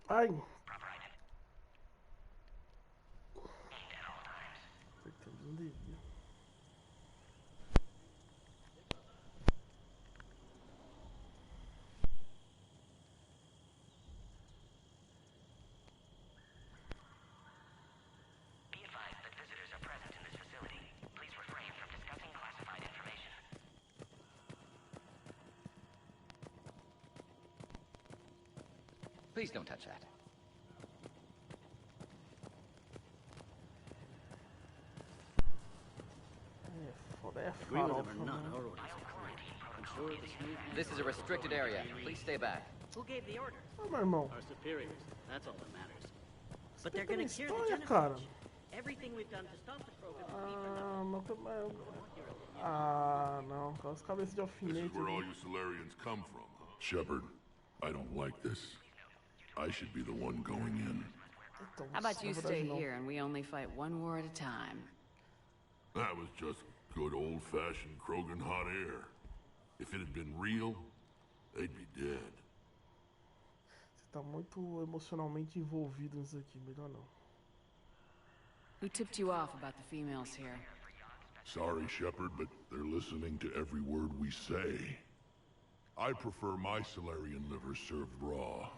Ai. Apertamos um devia. Please don't touch that. This is a restricted area. Please stay back. Who gave the order? Oh, meu irmão. Our superiors. That's all that matters. But they're gonna cure the História, cara. genocide. Everything we've done to stop the Krogan não. Aquelas cabeças de alfinete. This is where all you Solarians come from, huh? Shepard, I don't like this. I should be the one going in. How about you stay here and we only fight one war at a time? That was just good old-fashioned Krogan hot air. If it had been real, they'd be dead. Você tá muito emocionalmente envolvido nisso aqui, melhor não. Who tipped you off about the females here? Sorry, Shepard, but they're listening to every word we say. I prefer my Solarian liver served raw.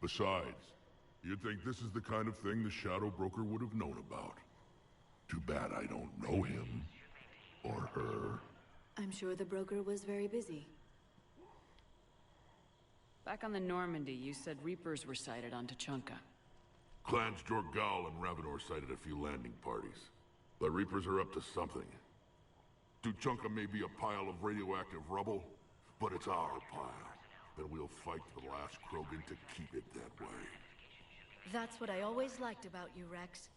Besides, you'd think this is the kind of thing the Shadow Broker would have known about. Too bad I don't know him. Or her. I'm sure the broker was very busy. Back on the Normandy, you said Reapers were sighted on Tuchanka. Clans Jorgal and Ravenor sighted a few landing parties. The Reapers are up to something. Tuchanka may be a pile of radioactive rubble, but it's our pile. And we'll fight to the last Krogan to keep it that way. That's what I always liked about you, Rex.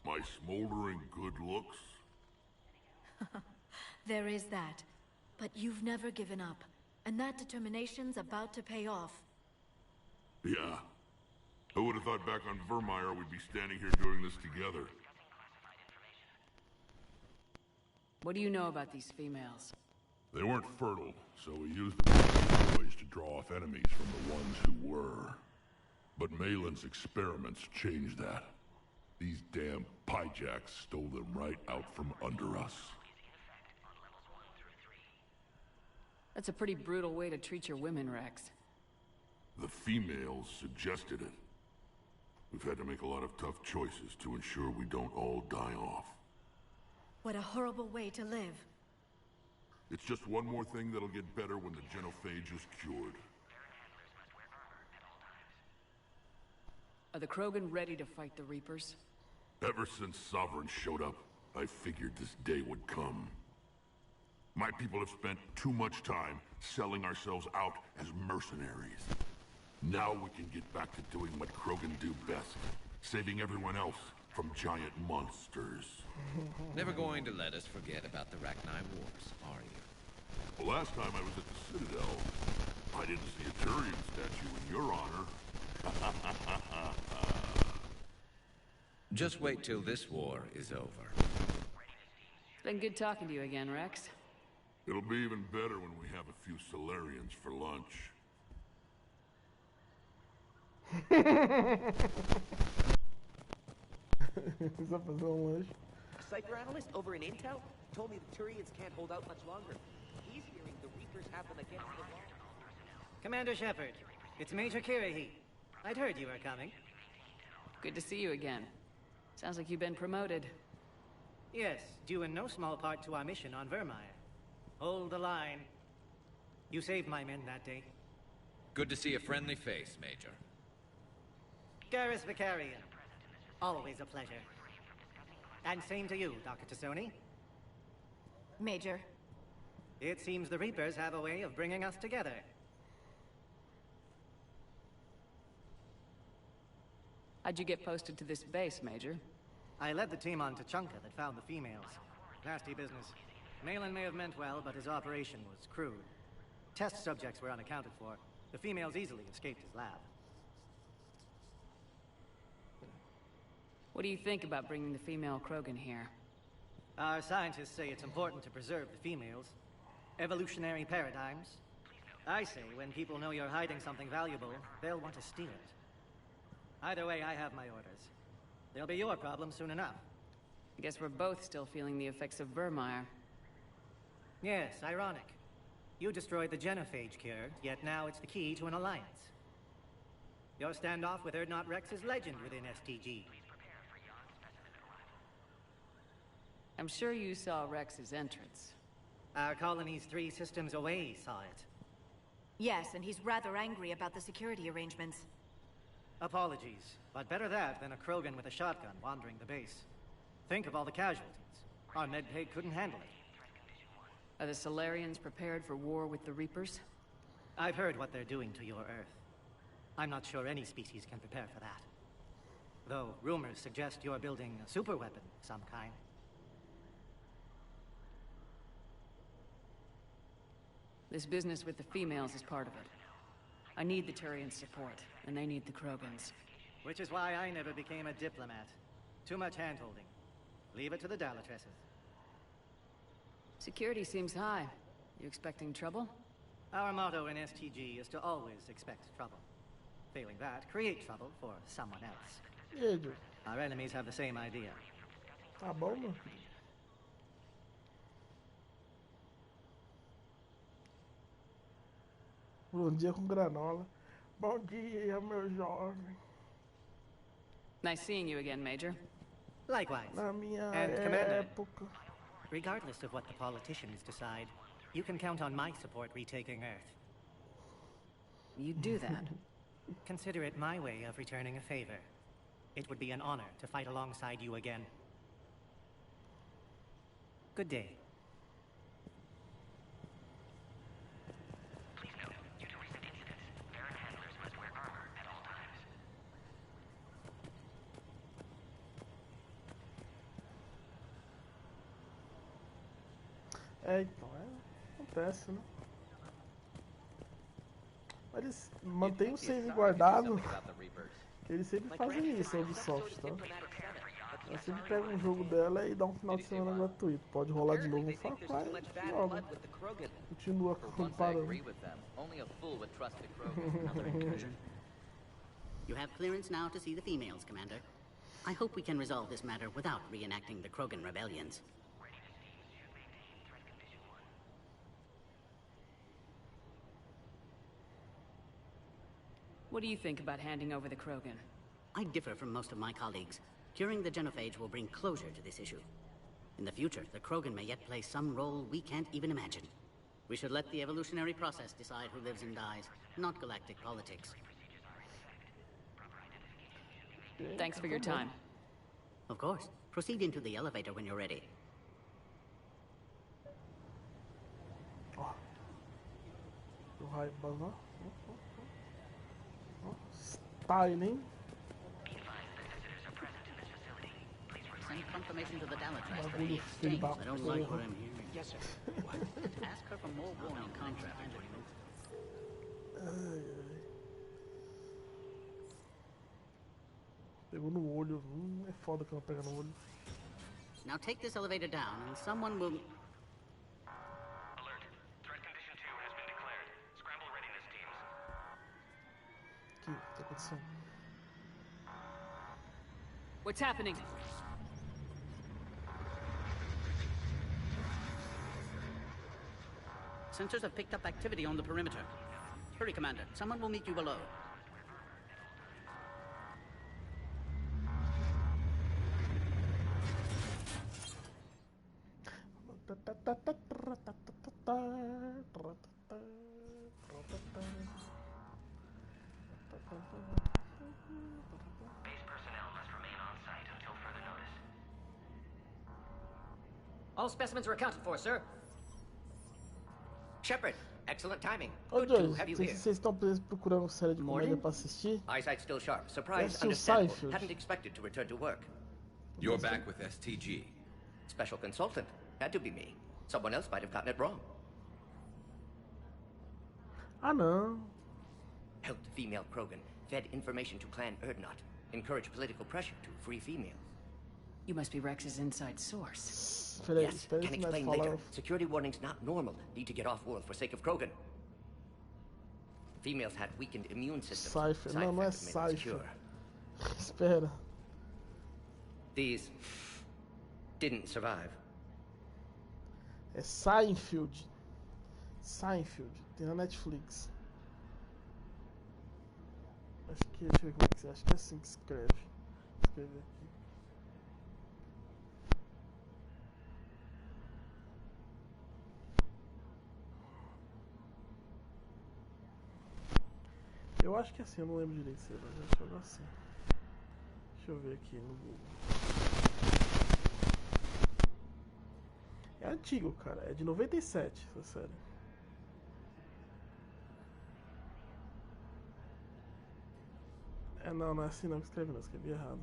My smoldering good looks? There is that. But you've never given up. And that determination's about to pay off. Yeah. Who would have thought back on Vermeer we'd be standing here doing this together? What do you know about these females? They weren't fertile, so we used them as ways to draw off enemies from the ones who were. But Malin's experiments changed that. These damn pyjacks stole them right out from under us. That's a pretty brutal way to treat your women, Rex. The females suggested it. We've had to make a lot of tough choices to ensure we don't all die off. What a horrible way to live. It's just one more thing that'll get better when the genophage is cured. Are the Krogan ready to fight the Reapers? Ever since Sovereign showed up, I figured this day would come. My people have spent too much time selling ourselves out as mercenaries. Now we can get back to doing what Krogan do best, saving everyone else from giant monsters. Never going to let us forget about the Rachni Wars, are you? Well, last time I was at the Citadel, I didn't see a Turian statue in your honor. Just wait till this war is over. Been good talking to you again, Rex. It'll be even better when we have a few Solarians for lunch. A cipher analyst over in Intel told me the Turians can't hold out much longer. He's hearing the Reapers have them against the wall. Commander Shepard, it's Major Kirahi. I'd heard you were coming. Good to see you again. Sounds like you've been promoted. Yes, due in no small part to our mission on Vermeer. Hold the line. You saved my men that day. Good to see a friendly face, Major. Garrus Vicarian. Always a pleasure. And same to you, Dr. Tassoni. Major. It seems the Reapers have a way of bringing us together. How'd you get posted to this base, Major? I led the team on Tuchanka that found the females. Nasty business. Malin may have meant well, but his operation was crude. Test subjects were unaccounted for. The females easily escaped his lab. What do you think about bringing the female Krogan here? Our scientists say it's important to preserve the females. Evolutionary paradigms. I say when people know you're hiding something valuable, they'll want to steal it. Either way, I have my orders. They'll be your problem soon enough. I guess we're both still feeling the effects of Vermeer. Yes, ironic. You destroyed the genophage cure, yet now it's the key to an alliance. Your standoff with Erdnot Rex is legend within STG. I'm sure you saw Rex's entrance. Our colony's 3 systems away saw it. Yes, and he's rather angry about the security arrangements. Apologies, but better that than a Krogan with a shotgun wandering the base. Think of all the casualties. Our medpaid couldn't handle it. Are the Solarians prepared for war with the Reapers? I've heard what they're doing to your Earth. I'm not sure any species can prepare for that. Though rumors suggest you're building a superweapon of some kind. This business with the females is part of it. I need the Turians' support, and they need the Krogans. Which is why I never became a diplomat. Too much hand-holding. Leave it to the Dalatresses. Security seems high. You expecting trouble? Our motto in STG is to always expect trouble. Failing that, create trouble for someone else. Pedro, Our enemies have the same idea. tá bom, meu filho? Bom dia com granola. Bom dia, meu jovem. Nice seeing you again, Major. Likewise. Na minha And Commander. época. Regardless of what the politicians decide, you can count on my support retaking Earth. You do that. Consider it my way of returning a favor. It would be an honor to fight alongside you again. Good day. É, então, acontece, né? Mas eles mantêm o save guardado, que eles sempre fazem isso, a Ubisoft, tá? Eu sempre pego um jogo dela e dá um final de semana gratuito. Pode rolar de novo um Far Cry e joga. Continua comparando. You have clearance now to see the females, Commander. I hope we can resolve this matter without reenacting the Krogan rebellions. What do you think about handing over the Krogan? I differ from most of my colleagues. Curing the genophage will bring closure to this issue. In the future, the Krogan may yet play some role we can't even imagine. We should let the evolutionary process decide who lives and dies, not galactic politics. Thanks for your time. Of course. Proceed into the elevator when you're ready. Ó. O Ray-Ban, ó. Styling. Send confirmation to the Dalatras that Bagulho the feio exchange. da I don't like what porra. I'm hearing. Yes, sir. Ask her for more warning contract. Ai, ai. Pegou no olho. É foda que ela pega no olho. Now take this elevator down and someone will... Alert. Threat condition 2 has been declared. Scramble readiness teams. Aqui, o que tá acontecendo? What's happening? Sensors have picked up activity on the perimeter. Hurry, Commander. Someone will meet you below. Base personnel must remain on site until further notice. All specimens are accounted for, sir. Shepard, excellent timing. Ô, Good to Joyce, have you se here. vocês estão procurando série de comédia pra assistir, Eyesight still sharp. Surprise, That's your understandable. Seinfeld. Hadn't expected to return to work. You're back with STG. Special consultant. Had to be me. Someone else might have gotten it wrong. ah não. Helped female Krogan. Fed information to Clan Erdnot. Encouraged political pressure to free females. You must be Rex's inside source. Espera aí, Yes, espera aí can que nós explain later. falamos. Security warnings not normal. Need to get off-world for sake of Krogan. Females had weakened immune systems. Cypher. Side Não, não é effect of Maven's Cypher. cure. Espera. These didn't survive. É Seinfeld. Seinfeld. Tem na Netflix. Acho que, deixa eu ver como é que acho que é assim que escreve. Vou escrever aqui. Eu acho que é assim, eu não lembro direito se mas acho que é assim. Deixa eu ver aqui no Google. É antigo, cara. É de 97, essa série. É, não é assim não que escreve não, escrevi errado.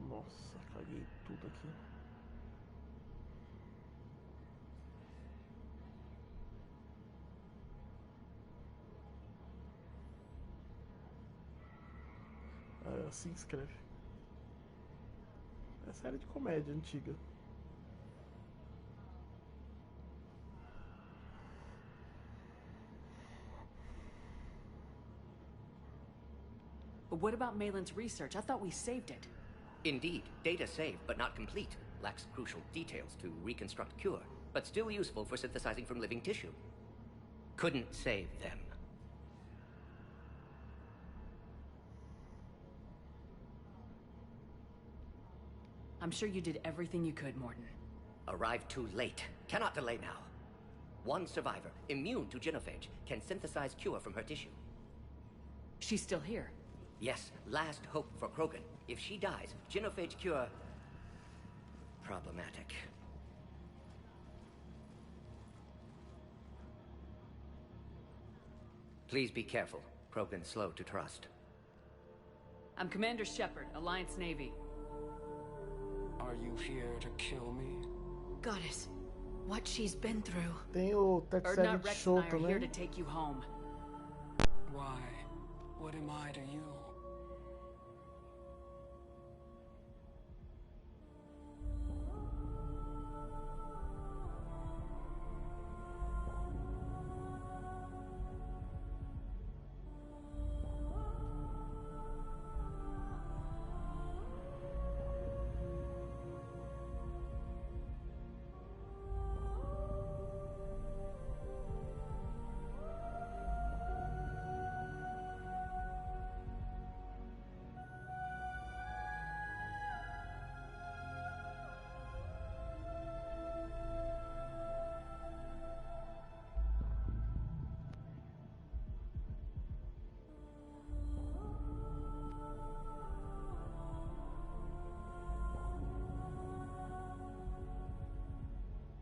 Nossa, caguei tudo aqui. É assim que escreve. É série de comédia antiga. But what about Malin's research? I thought we saved it. Indeed, data saved, but not complete. Lacks crucial details to reconstruct cure, but still useful for synthesizing from living tissue. Couldn't save them. I'm sure you did everything you could, Morton. Arrived too late. Cannot delay now. One survivor, immune to genophage, can synthesize cure from her tissue. She's still here. Yes, last hope for Krogan. If she dies, genophage cure... problematic. Please be careful. Krogan's slow to trust. I'm Commander Shepard, Alliance Navy. Are you here to kill me? Goddess, what she's been through. Tem o Tech Erdnot Rex Show and I are here to também. take you home. Why? What am I to you?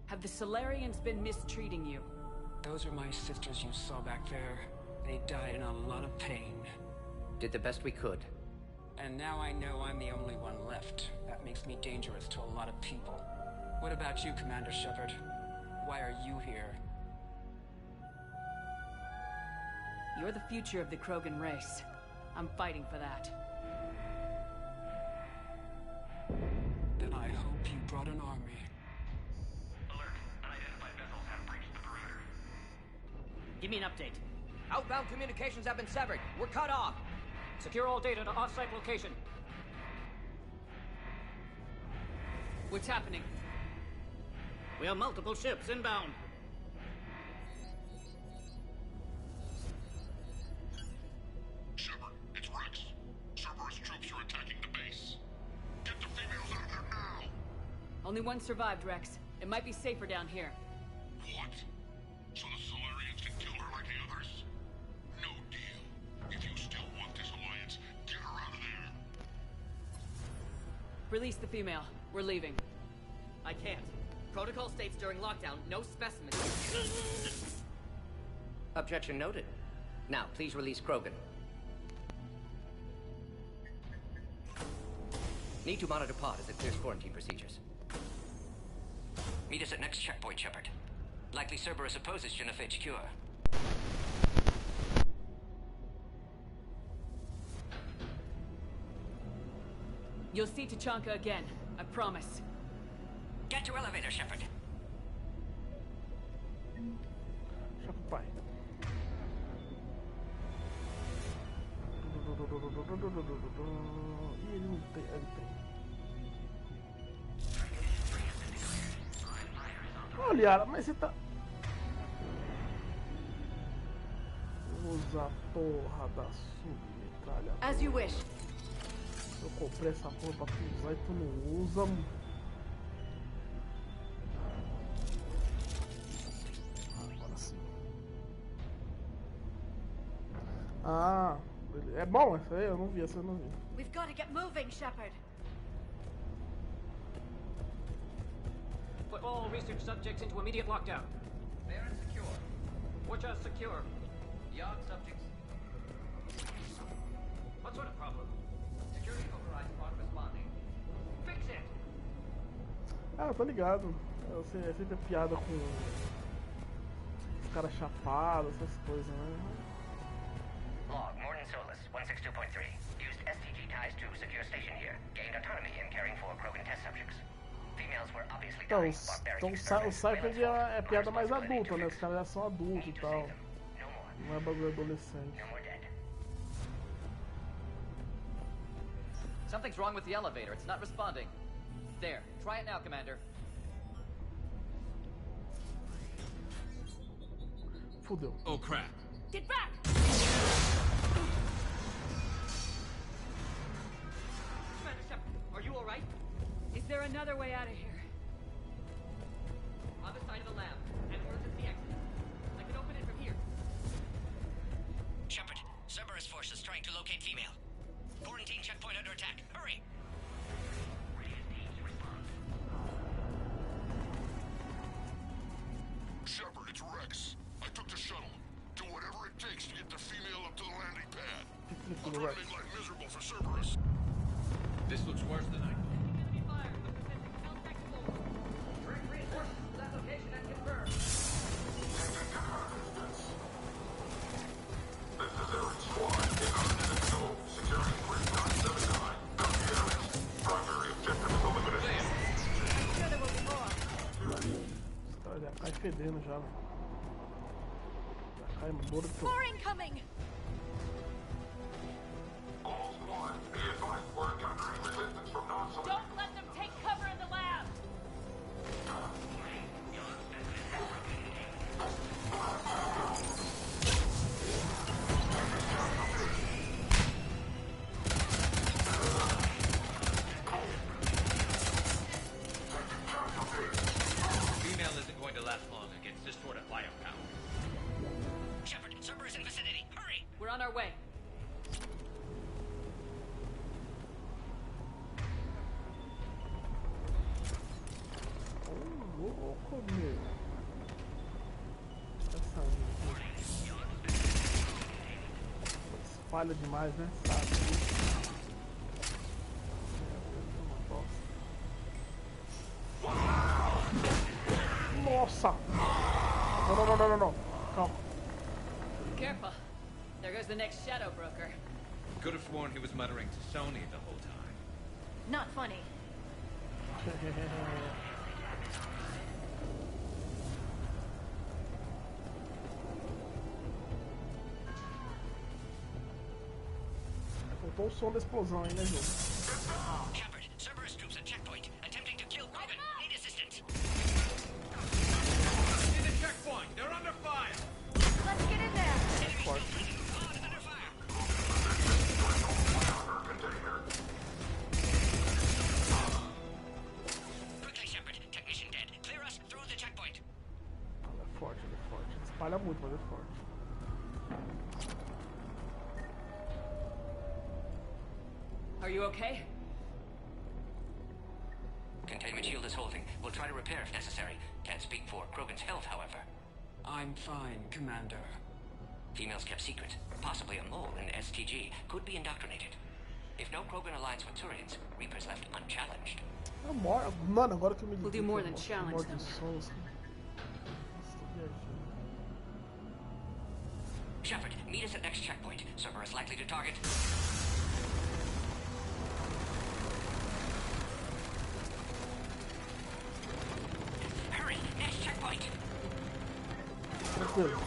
Have the Solarians been mistreating you? Those are my sisters you saw back there. They died in a lot of pain. Did the best we could. And now I know I'm the only one left. That makes me dangerous to a lot of people. What about you, Commander Shepard? Why are you here? You're the future of the Krogan race. I'm fighting for that. Then I hope you brought an army. Alert. Unidentified vessels have breached the perimeter. Give me an update. Outbound communications have been severed. We're cut off. Secure all data to off-site location. What's happening? We have multiple ships inbound. Shepard, it's Rex. Cerberus troops are attacking the base. Get the females out of there now! Only one survived, Rex. It might be safer down here. What? So the Solarians can kill her like the others? No deal. If you still want this alliance, get her out of there. Release the female. We're leaving. I can't. Protocol states during lockdown, no specimens. Objection noted. Now, please release Krogan. Need to monitor pod as it clears quarantine procedures. Meet us at next checkpoint, Shepard. Likely Cerberus opposes genophage cure. You'll see Tachanka again, I promise. Get to elevator, Shepard. Pai. Ih, ele não tem. Ele tem. Olha, mas você tá. Usa a porra da submetralha. As you wish. Eu comprei essa porra pra tu usar e tu não usa. Agora sim. Ah, é bom essa aí? Eu não vi, essa eu não vi. We've got to get moving, Shepard. Put all research subjects into immediate lockdown. Baron secure. Which are secure? Yard subjects. What sort of problem? Security overrides aren't responding. Fix it! Ah, eu tô ligado. Eu sei, é sempre piada com os caras chapados, essas coisas, né? Log, Morden Solus, 162.3. Used STG ties to secure station here. Gained autonomy in caring for Krogan test subjects. Females were obviously dying of barbaric o Cypher é piada mais adulta, né? Os caras já são adultos e tal. Não é bagulho adolescente. Something's wrong with the elevator. It's not responding. There. Try it now, Commander. Fudeu. Oh crap. Get back! Commander Shepard, are you alright? Is there another way out of here? Other side of the lab. And where's the exit? I can open it from here. Shepard, Cerberus force is trying to locate female. Quarantine checkpoint under attack. Hurry! Shepard, it's Rex. I took the shuttle. Do whatever it takes to get the female up to the landing pad. I'm running like miserable for Cerberus. This looks worse than I thought. Enemy fire. The position is undetectable. Direct reinforcements to that location and confirmed. This is Eric Squad. Security 3979. Primary objective is eliminated. I'm sure there will be more. Já cai fedendo já, velho. Já cai morto. More incoming! All squad, be advised we're encountering resistance from non-select. Don't let them take cover in the lab! Female isn't going to last long against this sort of firepower. Shepard, Cerberus in vicinity. Hurry! We're on our way. Louco, meu. Essa espalha demais, né? Sabe? Nossa! Não. Calma. Careful. There goes the next shadow broker. Could have sworn he was muttering to Sony the whole time. Not funny. Faltou o som da explosão aí, né, jogo? Shepard, Cerberus troops at checkpoint, attempting to kill Krogan. Need assistance. In the checkpoint! They're under fire! Let's get in there! Pod is under fire. Quickly, Shepard. Technician dead. Clear us through the checkpoint. Ele é forte. Espalha muito, mas é forte. Are you okay? Containment shield is holding. We'll try to repair if necessary. Can't speak for Krogan's health, however. I'm fine, Commander. Females kept secret. Possibly a mole in STG. Could be indoctrinated. If no Krogan aligns with Turians, Reapers left unchallenged. Mano, agora que eu me We'll liguei. do more than challenge them. Shepard, meet us at next checkpoint. Cerberus likely to target. Hurry, next checkpoint. Tranquilo.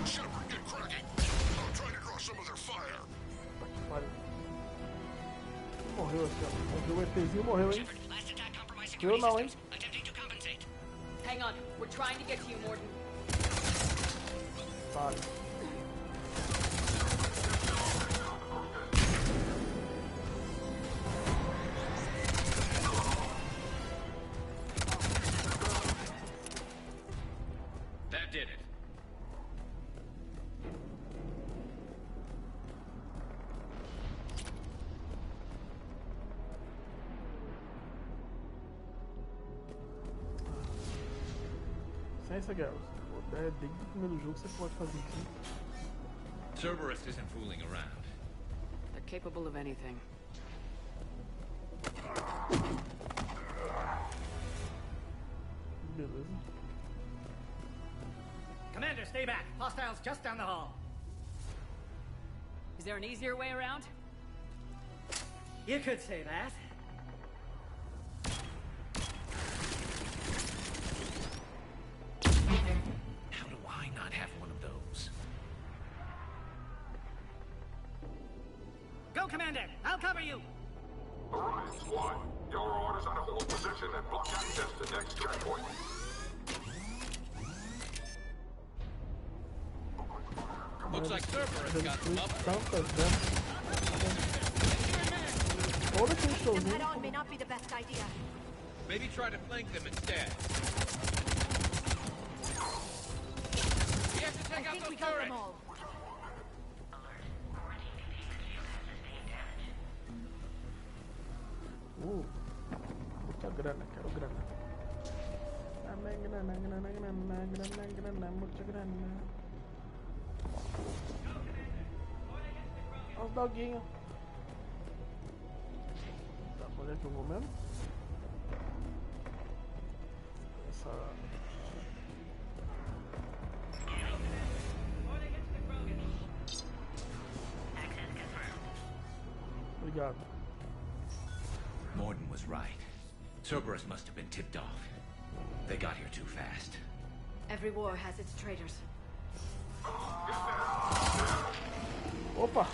Shepard, get cracking! I'm trying to draw some of their fire. Morreu assim, ó. Morreu o ETzinho, morreu, hein? Eu não, hein? Hang on, we're trying to get to you, Morden. Vale. That did it. Sem essa guerra. Desde o primeiro jogo você pode fazer isso. Cerberus isn't fooling around. They're capable of anything. Beleza. Commander, stay back. Hostiles just down the hall. Is there an easier way around? You could say that. How do I not have one of those? Go, Commander! I'll cover you! Alright, squad. Your orders are to hold position and block access to next checkpoint. Looks like Cerberus got them up. Tantas, né? Todo aquele showzinho. Head-on may not be the best idea. Maybe try to flank them instead. We have to take out those turrets. Muita grana, quero grana. Grana, muita grana. Olha os doguinhos. Tá, onde é que eu vou mesmo? Essa... Obrigado. Morden was right. Cerberus must have been tipped off. They got here too fast. Every war has its traitors. Opa!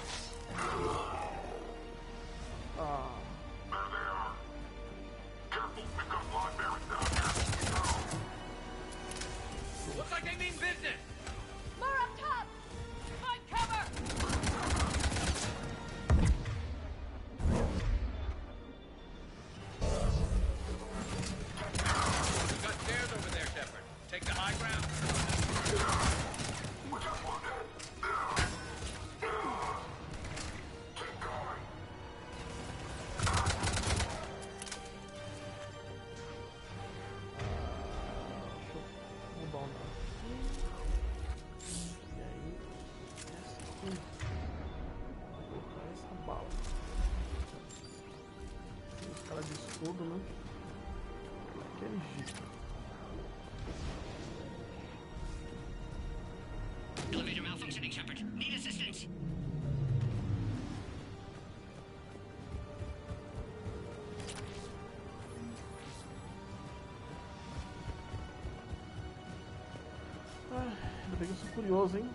Ah. Looks like they mean business. More up top! Find cover! We've got stairs over there, Shepard. Take the high ground. Tudo, né? Aquele jeito. Elevator malfunctioning, Shepard. Need assistance. Ainda bem que eu sou curioso, hein?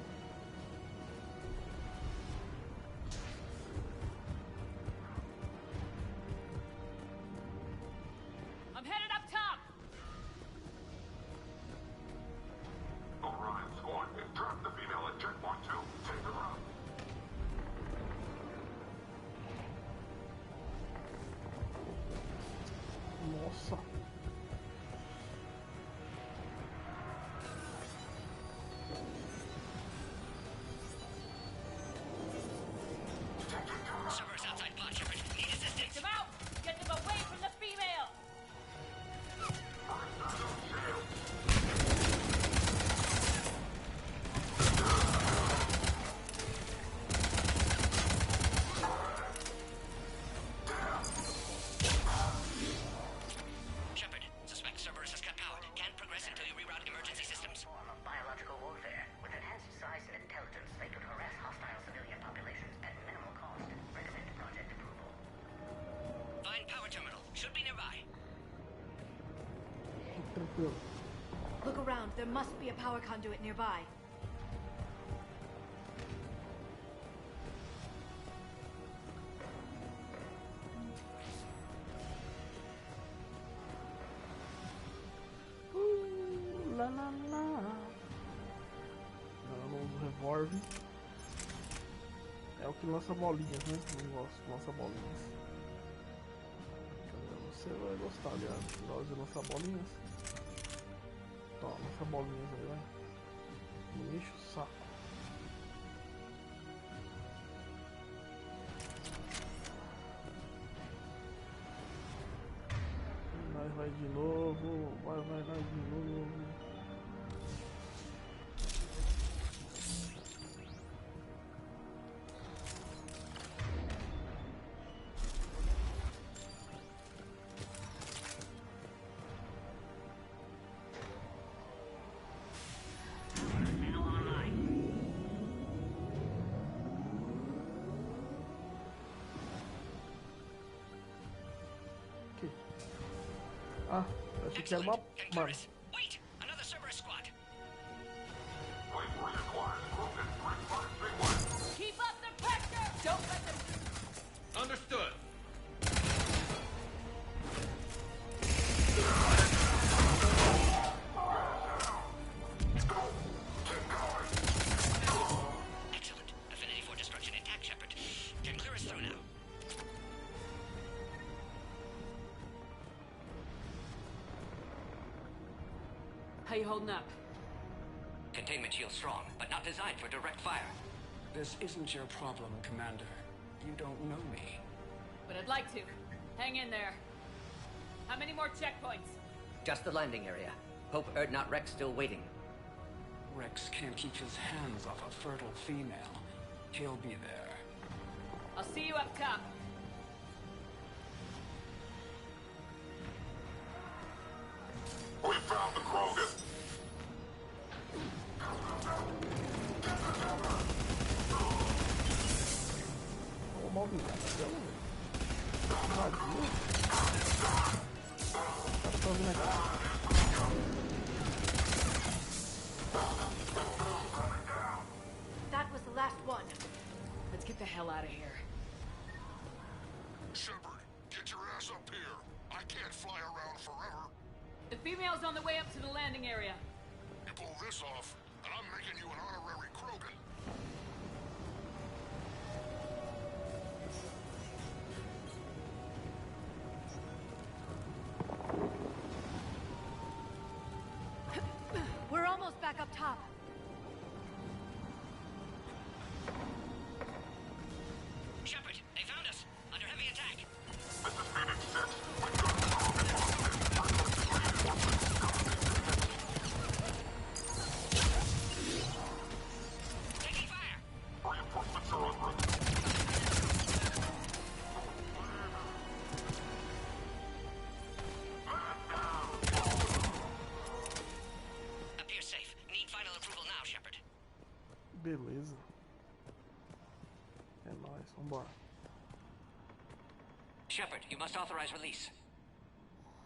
Nossa. Look around. There must be a power conduit nearby. La la la. Não, o revólver é o que lança bolinhas, né? O negócio lança bolinhas. Você vai gostar, aliás, na hora de lançar bolinhas. Tá, lança bolinhas aí, vai. Não enche o saco. Vai de novo, vai de novo. Ah, achei que era uma... Mano. Wait! Another Cerberus squad! Keep up the pressure! Don't let them... Understood. Excellent. Affinity for destruction intact, Shepard. Can clear us through now. How you holding up? Containment shield strong, but not designed for direct fire. This isn't your problem, Commander. You don't know me. But I'd like to. Hang in there. How many more checkpoints? Just the landing area. Hope not Rex still waiting. Rex can't keep his hands off a fertile female. He'll be there. I'll see you up top. We found the Krogan! Uma movimentação. That was the last one. Let's get the hell out of here. Shepard, get your ass up here. I can't fly around forever. The female's on the way up to the landing area. You pull this off, and I'm making you an honorary Krogan. We're almost back up top. Shepard, they found us! Under heavy attack! Taking fire! Reinforcements are en route. Appear safe. Need final approval now, Shepard. Beleza. É nóis, vambora. Shepard, you must authorize release.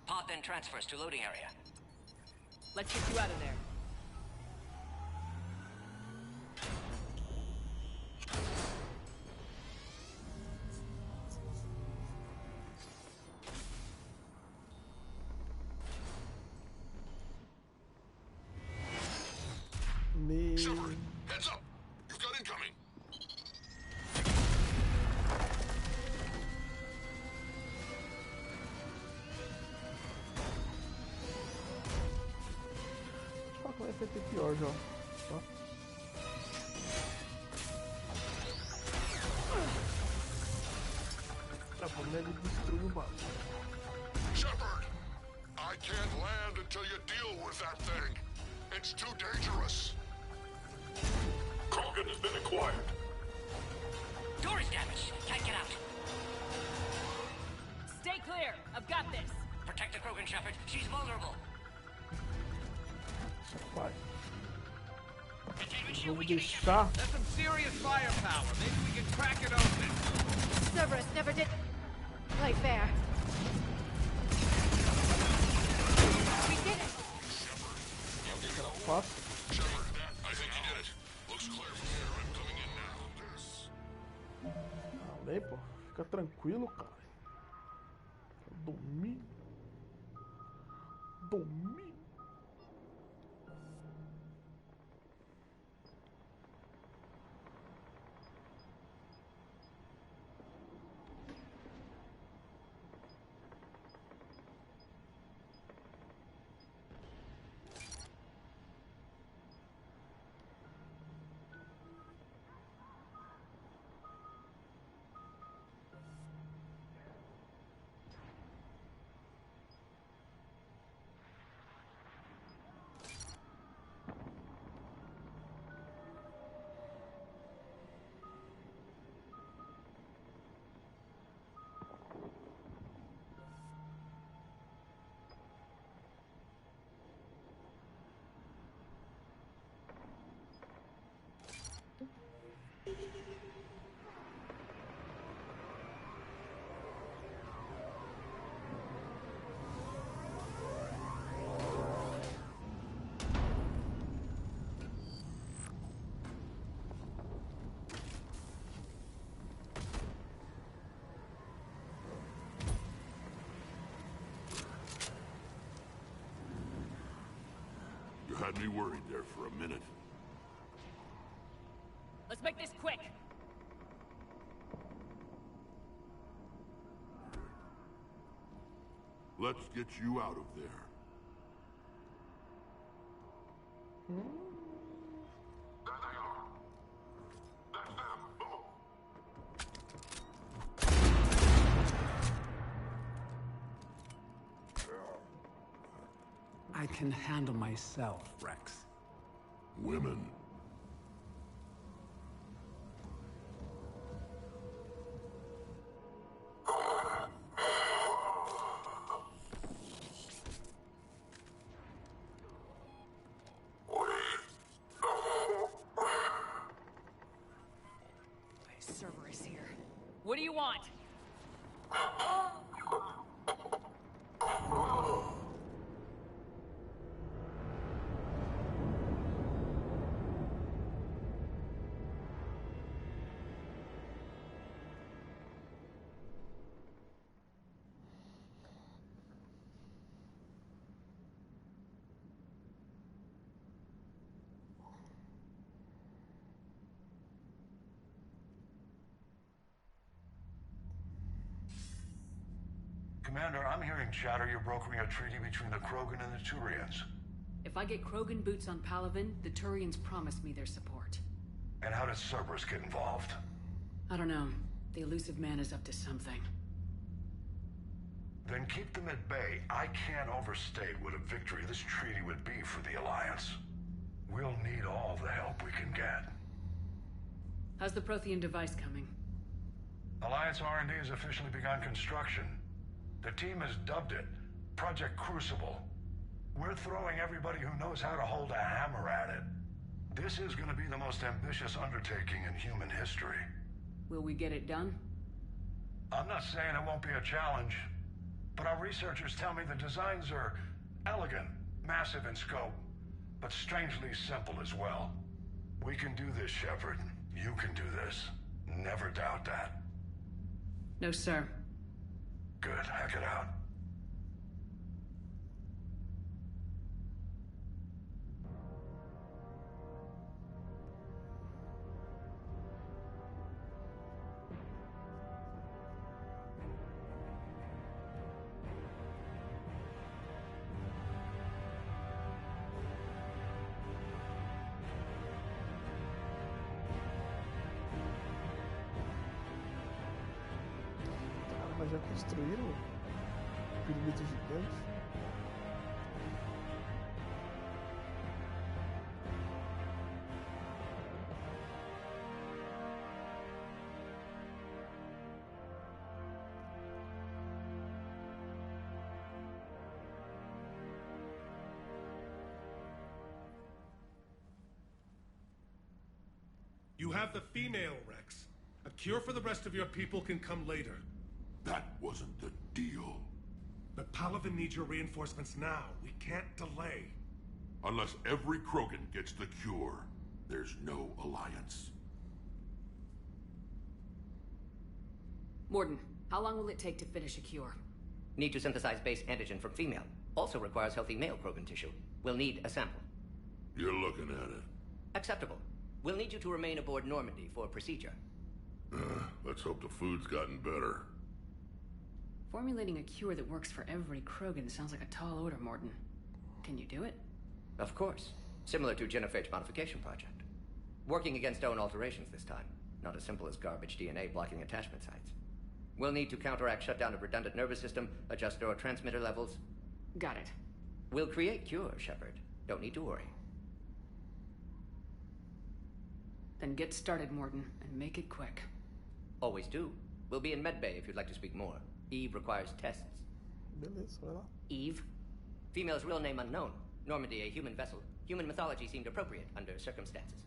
Pod then transfers to loading area. Let's get you out of there. Shepard, heads up! You've got incoming! Só que vai ser pior já. Tá? Tá bom, ele destruiu o barco. Shepard! I can't land until you deal with that thing. It's too dangerous. Krogan has been acquired. Door is damaged. Can't get out. Stay clear. I've got this. Protect the Krogan, Shepard. She's vulnerable. Vai. Containment shield Vamos weakening. deixar. That's some serious firepower. Maybe we can crack it open. Cerberus never did play fair. We did it! fácil. I think you did it. Looks clear from here. I'm coming in now. Falei, pô. Fica tranquilo, cara. Domínio. Domínio. You had me worried there for a minute. Let's make this quick. Let's get you out of there. There they are. That's them. Move. I can handle myself, Rex. Women. Cerberus here. What do you want? Commander, I'm hearing chatter you're brokering a treaty between the Krogan and the Turians. If I get Krogan boots on Palaven, the Turians promised me their support. And how does Cerberus get involved? I don't know. The elusive man is up to something. Then keep them at bay. I can't overstate what a victory this treaty would be for the Alliance. We'll need all the help we can get. How's the Prothean device coming? Alliance R&D has officially begun construction. The team has dubbed it Project Crucible. We're throwing everybody who knows how to hold a hammer at it. This is going to be the most ambitious undertaking in human history. Will we get it done? I'm not saying it won't be a challenge, but our researchers tell me the designs are elegant, massive in scope, but strangely simple as well. We can do this, Shepard. You can do this. Never doubt that. No, sir. Good. Hack it out. Mas já construíram pirâmides gigantes. You have the female, Rex. A cure for the rest of your people can come later. That wasn't the deal. But Palaven needs your reinforcements now. We can't delay. Unless every Krogan gets the cure, there's no alliance. Morden, how long will it take to finish a cure? Need to synthesize base antigen from female. Also requires healthy male Krogan tissue. We'll need a sample. You're looking at it. Acceptable. We'll need you to remain aboard Normandy for procedure. Let's hope the food's gotten better. Formulating a cure that works for every Krogan sounds like a tall order, Morden. Can you do it? Of course. Similar to Genophage modification project. Working against own alterations this time. Not as simple as garbage DNA blocking attachment sites. We'll need to counteract shutdown of redundant nervous system, adjust neurotransmitter levels. Got it. We'll create cure, Shepard. Don't need to worry. Then get started, Morden, and make it quick. Always do. We'll be in medbay if you'd like to speak more. Eve requires tests. Eve? Female's real name unknown. Normandy, a human vessel. Human mythology seemed appropriate under circumstances.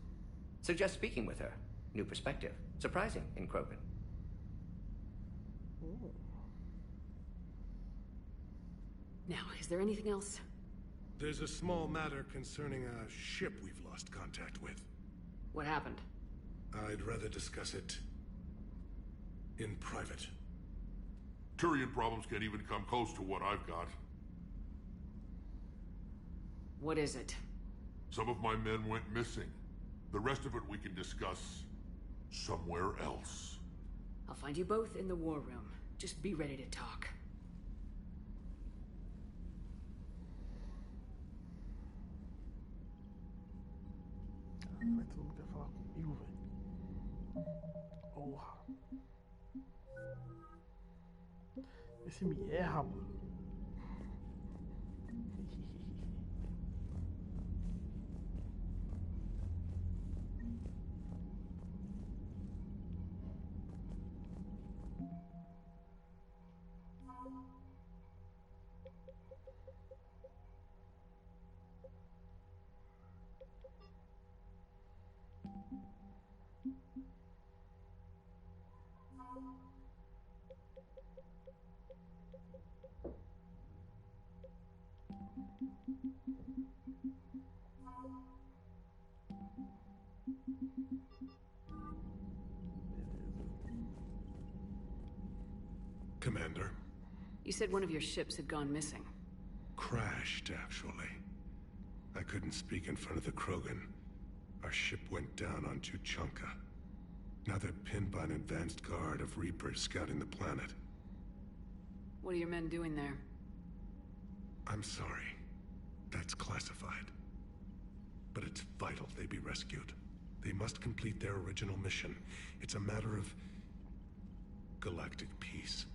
Suggest speaking with her. New perspective. Surprising in Krogan. Now, is there anything else? There's a small matter concerning a ship we've lost contact with. What happened? I'd rather discuss it in private. Turian problems can't even come close to what I've got. What is it? Some of my men went missing. The rest of it we can discuss somewhere else. I'll find you both in the war room. Just be ready to talk. Mas todo mundo quer falar comigo, velho. Porra. Esse me erra, mano. Commander. You said one of your ships had gone missing. Crashed, actually. I couldn't speak in front of the Krogan. Our ship went down on Tuchanka. Now they're pinned by an advanced guard of Reapers scouting the planet. What are your men doing there? I'm sorry. That's classified. But it's vital they be rescued. They must complete their original mission. It's a matter of galactic peace.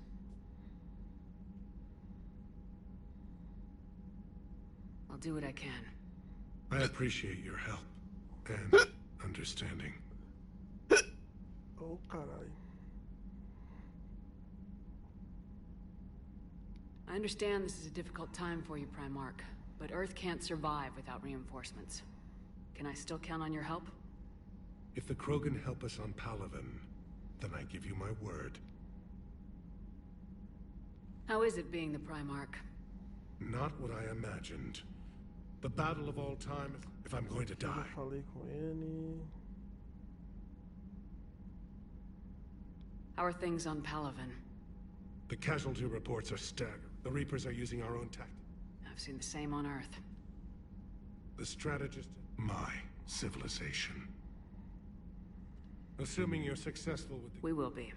I'll do what I can. I appreciate your help and understanding. Oh, carai. I understand this is a difficult time for you, Primarch, but Earth can't survive without reinforcements. Can I still count on your help? If the Krogan help us on Palaven, then I give you my word. How is it being the Primarch? Not what I imagined. The battle of all time, if I'm going to die. Falei com ele. How are things on Palaven? The casualty reports are staggering. The Reapers are using our own tactics. I've seen the same on Earth. The strategist... My civilization. Assuming you're successful with the... We will be.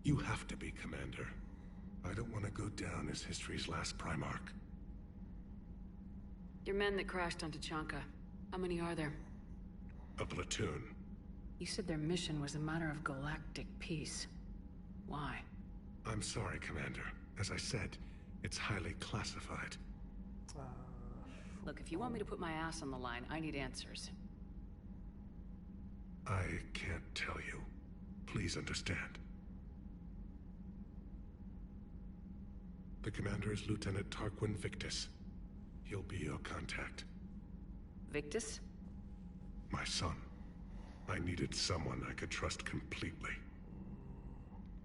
You have to be, Commander. I don't want to go down as history's last Primarch. Your men that crashed onto Tuchanka, how many are there? A platoon. You said their mission was a matter of galactic peace. Why? I'm sorry, Commander. As I said, it's highly classified. Look, if you want me to put my ass on the line, I need answers. I can't tell you. Please understand. The commander is Lieutenant Tarquin Victus. He'll be your contact. Victus? My son. I needed someone I could trust completely.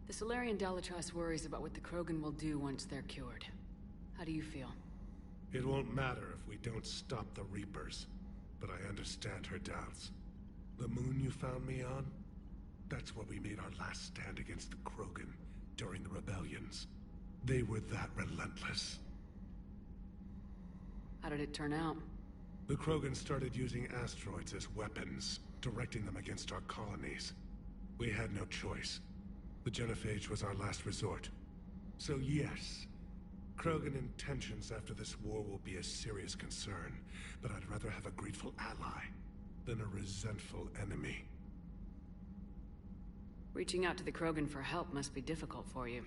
The Solarian Dalatrass worries about what the Krogan will do once they're cured. How do you feel? It won't matter if we don't stop the Reapers, but I understand her doubts. The moon you found me on? That's where we made our last stand against the Krogan during the rebellions. They were that relentless. How did it turn out? The Krogan started using asteroids as weapons, directing them against our colonies. We had no choice. The Genophage was our last resort. So yes, Krogan intentions after this war will be a serious concern, but I'd rather have a grateful ally than a resentful enemy. Reaching out to the Krogan for help must be difficult for you.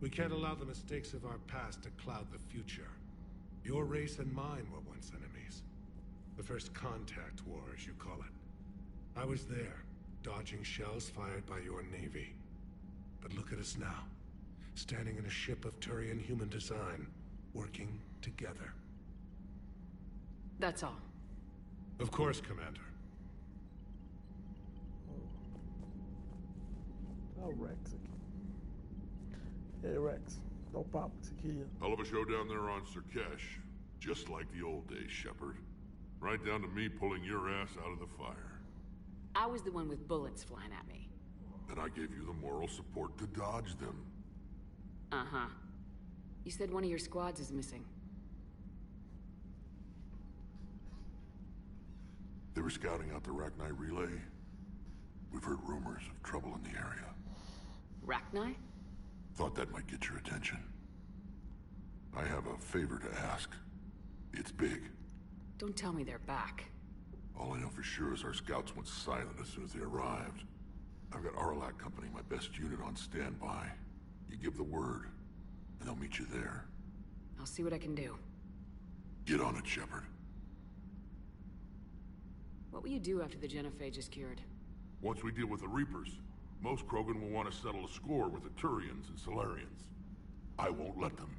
We can't allow the mistakes of our past to cloud the future. Your race and mine were once enemies. The first contact war, as you call it. I was there, dodging shells fired by your navy. But look at us now, standing in a ship of Turian human design, working together. That's all. Of course, Commander. Oh, Rex aqui. Hey, Rex. Dá um papo que você queria. Hell of a show down there on Sirkesh. Just like the old days, Shepard. Right down to me pulling your ass out of the fire. I was the one with bullets flying at me. And I gave you the moral support to dodge them. Uh-huh. You said one of your squads is missing. They were scouting out the Rachni relay. We've heard rumors of trouble in the area. Rachni? Thought that might get your attention. I have a favor to ask. It's big. Don't tell me they're back. All I know for sure is our scouts went silent as soon as they arrived. I've got Aralak Company, my best unit, on standby. You give the word, and they'll meet you there. I'll see what I can do. Get on it, Shepard. What will you do after the Genophage is cured? Once we deal with the Reapers, most Krogan will want to settle a score with the Turians and Solarians. I won't let them.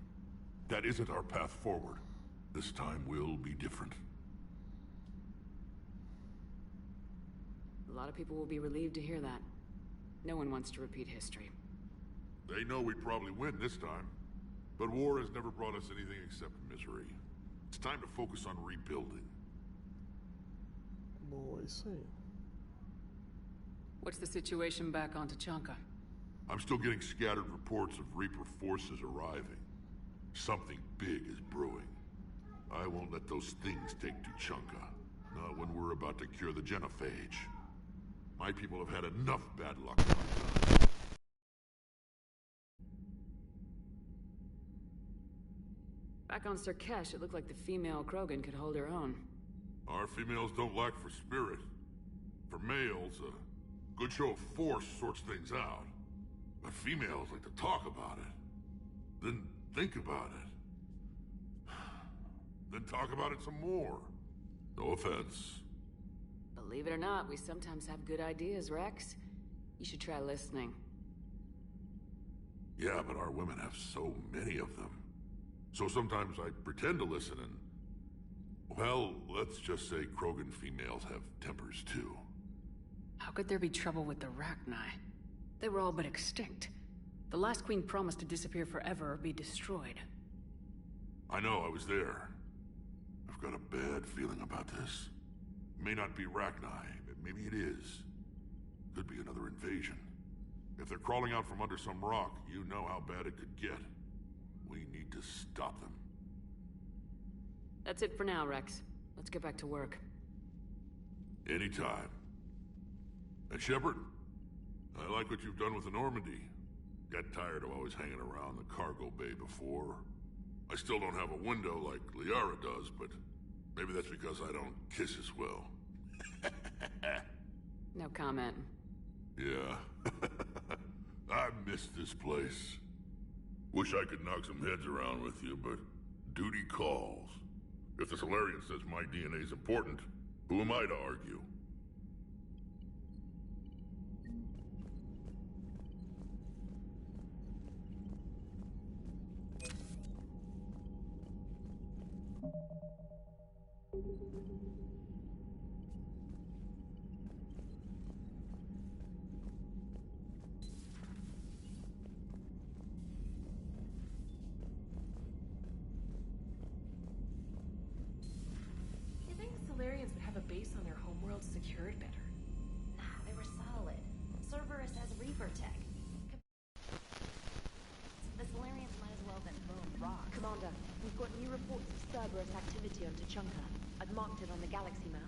That isn't our path forward. This time will be different. A lot of people will be relieved to hear that. No one wants to repeat history. They know we probably win this time. But war has never brought us anything except misery. It's time to focus on rebuilding. Boa, isso aí. What's the situation back on Tuchanka? I'm still getting scattered reports of Reaper forces arriving. Something big is brewing. I won't let those things take Tuchanka. Not when we're about to cure the Genophage. My people have had enough bad luck. Back on Sirkesh, it looked like the female Krogan could hold her own. Our females don't lack for spirit. For males, a good show of force sorts things out. But females like to talk about it. Then think about it. Then talk about it some more. No offense. Believe it or not, we sometimes have good ideas, Rex. You should try listening. Yeah, but our women have so many of them. So sometimes I pretend to listen and... Well, let's just say Krogan females have tempers too. How could there be trouble with the Rachni? They were all but extinct. The last queen promised to disappear forever or be destroyed. I know, I was there. I've got a bad feeling about this. May not be Rachni, but maybe it is. Could be another invasion. If they're crawling out from under some rock, you know how bad it could get. We need to stop them. That's it for now, Rex. Let's get back to work. Anytime. And Shepard, I like what you've done with the Normandy. Got tired of always hanging around the cargo bay before. I still don't have a window like Liara does, but maybe that's because I don't kiss as well. No comment. Yeah. I miss this place. Wish I could knock some heads around with you, but duty calls. If the Solarian says my DNA's important, who am I to argue? world secured better. Nah, they were solid. Cerberus has Reaper tech. The Solarians might as well have been throwing rocks. Commander, we've got new reports of Cerberus activity on Tuchanka. I've marked it on the galaxy map.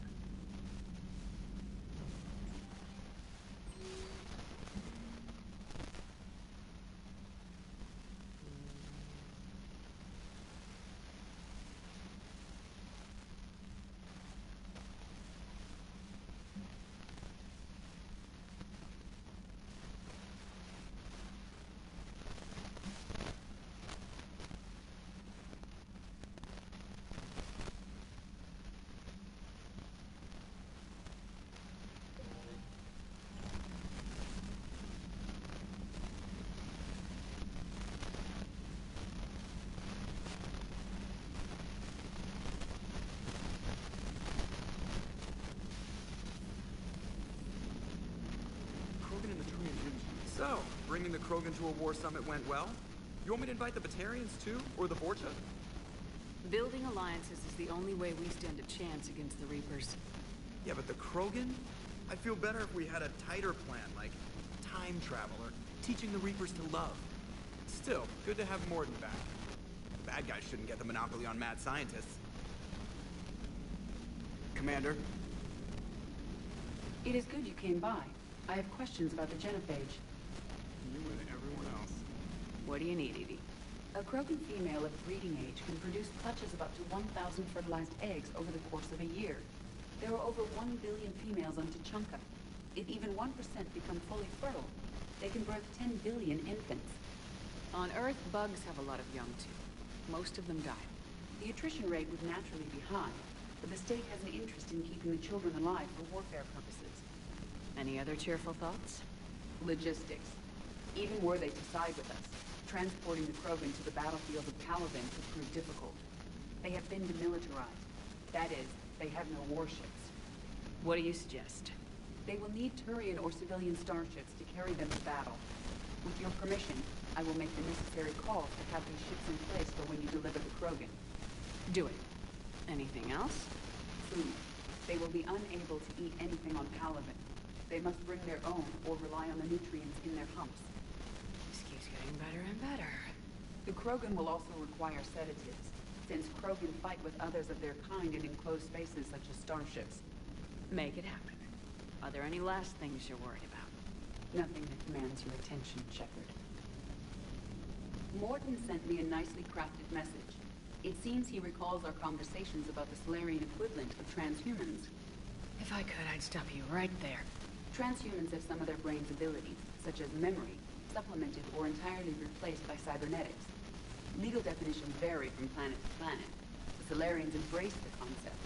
So, bringing the Krogan to a war summit went well? You want me to invite the Batarians too? Or the Vorcha? Building alliances is the only way we stand a chance against the Reapers. Yeah, but the Krogan? I'd feel better if we had a tighter plan, like time travel or teaching the Reapers to love. Still, good to have Morden back. The bad guys shouldn't get the monopoly on mad scientists. Commander? It is good you came by. I have questions about the genophage. You and everyone else. What do you need, Edie? A Krogan female of breeding age can produce clutches of up to 1,000 fertilized eggs over the course of a year. There are over 1 billion females on Tuchanka. If even 1% become fully fertile, they can birth 10 billion infants. On Earth, bugs have a lot of young too. Most of them die. The attrition rate would naturally be high, but the state has an interest in keeping the children alive for warfare purposes. Any other cheerful thoughts? Logistics. Even were they to side with us, transporting the Krogan to the battlefield of Caladan could prove difficult. They have been demilitarized. That is, they have no warships. What do you suggest? They will need Turian or civilian starships to carry them to battle. With your permission, I will make the necessary calls to have these ships in place for when you deliver the Krogan. Do it. Anything else? Food. They will be unable to eat anything on Caladan. They must bring their own or rely on the nutrients in their humps. This keeps getting better and better. The Krogan will also require sedatives, since Krogan fight with others of their kind in enclosed spaces such as starships. Make it happen. Are there any last things you're worried about? Nothing that demands your attention, Shepard. Morden sent me a nicely crafted message. It seems he recalls our conversations about the Solarian equivalent of transhumans. If I could, I'd stop you right there. Transhumans have some of their brain's abilities, such as memory, supplemented or entirely replaced by cybernetics. Legal definitions vary from planet to planet. The Solarians embrace the concept.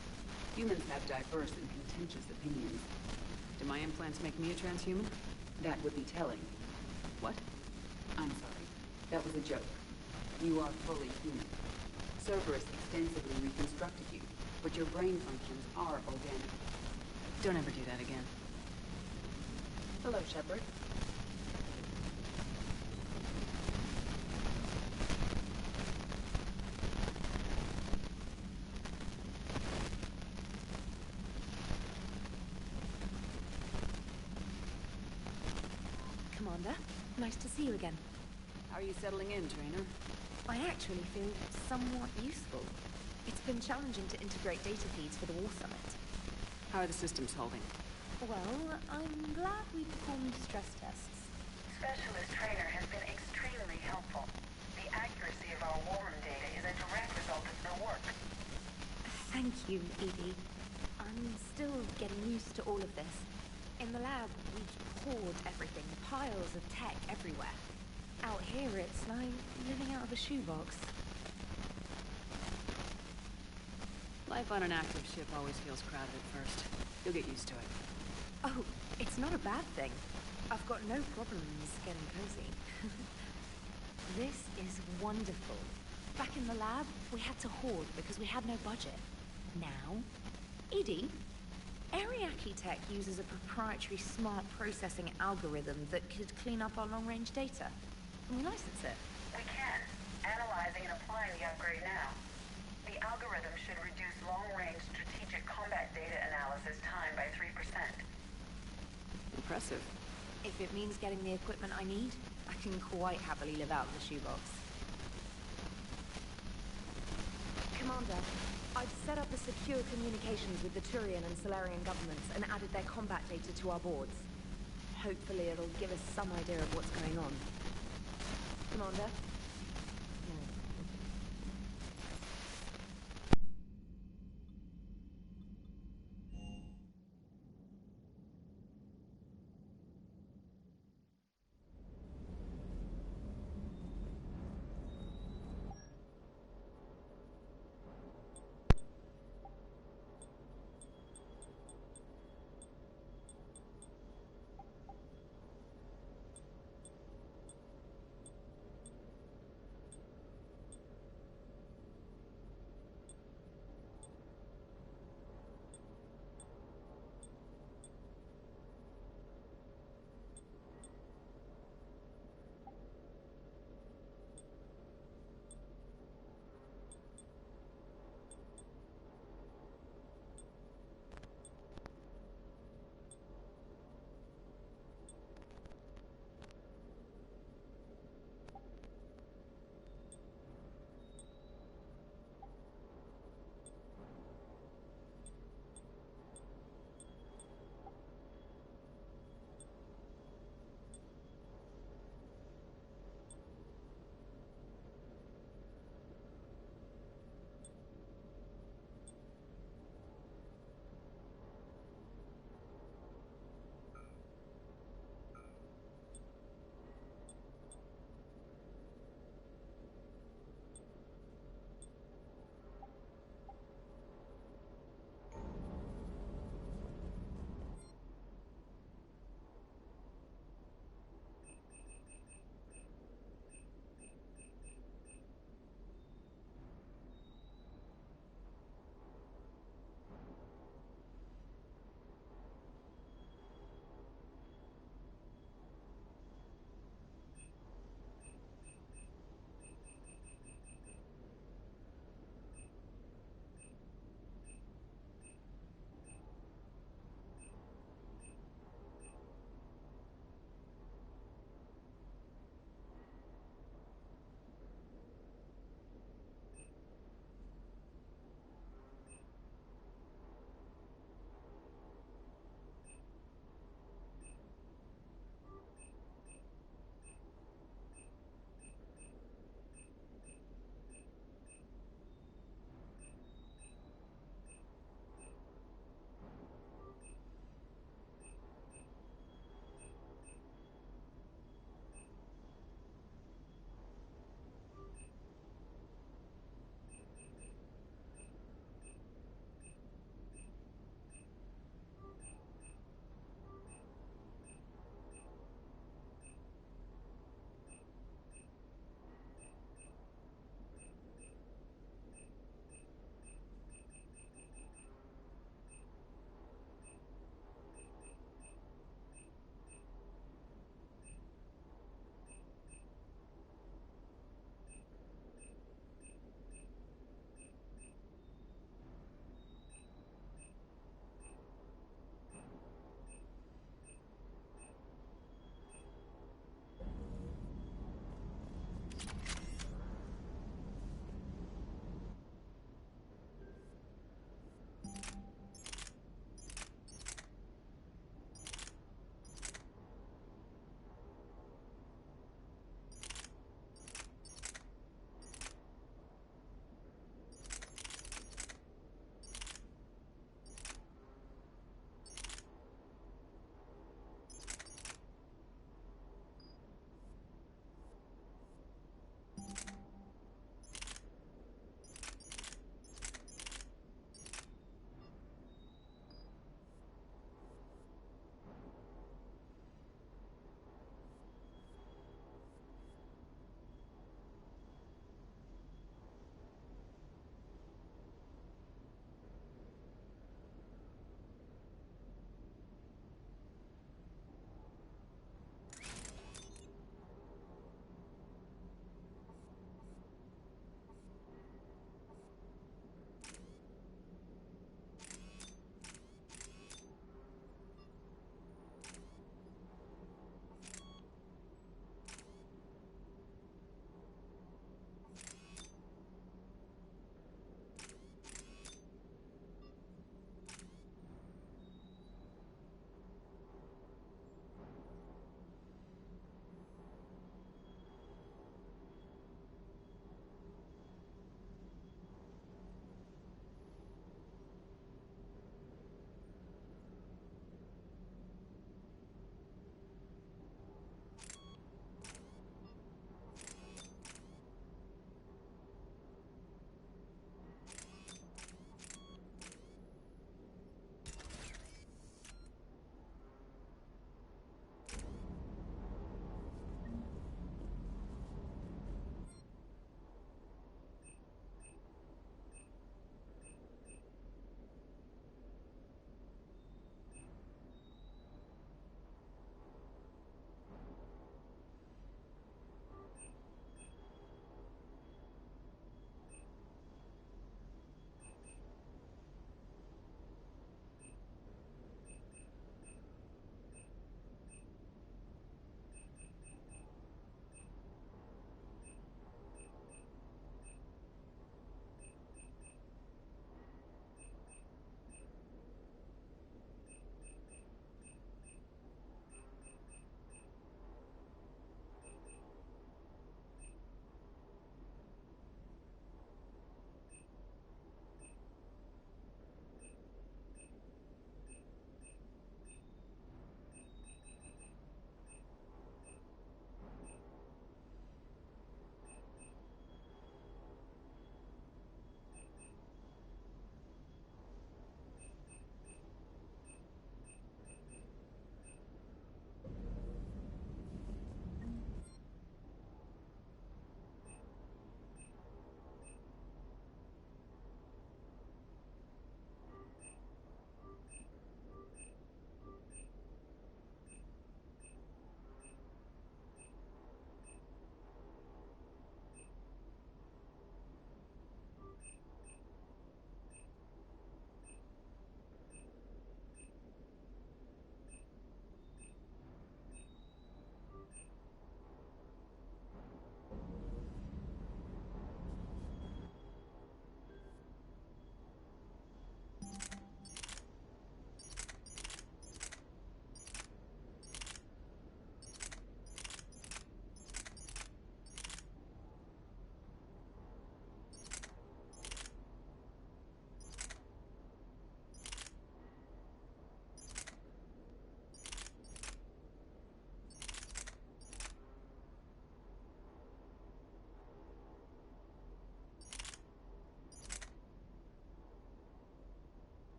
Humans have diverse and contentious opinions. Do my implants make me a transhuman? That would be telling. What? I'm sorry. That was a joke. You are fully human. Cerberus extensively reconstructed you, but your brain functions are organic. Don't ever do that again. Hello, Shepard. Commander, nice to see you again. How are you settling in, Trainer? I actually feel somewhat useful. It's been challenging to integrate data feeds for the War Summit. How are the systems holding? Well, I'm glad we performed stress tests. Specialist Trainer has been extremely helpful. The accuracy of our war room data is a direct result of their work. Thank you, Edie. I'm still getting used to all of this. In the lab, we hoard everything, piles of tech everywhere. Out here, it's like living out of a shoebox. Life on an active ship always feels crowded at first. You'll get used to it. Oh, it's not a bad thing. I've got no problems getting cozy. This is wonderful. Back in the lab, we had to hoard because we had no budget. Now, Edie, Ariake Tech uses a proprietary smart processing algorithm that could clean up our long-range data. Can we license it? We can. Analyzing and applying the upgrade now. The algorithm should reduce long-range strategic combat data analysis time by by 3%. Impressive. If it means getting the equipment I need, I can quite happily live out of the shoebox. Commander, I've set up a secure communications with the Turian and Solarian governments and added their combat data to our boards. Hopefully it'll give us some idea of what's going on. Commander?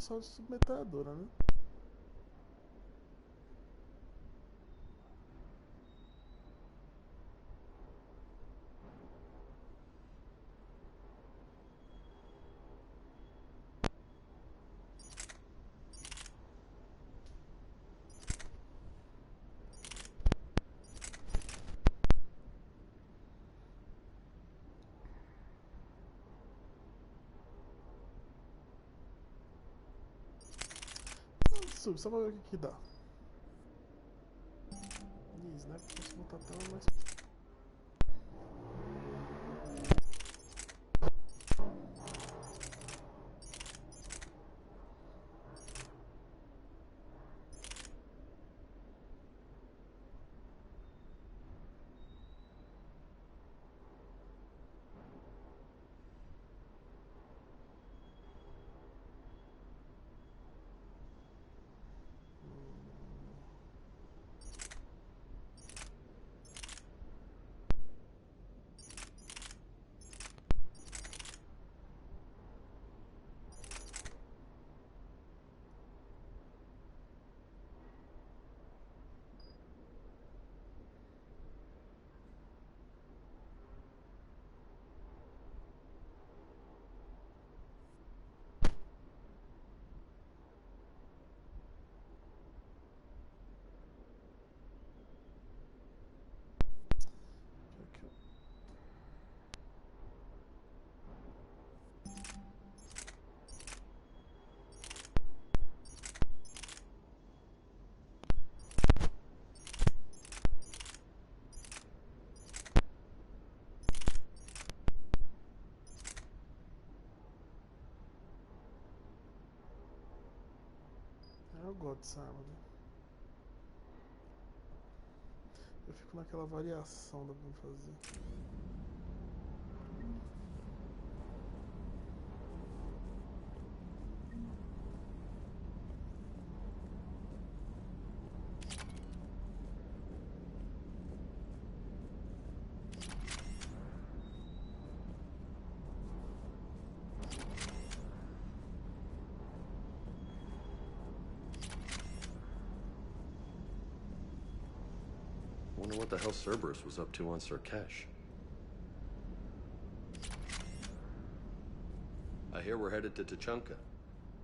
só de submetralhadora, né? Sub, só pra ver o que dá. Isso, né? Posso botar a tela mais. Eu gosto dessa arma, né? Eu fico naquela variação da pra fazer. Wonder what the hell Cerberus was up to on Surkesh. I hear we're headed to Tuchanka.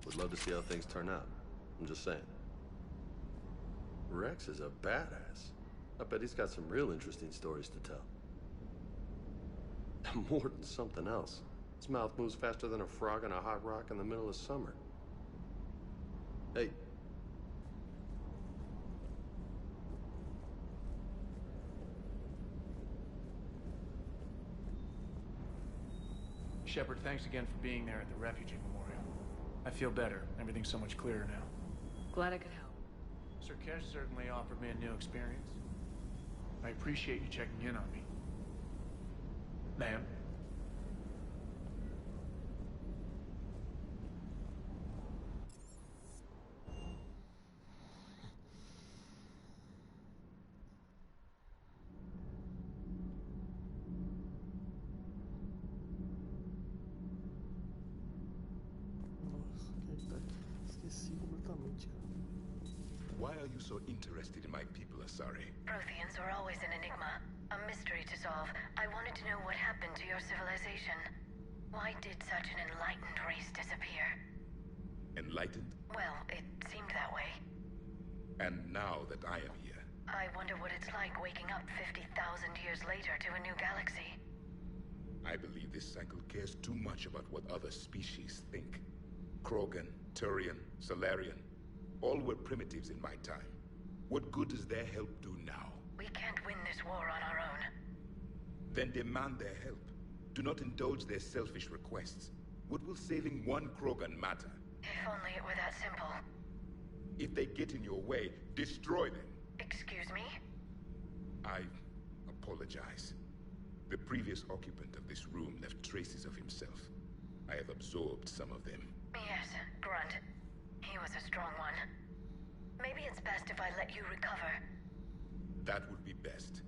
Would love to see how things turn out. I'm just saying. Rex is a badass. I bet he's got some real interesting stories to tell. More than something else. His mouth moves faster than a frog on a hot rock in the middle of summer. Hey. Shepard, thanks again for being there at the refugee memorial. I feel better. Everything's so much clearer now. Glad I could help. Surkesh certainly offered me a new experience. I appreciate you checking in on me. Ma'am? Esqueci completamente, cara. Why are you so interested in my people, Asari? Protheans were always an enigma, a mystery to solve. I wanted to know what happened to your civilization. Why did such an enlightened race disappear? Enlightened? Well, it seemed that way. And now that I am here... I wonder what it's like waking up 50,000 years later to a new galaxy. I believe this cycle cares too much about what other species think. Krogan, Turian, Solarian, all were primitives in my time. What good does their help do now? We can't win this war on our own. Then demand their help. Do not indulge their selfish requests. What will saving one Krogan matter? If only it were that simple. If they get in your way, destroy them. Excuse me? I apologize. The previous occupant of this room left traces of himself. I have absorbed some of them. Yes, Grunt. He was a strong one. Maybe it's best if I let you recover. That would be best.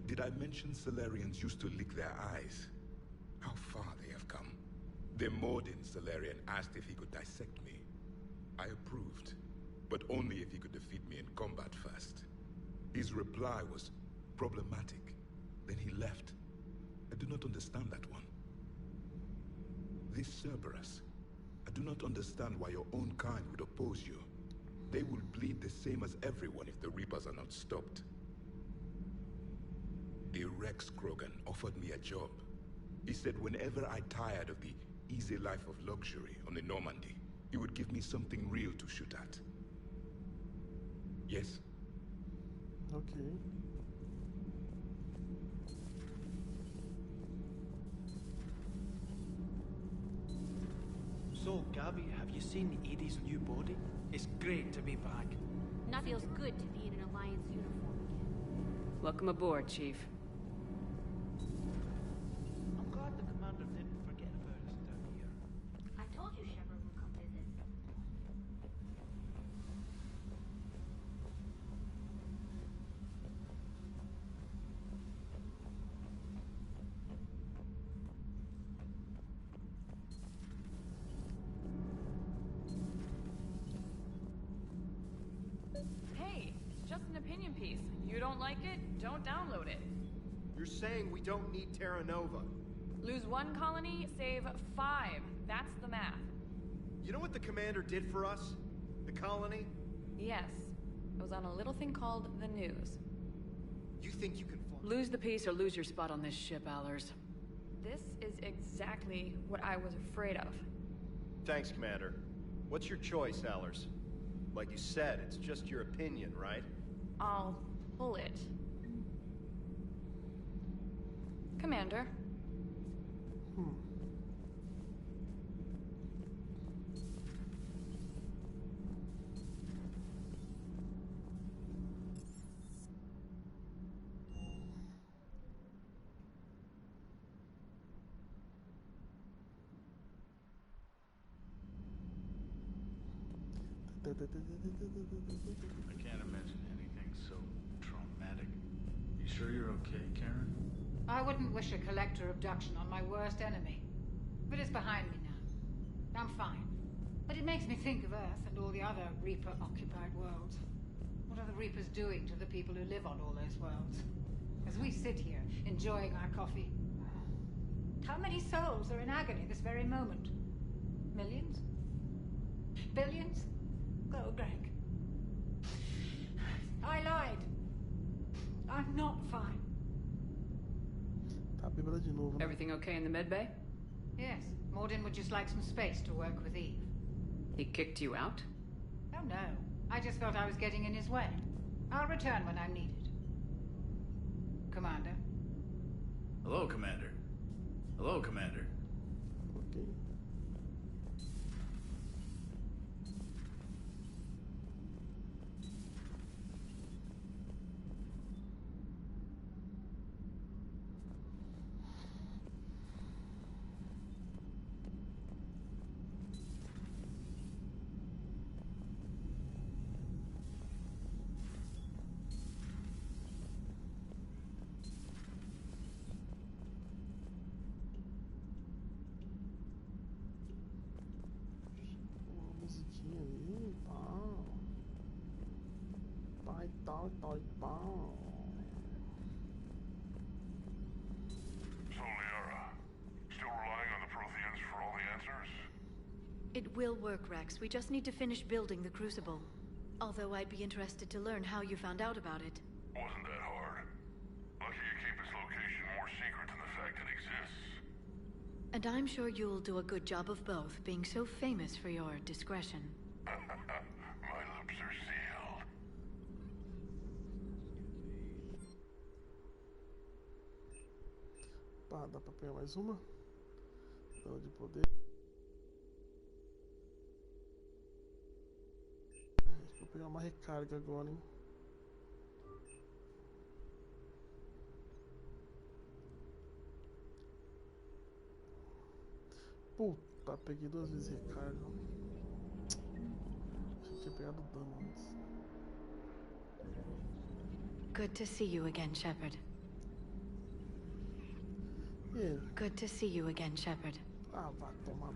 Did I mention Solarians used to lick their eyes? How far they have come. The Mordin Salarian asked if he could dissect me. I approved, but only if he could defeat me in combat first. His reply was problematic. Then he left. I do not understand that one. This Cerberus, I do not understand why your own kind would oppose you. They will bleed the same as everyone if the Reapers are not stopped. The Rex Krogan offered me a job. He said whenever I tired of the easy life of luxury on the Normandy, he would give me something real to shoot at. Yes? Okay. So, Gabby, have you seen Edie's new body? It's great to be back. Not feels good to be in an Alliance uniform again. Welcome aboard, Chief. I'm glad the commander didn't forget about us down here. I told you Shepard would come visit. Hey, it's just an opinion piece. You don't like it? Don't download it. You're saying we don't need Terra Nova. Lose 1 colony, save 5. That's the math. You know what the commander did for us? The colony? Yes. It was on a little thing called the news. You think you can Lose the peace or lose your spot on this ship, Allers. This is exactly what I was afraid of. Thanks, Commander. What's your choice, Allers? Like you said, it's just your opinion, right? I'll pull it. Commander. I can't imagine anything so traumatic. You sure you're okay, Karen? I wouldn't wish a collector abduction on my worst enemy. But it's behind me now. I'm fine. But it makes me think of Earth and all the other Reaper-occupied worlds. What are the Reapers doing to the people who live on all those worlds? As we sit here, enjoying our coffee. How many souls are in agony this very moment? Millions? Billions? Oh, Greg. I lied. I'm not fine. Tá bêbada de novo, né? Everything okay in the medbay? Yes. Mordin would just like some space to work with Eve. He kicked you out? Oh, no. I just felt I was getting in his way. I'll return when I'm needed. Commander. Hello, Commander. Hello, Commander. Okay. Musiquinha ali, pau. Pai, tal, pau. So, Liara, still relying on the Protheans for all the answers? It will work, Rex. We just need to finish building the Crucible. Although I'd be interested to learn how you found out about it. Wasn't that hard. Lucky you keep its location more secret than the fact it exists. And I'm sure you'll do a good job of both, being so famous for your discretion. My lips are sealed. Pá, dá pra pegar mais uma? Dela de poder. Acho que vou pegar uma recarga agora, hein? Puta, peguei 2 vezes recarga. Achei que tinha pegado dano antes. Good to see you again, Shepard. E ele? Good to see you again, Shepard. Ah, vai tomar.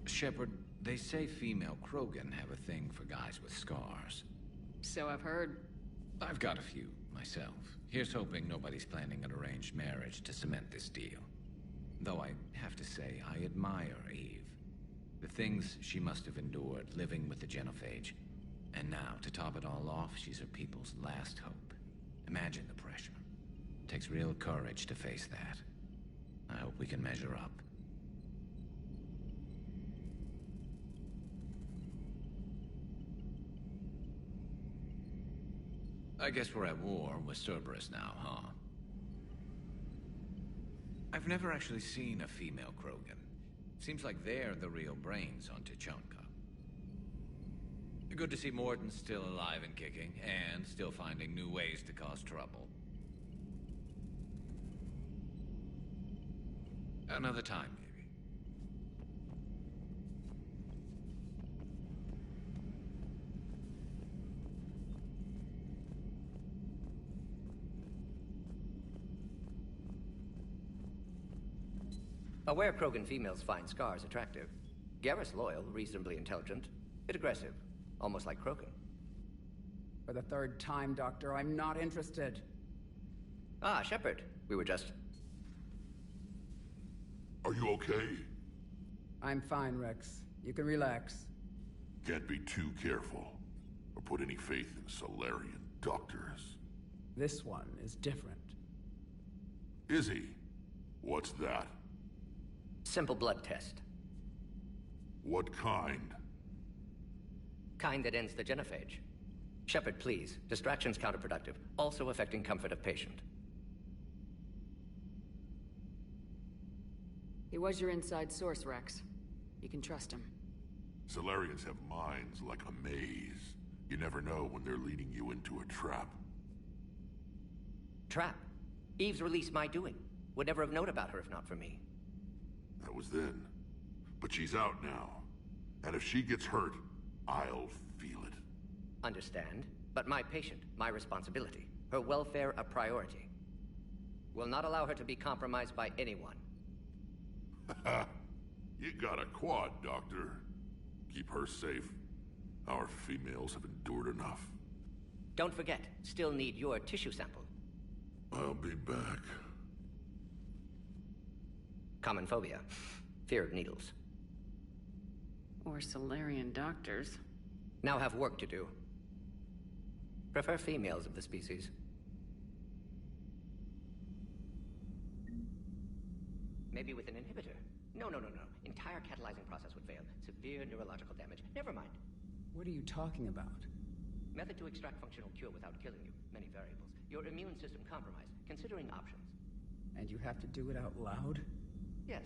Shepard, they say female Krogan have a thing for guys with scars. So I've heard. I've got a few, myself. Here's hoping nobody's planning an arranged marriage to cement this deal. Though I have to say, I admire Eve. The things she must have endured living with the Genophage. And now, to top it all off, she's her people's last hope. Imagine the pressure. It takes real courage to face that. I hope we can measure up. I guess we're at war with Cerberus now, huh? I've never actually seen a female Krogan. Seems like they're the real brains on Tuchanka. Good to see Morden's still alive and kicking, and still finding new ways to cause trouble. Another time, maybe. Aware Krogan females find scars attractive. Garrus loyal, reasonably intelligent, bit aggressive, almost like Krogan. For the third time, Doctor, I'm not interested. Ah, Shepard. We were just... Are you okay? I'm fine, Rex. You can relax. Can't be too careful, or put any faith in Solarian doctors. This one is different. Is he? What's that? Simple blood test. What kind? Kind that ends the genophage. Shepard, please. Distraction's counterproductive, also affecting comfort of patient. He was your inside source, Rex. You can trust him. Solarians have minds like a maze. You never know when they're leading you into a trap. Trap? Eve's release my doing. Would never have known about her if not for me. That was then. But she's out now. And if she gets hurt, I'll feel it. Understand. But my patient, my responsibility. Her welfare a priority. Will not allow her to be compromised by anyone. You got a quad, Doctor. Keep her safe. Our females have endured enough. Don't forget, still need your tissue sample. I'll be back. Common phobia. Fear of needles. Or Solarian doctors. Now have work to do. Prefer females of the species. Maybe with an inhibitor. No. Entire catalyzing process would fail. Severe neurological damage. Never mind. What are you talking about? Method to extract functional cure without killing you. Many variables. Your immune system compromised. Considering options. And you have to do it out loud? Yes.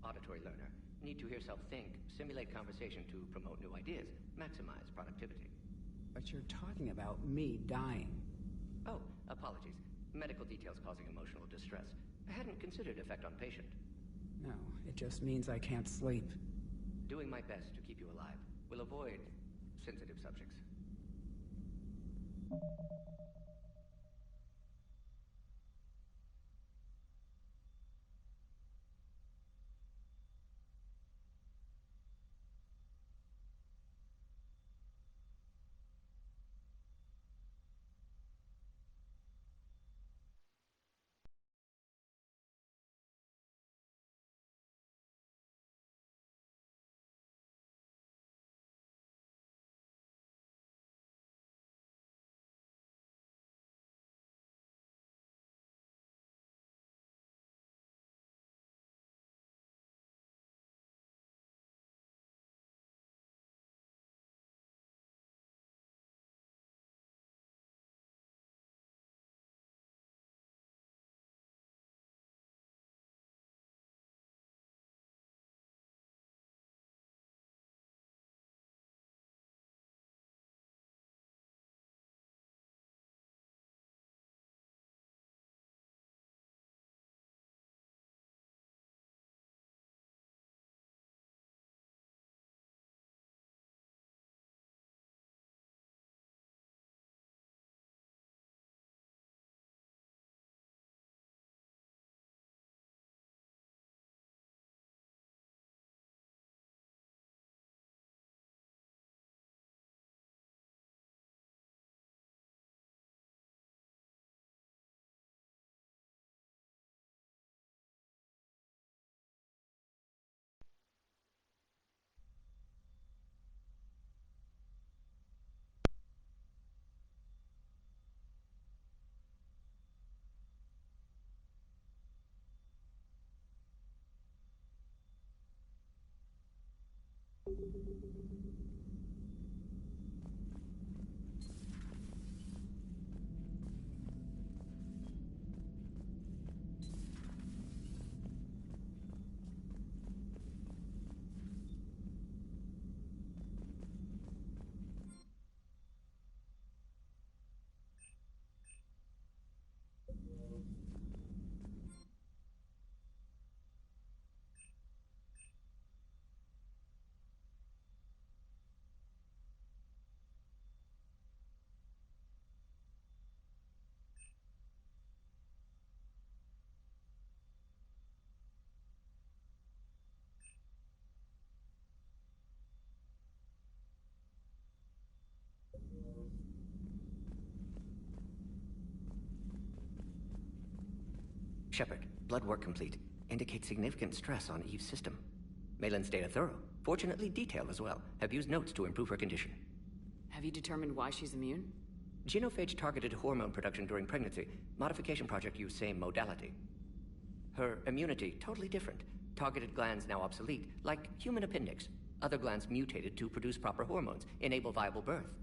Auditory learner. Need to hear self think, simulate conversation to promote new ideas, maximize productivity. But you're talking about me dying. Oh, apologies. Medical details causing emotional distress. I hadn't considered effect on patient. No, it just means I can't sleep. Doing my best to keep you alive. Will avoid sensitive subjects. Shepard, blood work complete. Indicates significant stress on Eve's system. Malin's data thorough. Fortunately detailed as well. Have used notes to improve her condition. Have you determined why she's immune? Genophage targeted hormone production during pregnancy. Modification project used same modality. Her immunity, totally different. Targeted glands now obsolete, like human appendix. Other glands mutated to produce proper hormones, enable viable birth.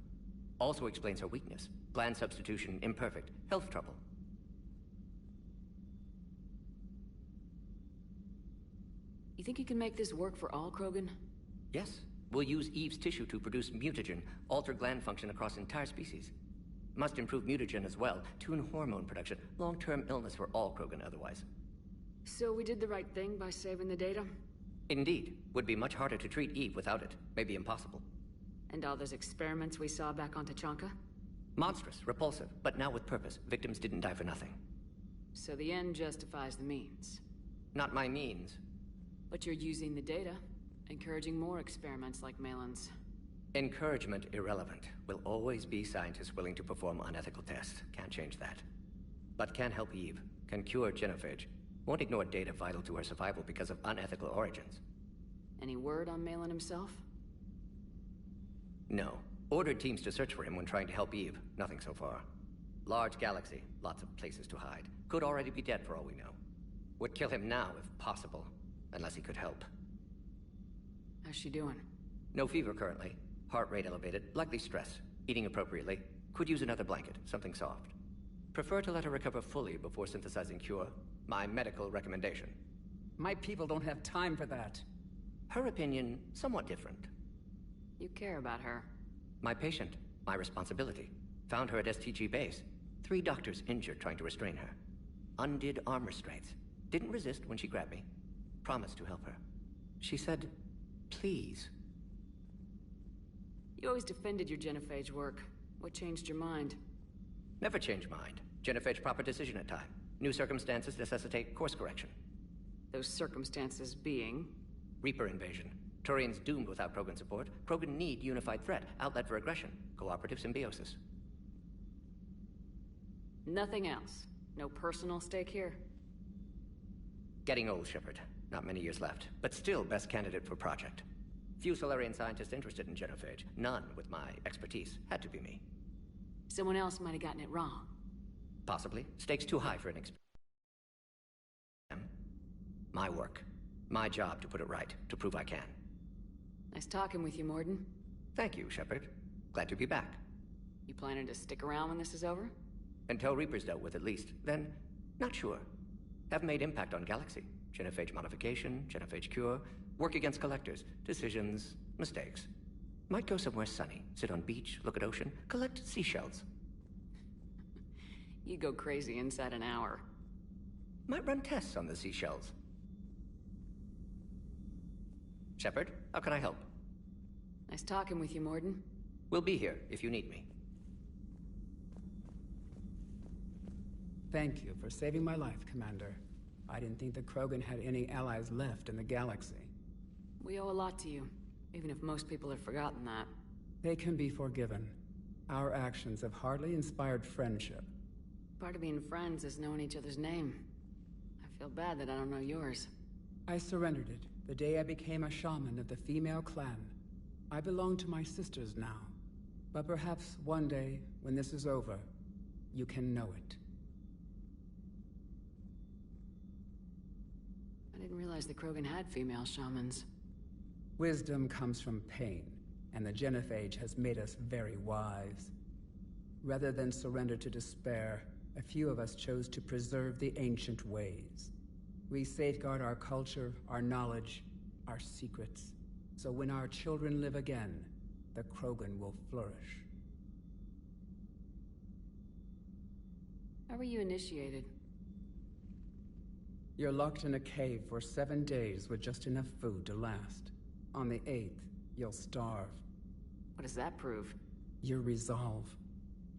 Also explains her weakness. Gland substitution imperfect. Health trouble. You think you can make this work for all Krogan? Yes. We'll use Eve's tissue to produce mutagen, alter gland function across entire species. Must improve mutagen as well, tune hormone production. Long-term illness for all Krogan otherwise. So we did the right thing by saving the data? Indeed. Would be much harder to treat Eve without it. Maybe impossible. And all those experiments we saw back on Tachanka? Monstrous, repulsive, but now with purpose. Victims didn't die for nothing. So the end justifies the means. Not my means. But you're using the data, encouraging more experiments like Malin's. Encouragement irrelevant. Will always be scientists willing to perform unethical tests. Can't change that. But can help Eve. Can cure genophage. Won't ignore data vital to her survival because of unethical origins. Any word on Malin himself? No. Ordered teams to search for him when trying to help Eve. Nothing so far. Large galaxy. Lots of places to hide. Could already be dead for all we know. Would kill him now if possible. Unless he could help. How's she doing? No fever currently. Heart rate elevated. Likely stress. Eating appropriately. Could use another blanket. Something soft. Prefer to let her recover fully before synthesizing cure. My medical recommendation. My people don't have time for that. Her opinion, somewhat different. You care about her. My patient. My responsibility. Found her at STG base. 3 doctors injured trying to restrain her. Undid arm restraints. Didn't resist when she grabbed me. Promised to help her. She said, please. You always defended your genophage work. What changed your mind? Never change mind. Genophage proper decision at time. New circumstances necessitate course correction. Those circumstances being? Reaper invasion. Turians doomed without Krogan support. Krogan need unified threat. Outlet for aggression. Cooperative symbiosis. Nothing else. No personal stake here? Getting old, Shepard. Not many years left. But still best candidate for project. Few Solarian scientists interested in genophage. None with my expertise. Had to be me. Someone else might have gotten it wrong. Possibly. Stakes too high for an experiment. My work. My job to put it right. To prove I can. Nice talking with you, Morden. Thank you, Shepard. Glad to be back. You planning to stick around when this is over? Until Reaper's dealt with, at least. Then, not sure. Have made impact on Galaxy. Genophage modification, genophage cure, work against collectors, decisions, mistakes. Might go somewhere sunny, sit on beach, look at ocean, collect seashells. You'd go crazy inside an hour. Might run tests on the seashells. Shepard, how can I help? Nice talking with you, Morden. We'll be here if you need me. Thank you for saving my life, Commander. I didn't think the Krogan had any allies left in the galaxy. We owe a lot to you, even if most people have forgotten that. They can be forgiven. Our actions have hardly inspired friendship. Part of being friends is knowing each other's name. I feel bad that I don't know yours. I surrendered it the day I became a shaman of the female clan. I belong to my sisters now. But perhaps one day, when this is over, you can know it. I didn't realize the Krogan had female shamans. Wisdom comes from pain, and the genophage has made us very wise. Rather than surrender to despair, a few of us chose to preserve the ancient ways. We safeguard our culture, our knowledge, our secrets, so when our children live again, the Krogan will flourish. How were you initiated? You're locked in a cave for 7 days with just enough food to last. On the 8th, you'll starve. What does that prove? Your resolve.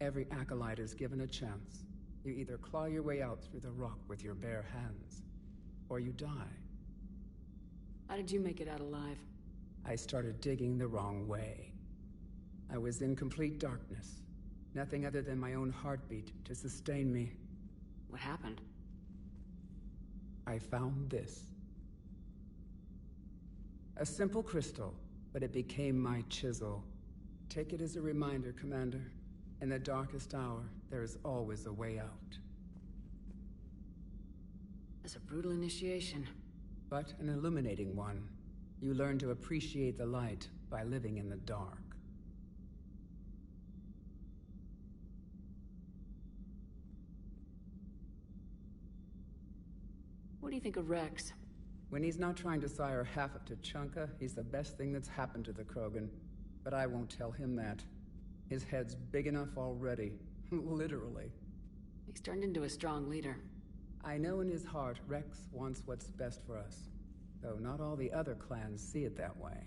Every acolyte is given a chance. You either claw your way out through the rock with your bare hands, or you die. How did you make it out alive? I started digging the wrong way. I was in complete darkness. Nothing other than my own heartbeat to sustain me. What happened? I found this. A simple crystal, but it became my chisel. Take it as a reminder, Commander. In the darkest hour, there is always a way out. That's a brutal initiation. But an illuminating one. You learn to appreciate the light by living in the dark. What do you think of Rex? When he's not trying to sire half of Tuchanka, he's the best thing that's happened to the Krogan. But I won't tell him that. His head's big enough already. Literally. He's turned into a strong leader. I know in his heart Rex wants what's best for us. Though not all the other clans see it that way.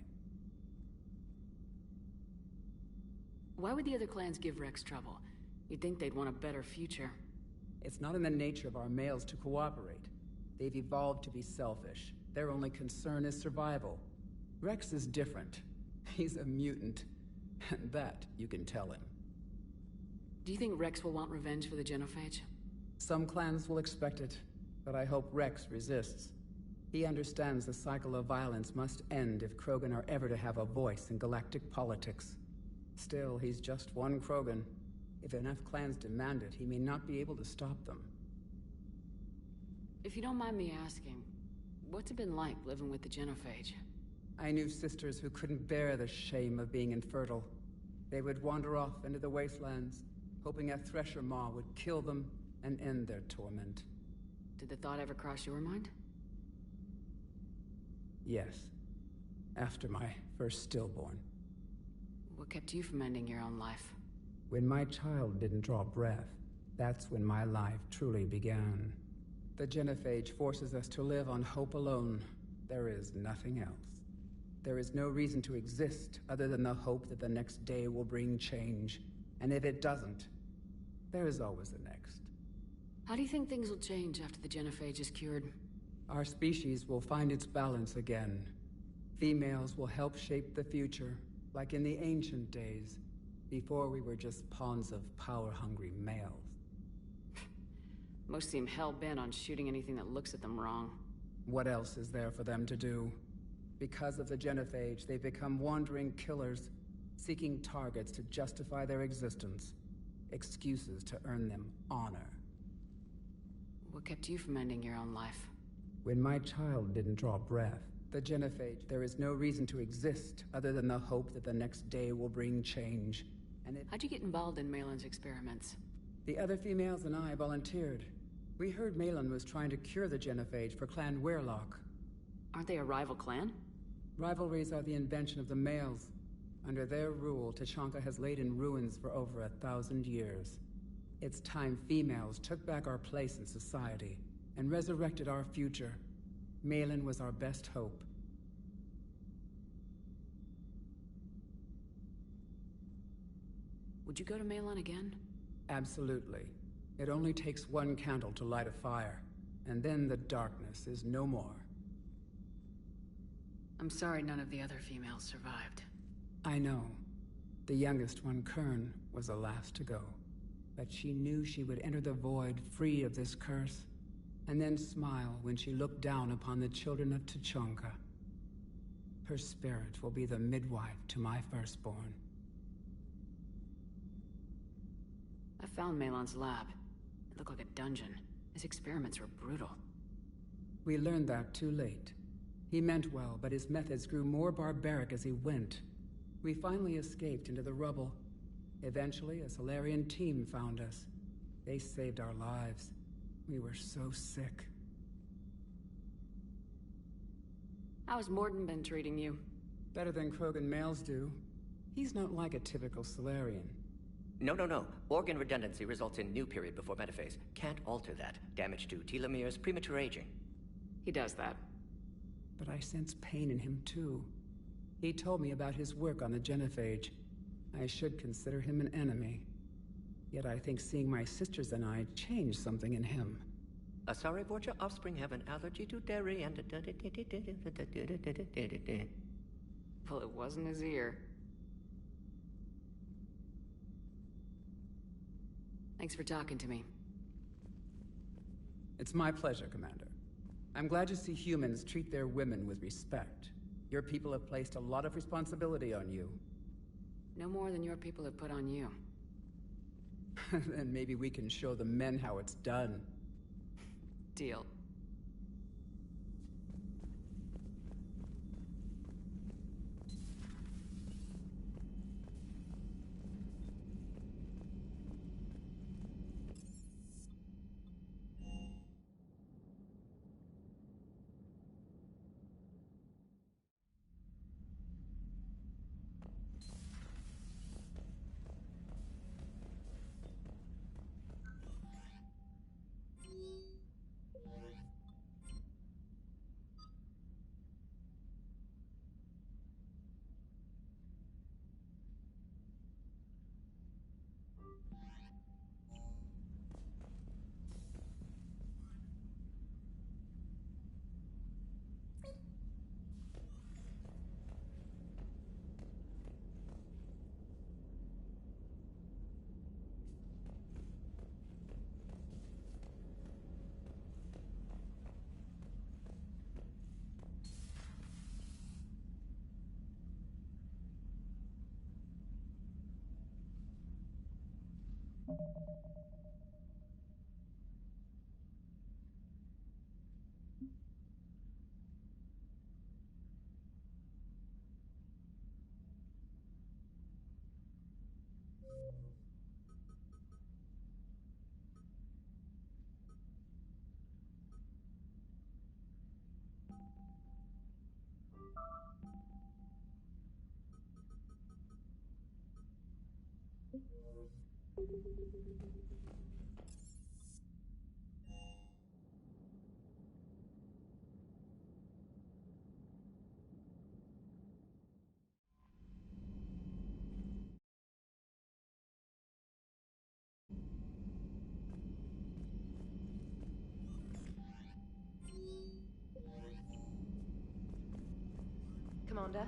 Why would the other clans give Rex trouble? You'd think they'd want a better future. It's not in the nature of our males to cooperate. They've evolved to be selfish. Their only concern is survival. Rex is different. He's a mutant. And that you can tell him. Do you think Rex will want revenge for the genophage? Some clans will expect it, but I hope Rex resists. He understands the cycle of violence must end if Krogan are ever to have a voice in galactic politics. Still, he's just one Krogan. If enough clans demand it, he may not be able to stop them. If you don't mind me asking, what's it been like living with the genophage? I knew sisters who couldn't bear the shame of being infertile. They would wander off into the wastelands, hoping a thresher maw would kill them and end their torment. Did the thought ever cross your mind? Yes. After my first stillborn. What kept you from ending your own life? When my child didn't draw breath, that's when my life truly began. The genophage forces us to live on hope alone. There is nothing else. There is no reason to exist other than the hope that the next day will bring change. And if it doesn't, there is always the next. How do you think things will change after the genophage is cured? Our species will find its balance again. Females will help shape the future, like in the ancient days, before we were just pawns of power-hungry males. Most seem hell-bent on shooting anything that looks at them wrong. What else is there for them to do? Because of the genophage, they've become wandering killers, seeking targets to justify their existence. Excuses to earn them honor. What kept you from ending your own life? When my child didn't draw breath, the genophage, there is no reason to exist other than the hope that the next day will bring change. And How'd you get involved in Malin's experiments? The other females and I volunteered. We heard Malin was trying to cure the genophage for Clan Weirlock. Aren't they a rival clan? Rivalries are the invention of the males. Under their rule, Tuchanka has laid in ruins for over 1,000 years. It's time females took back our place in society and resurrected our future. Malin was our best hope. Would you go to Malin again? Absolutely. It only takes one candle to light a fire, and then the darkness is no more. I'm sorry none of the other females survived. I know. The youngest one, Kern, was the last to go. But she knew she would enter the void free of this curse, and then smile when she looked down upon the children of Tuchanka. Her spirit will be the midwife to my firstborn. I found Malin's lab. It looked like a dungeon. His experiments were brutal. We learned that too late. He meant well, but his methods grew more barbaric as he went. We finally escaped into the rubble. Eventually, a Solarian team found us. They saved our lives. We were so sick. How's Morden been treating you? Better than Krogan males do. He's not like a typical Solarian. No. Organ redundancy results in new period before metaphase. Can't alter that. Damage to telomeres, premature aging. He does that. But I sense pain in him, too. He told me about his work on the genophage. I should consider him an enemy. Yet I think seeing my sisters and I changed something in him. Asari Borgia offspring have an allergy to dairy and... Well, it wasn't his ear. Thanks for talking to me. It's my pleasure, Commander. I'm glad to see humans treat their women with respect. Your people have placed a lot of responsibility on you. No more than your people have put on you. Then maybe we can show the men how it's done. Deal. Commander?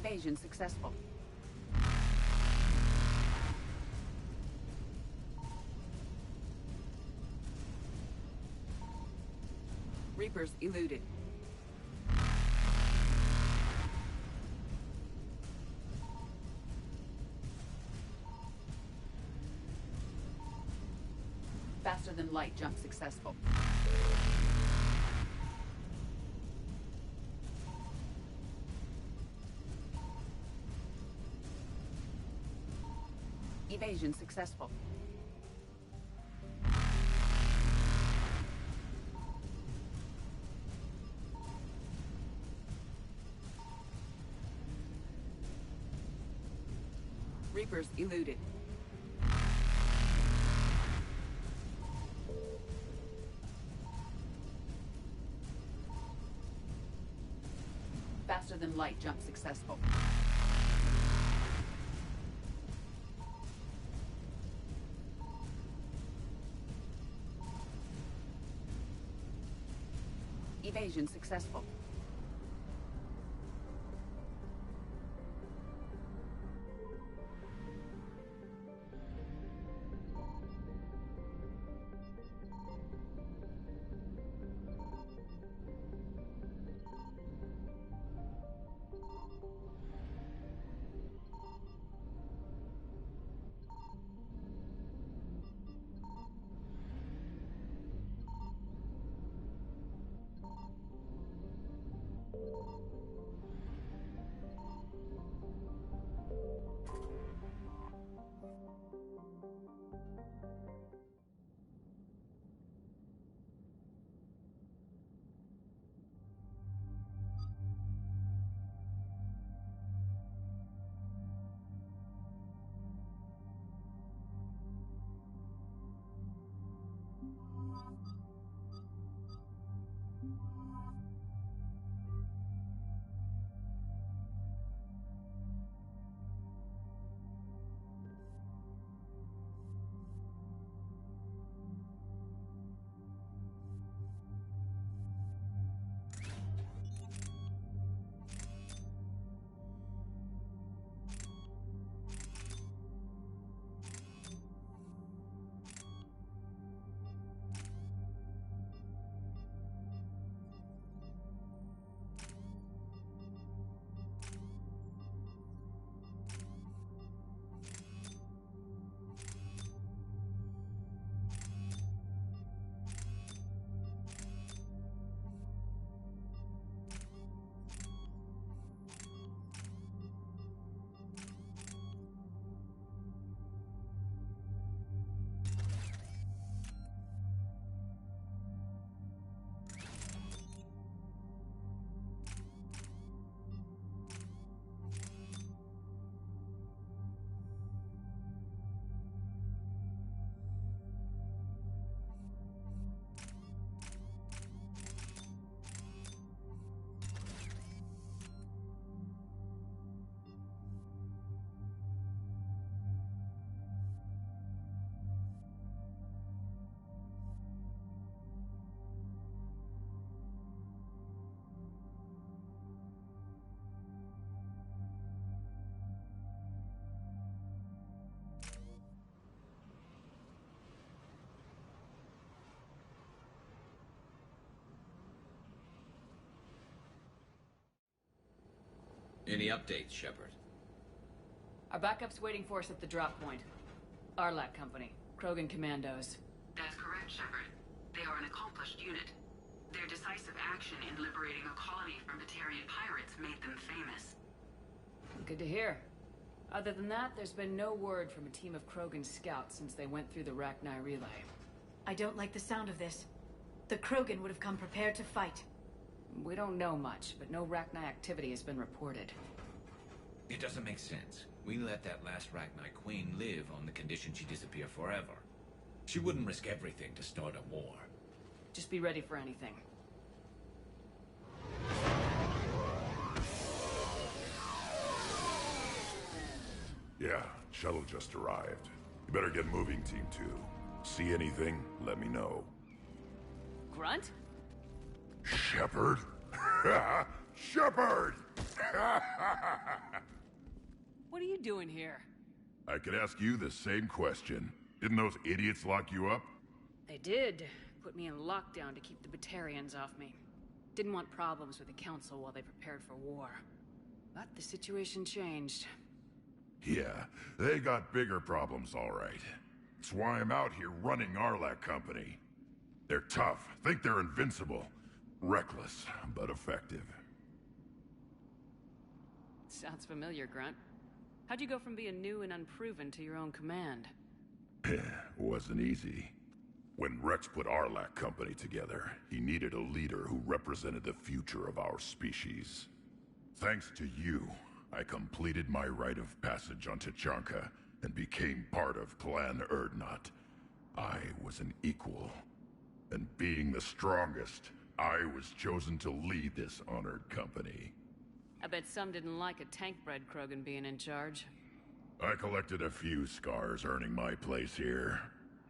Evasion successful. Reapers eluded. Faster than light jump successful. Evasion successful. Reapers eluded. Faster than light jump successful. Evasion successful. Any updates, Shepard? Our backup's waiting for us at the drop point. Arlac Company, Krogan Commandos. The threat, Shepard. They are an accomplished unit. Their decisive action in liberating a colony from Batarian pirates made them famous. Good to hear. Other than that, there's been no word from a team of Krogan scouts since they went through the Rachni relay. I don't like the sound of this. The Krogan would have come prepared to fight. We don't know much, but no Rachni activity has been reported. It doesn't make sense. We let that last Rachni queen live on the condition she disappear forever. She wouldn't risk everything to start a war. Just be ready for anything. Yeah, shuttle just arrived. You better get moving, Team 2. See anything, let me know. Grunt? Shepard? Shepard! What are you doing here? I could ask you the same question. Didn't those idiots lock you up? They did. Put me in lockdown to keep the Batarians off me. Didn't want problems with the Council while they prepared for war. But the situation changed. Yeah, they got bigger problems, all right. That's why I'm out here running Arlac Company. They're tough, think they're invincible. Reckless, but effective. Sounds familiar, Grunt. How'd you go from being new and unproven to your own command? Wasn't easy. When Rex put Arlac Company together, he needed a leader who represented the future of our species. Thanks to you, I completed my rite of passage on Tuchanka and became part of Clan Urdnot. I was an equal. And being the strongest, I was chosen to lead this honored company. I bet some didn't like a tank-bred Krogan being in charge. I collected a few scars earning my place here.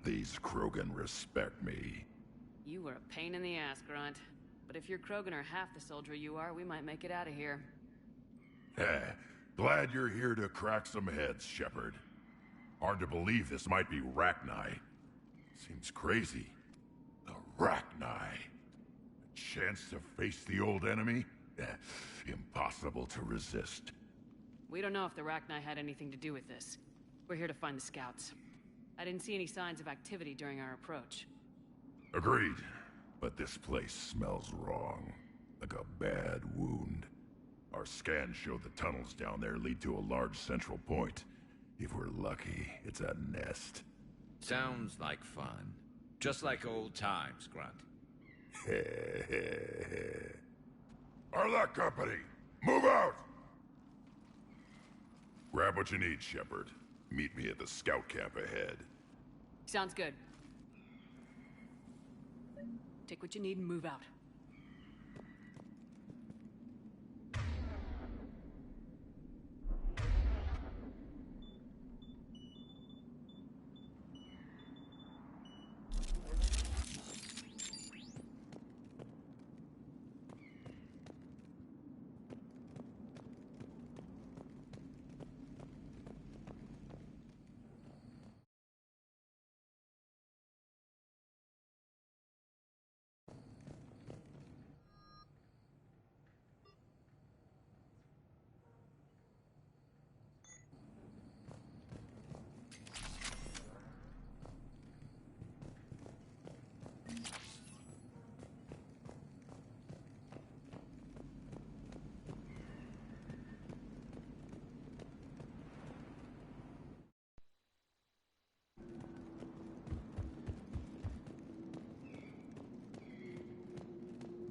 These Krogan respect me. You were a pain in the ass, Grunt. But if your Krogan are half the soldier you are, we might make it out of here. Glad you're here to crack some heads, Shepard. Hard to believe this might be Rachni. Seems crazy. The Rachni. A chance to face the old enemy? Impossible to resist. We don't know if the Rachni had anything to do with this. We're here to find the scouts. I didn't see any signs of activity during our approach. Agreed. But this place smells wrong. Like a bad wound. Our scans show the tunnels down there lead to a large central point. If we're lucky, it's a nest. Sounds like fun. Just like old times, Grunt. Arlac Company, move out! Grab what you need, Shepard. Meet me at the scout camp ahead. Sounds good. Take what you need and move out.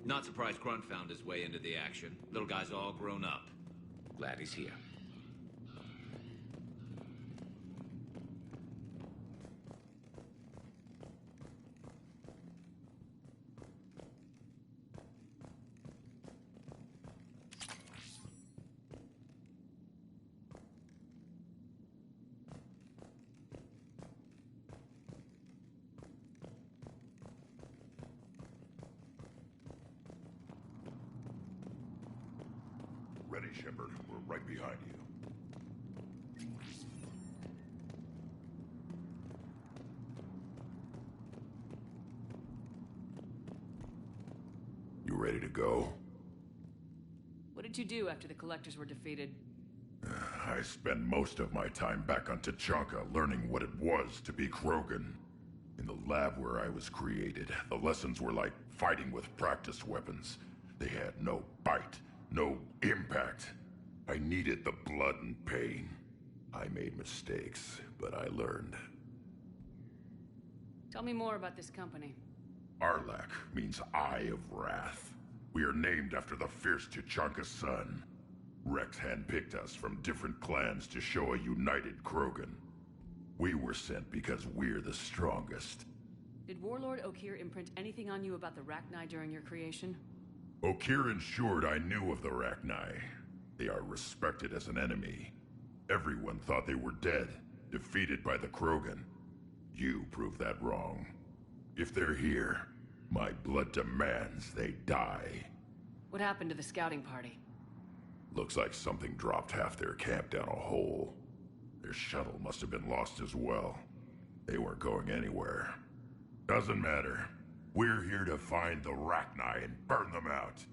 Not surprised Grunt found his way into the action. Little guy's all grown up. Glad he's here. Ready, Shepard. We're right behind you. You ready to go? What did you do after the Collectors were defeated? I spent most of my time back on Tuchanka learning what it was to be Krogan. In the lab where I was created, the lessons were like fighting with practice weapons. They had no bite, no impact. I needed the blood and pain. I made mistakes, but I learned. Tell me more about this company. Arlak means Eye of Wrath. We are named after the fierce Tuchanka sun. Rex handpicked us from different clans to show a united Krogan. We were sent because we're the strongest. Did Warlord Okeer imprint anything on you about the Rachni during your creation? Okeer ensured I knew of the Rachni. They are respected as an enemy. Everyone thought they were dead, defeated by the Krogan. You proved that wrong. If they're here, my blood demands they die. What happened to the scouting party? Looks like something dropped half their camp down a hole. Their shuttle must have been lost as well. They weren't going anywhere. Doesn't matter. We're here to find the Rachni and burn them out.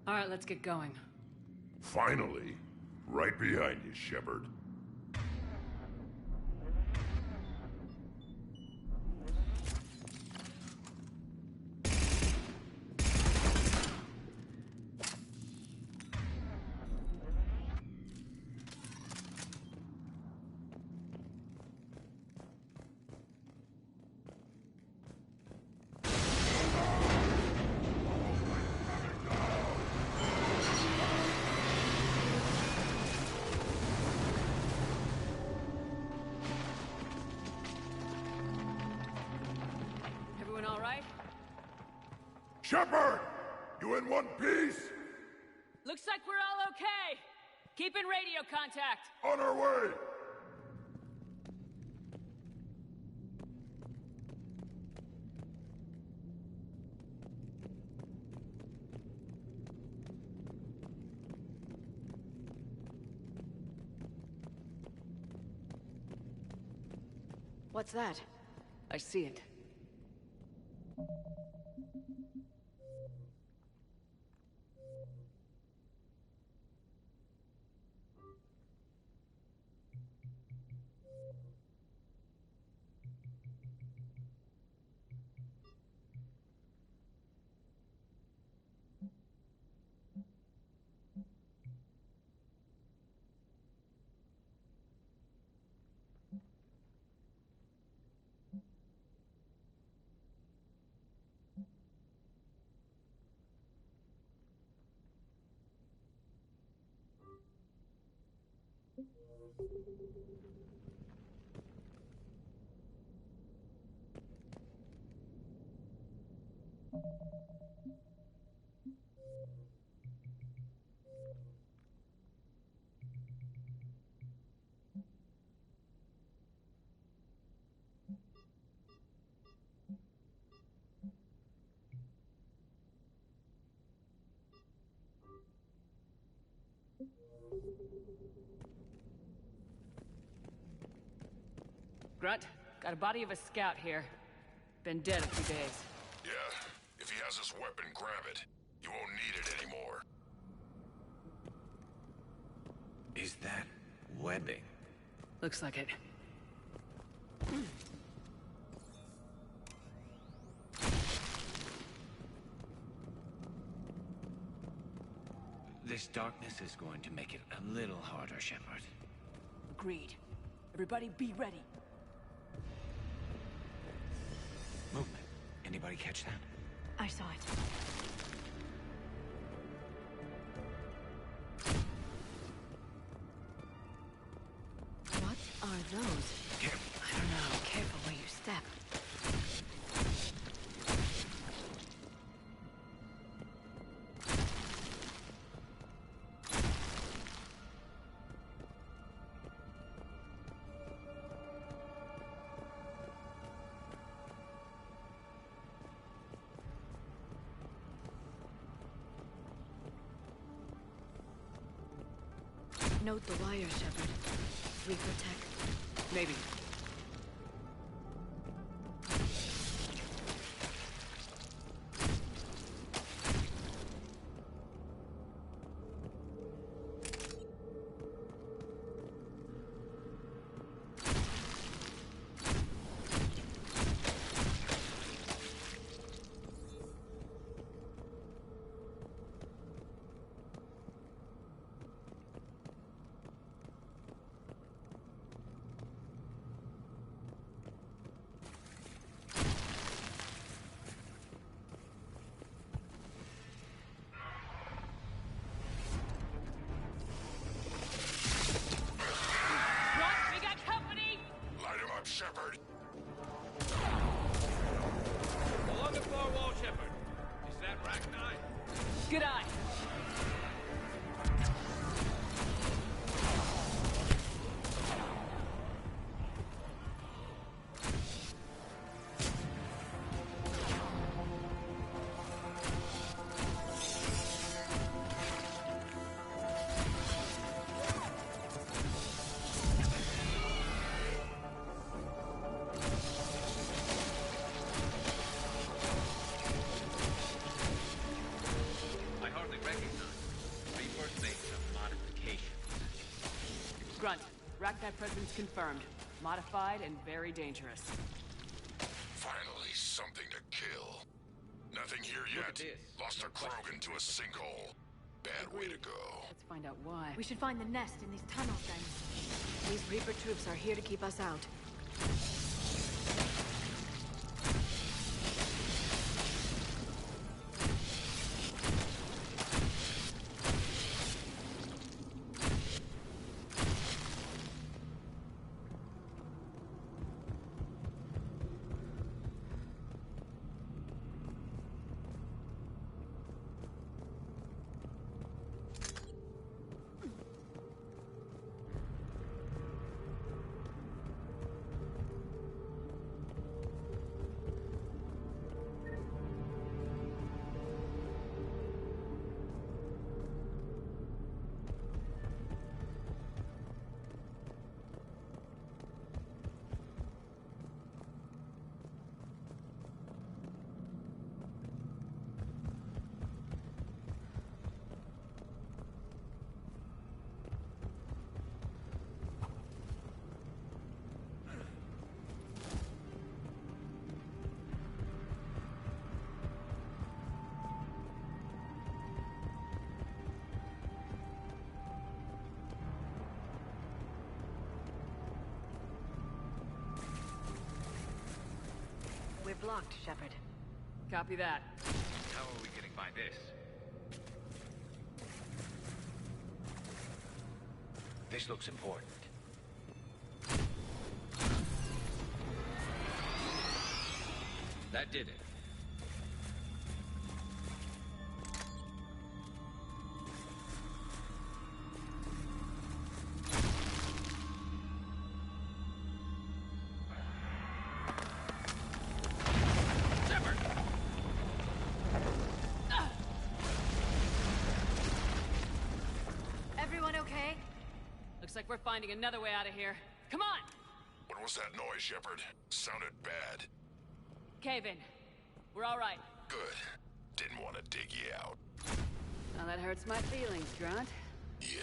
All right, let's get going. Finally. Right behind you, Shepard. Shepard! You in one piece? Looks like we're all okay. Keep in radio contact. On our way! What's that? I see it. Grunt, got a body of a scout here. Been dead a few days. Yeah, if he has his weapon, grab it. You won't need it anymore. Is that webbing? Looks like it. This darkness is going to make it a little harder, Shepard. Agreed. Everybody be ready. Movement. Anybody catch that? I saw it. What are those? Careful. I don't know. Careful where you step. Note the wire, Shepard. Reaper tech. Maybe. Grunt, Rachni presence confirmed. Modified and very dangerous. Finally, something to kill. Nothing here yet. Lost a Krogan to a sinkhole. Bad way to go. Let's find out why. We should find the nest in these tunnels then. These Reaper troops are here to keep us out. We're blocked, Shepard. Copy that. How are we getting by this? This looks important. That did it. Everyone okay? Looks like we're finding another way out of here. Come on! What was that noise, Shepard? Sounded bad. Cave in. We're all right. Good. Didn't want to dig you out. Now that hurts my feelings, Grunt. Yeah.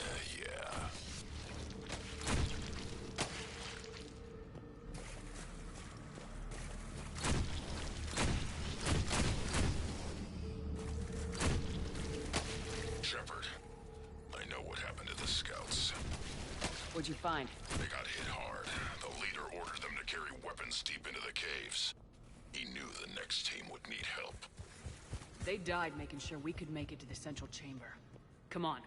Shepard, I know what happened to the scouts. What'd you find? They got hit hard. The leader ordered them to carry weapons deep into the caves. He knew the next team would need help. They died making sure we could make it to the central chamber. Come on.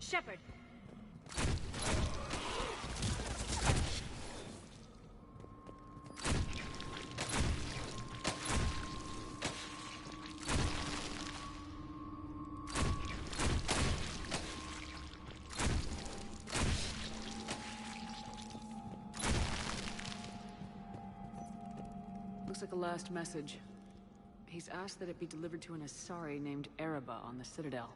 Shepard! Looks like a last message. He's asked that it be delivered to an Asari named Ereba on the Citadel.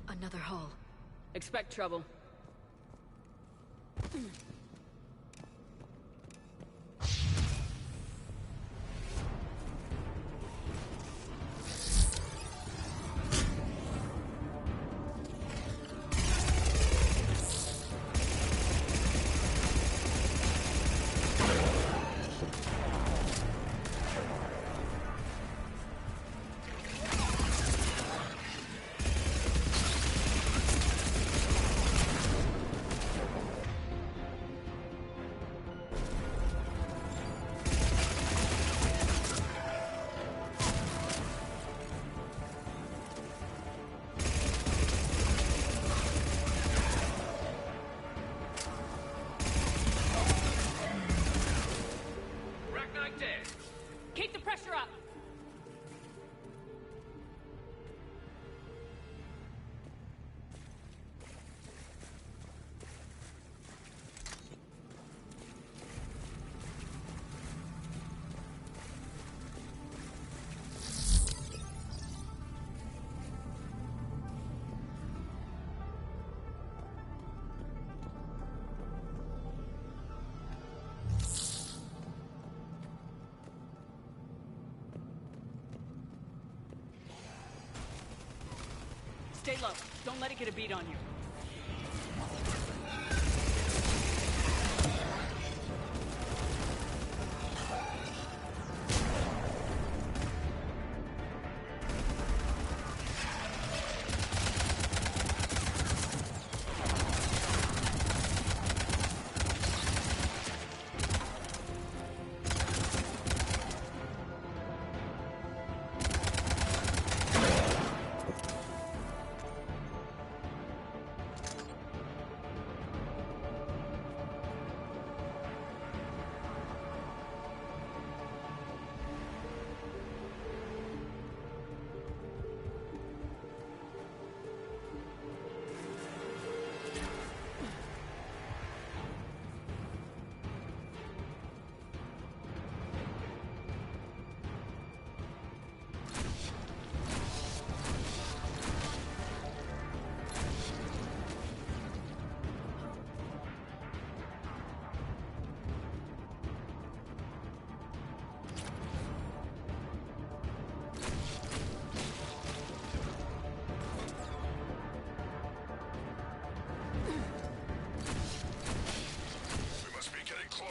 Another hull. Expect trouble. Keep the pressure up! Stay low. Don't let it get a beat on you.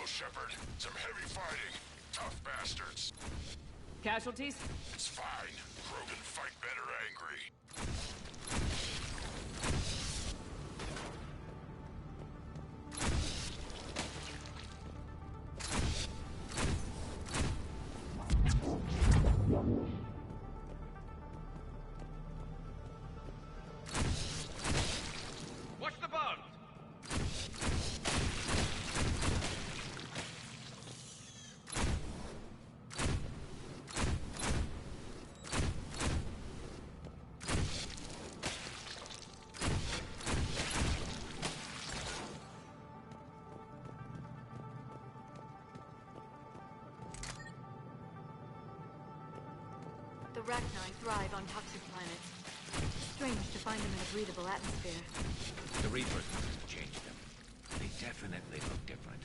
Shepard. Some heavy fighting. Tough bastards. Casualties? It's fine. Krogan fight better angry. Watch the bugs! The Rachni thrive on toxic planets. Strange to find them in a breathable atmosphere. The Reapers must have changed them. They definitely look different.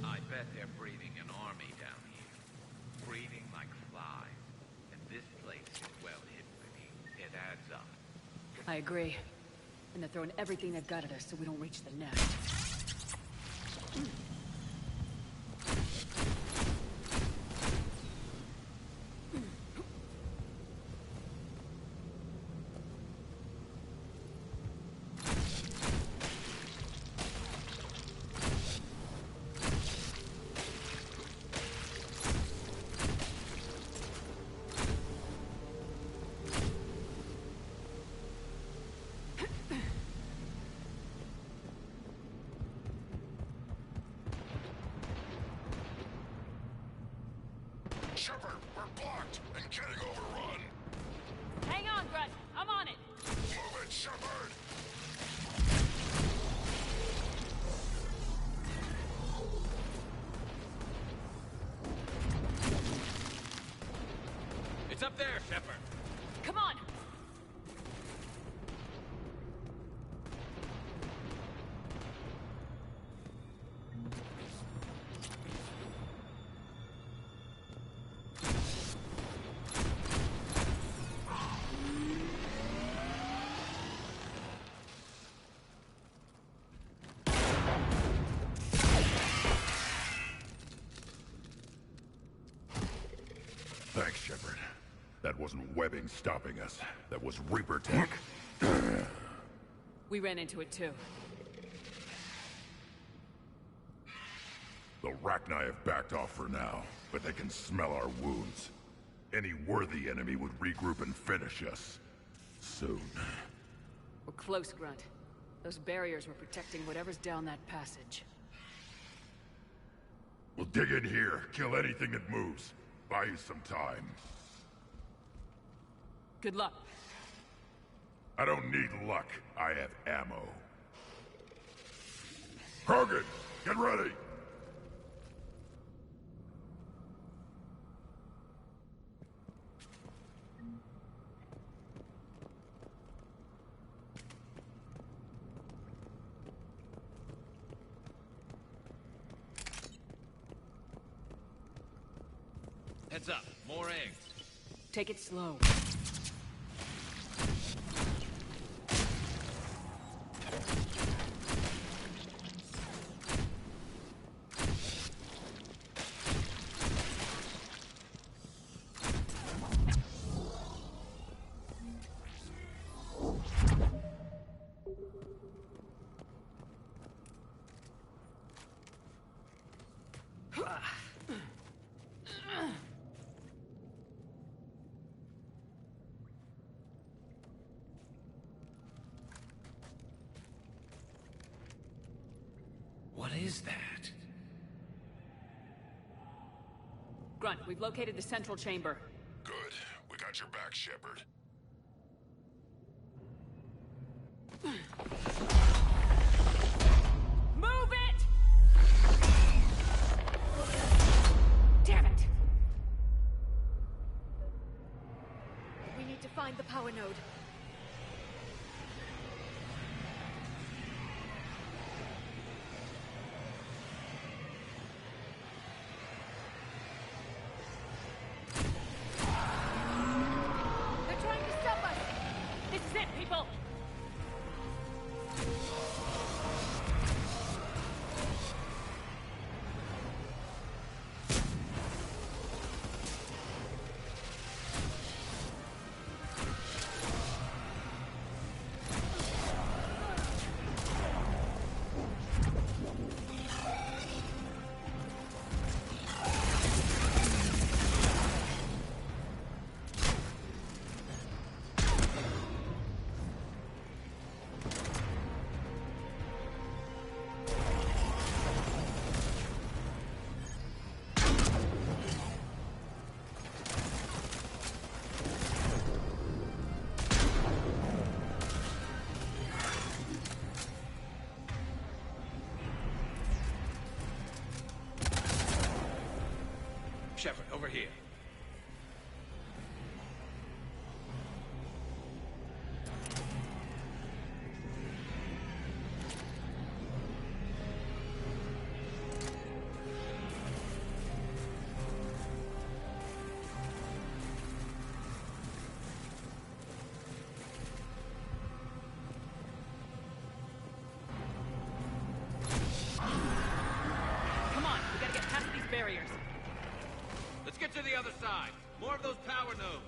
I bet they're breeding an army down here. Breeding like flies. And this place is well hidden beneath. It adds up. I agree. And they're throwing everything they've got at us so we don't reach the nest. Shepard, we're blocked and getting overrun. Hang on, Grunt. I'm on it. Move it, Shepard. It's up there, Shepard. Come on. That wasn't webbing stopping us. That was Reaper tech. We ran into it too. The Rachni have backed off for now, but they can smell our wounds. Any worthy enemy would regroup and finish us. Soon. We're close, Grunt. Those barriers were protecting whatever's down that passage. We'll dig in here, kill anything that moves. Buy you some time. Good luck. I don't need luck. I have ammo. Krogan, get ready! Heads up, more eggs. Take it slow. What is that? Grunt, we've located the central chamber. Good. We got your back, Shepard. Move it! Damn it! We need to find the power node. They're trying to stop us! This is it, people! Shepard, over here. Come on, we gotta get past these barriers. Let's get to the other side. More of those power nodes.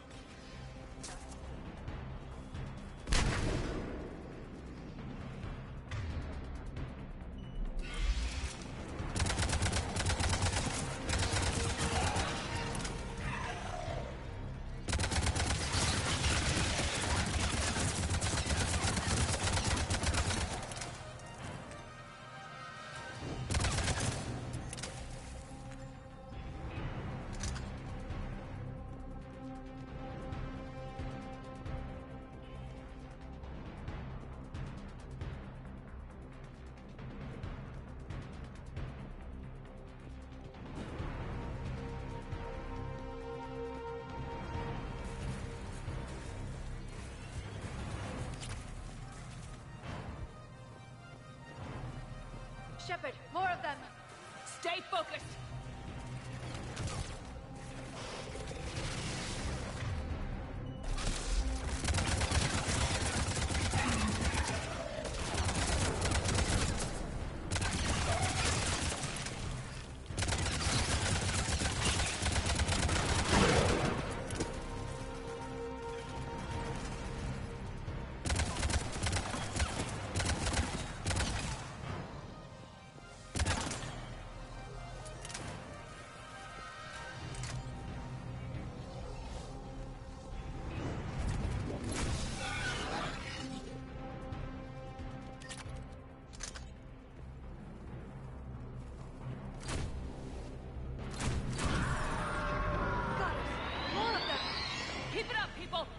Shepard, more of them! Stay focused! careful!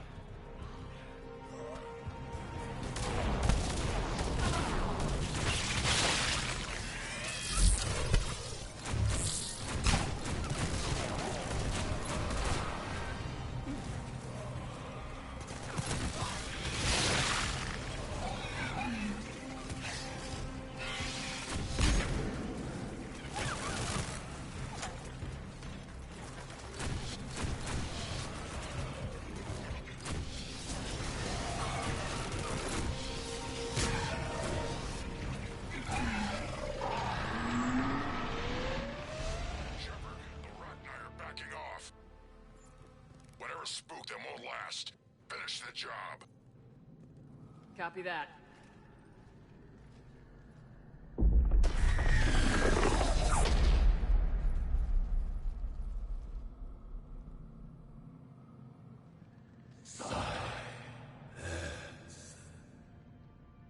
Spook them won't last. Finish the job. Copy that.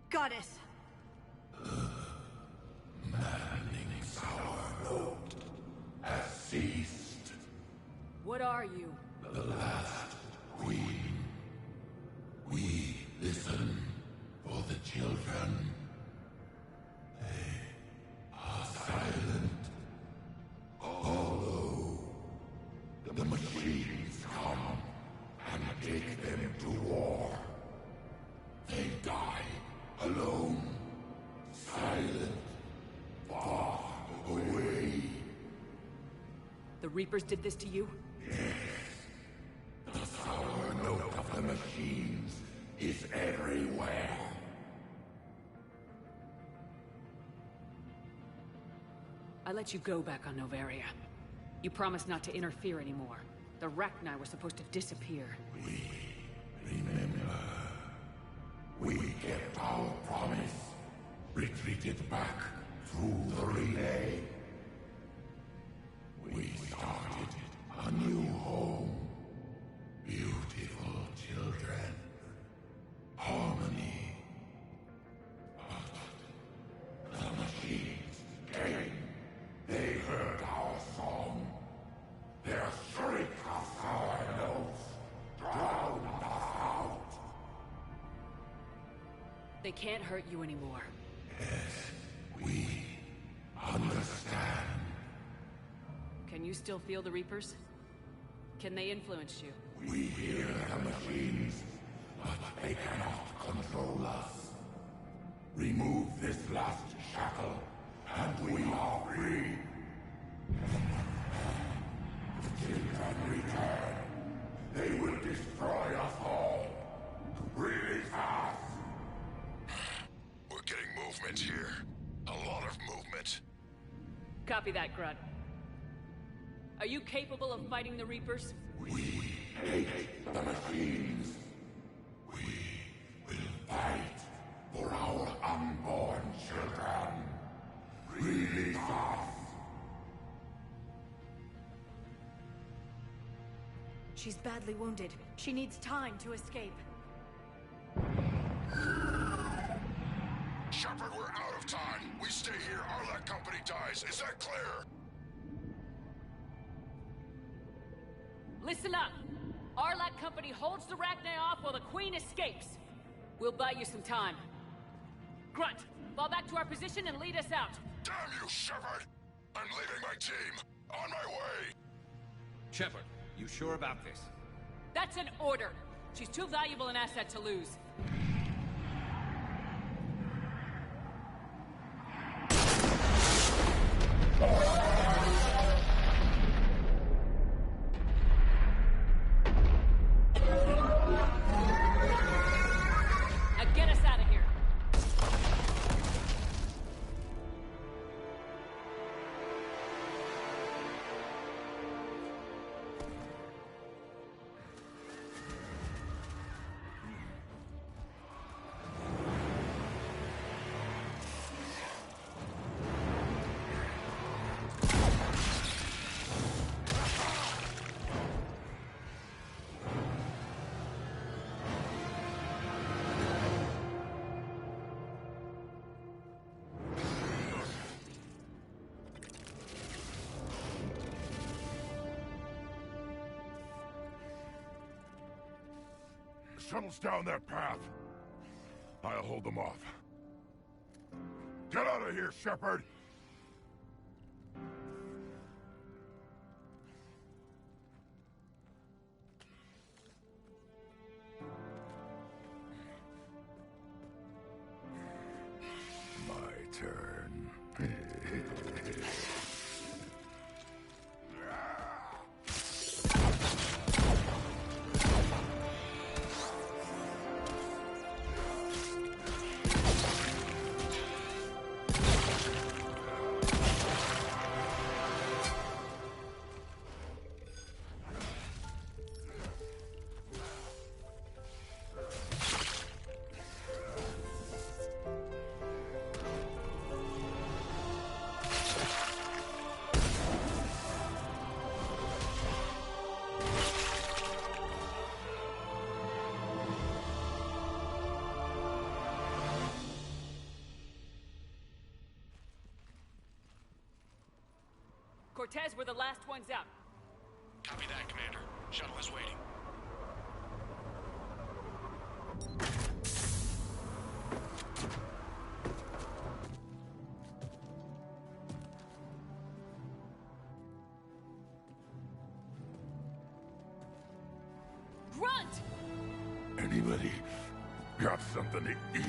Goddess! Maddening sour note has ceased. What are you? The last queen. We listen for the children. They are silent. Although the machines come and take them to war, they die alone, silent, far away. The Reapers did this to you? Yes. The sour note of the machines is everywhere. I let you go back on Novaria. You promised not to interfere anymore. The Rachni were supposed to disappear. Remember, we kept our promise. Retreated back through the relay. We started a new home. Beautiful children. Harmony. But the machines came. They heard our song. Their shriek of sour notes drowned us out. They can't hurt you anymore. Yes, we understand. Can you still feel the Reapers? Can they influence you? We hear the machines, but they cannot control us. Remove this last shackle, and we are free. The children return. They will destroy us all. Release us! We're getting movement here. A lot of movement. Copy that, Grunt. Are you capable of fighting the Reapers? We hate the machines. We will fight for our unborn children. Release us! She's badly wounded. She needs time to escape. Shepard, we're out of time. We stay here, Arlec Company dies. Is that clear? Listen up! Arlec Company holds the Rachni off while the Queen escapes. We'll buy you some time. Grunt, fall back to our position and lead us out. Damn you, Shepard! I'm leaving my team. On my way! Shepard, you sure about this? That's an order. She's too valuable an asset to lose. Now get us out of here. shuttles down that path. I'll hold them off. Get out of here, Shepard! My turn. Cortez, we're the last ones out. Copy that, Commander. Shuttle is waiting. Grunt! Anybody got something to eat?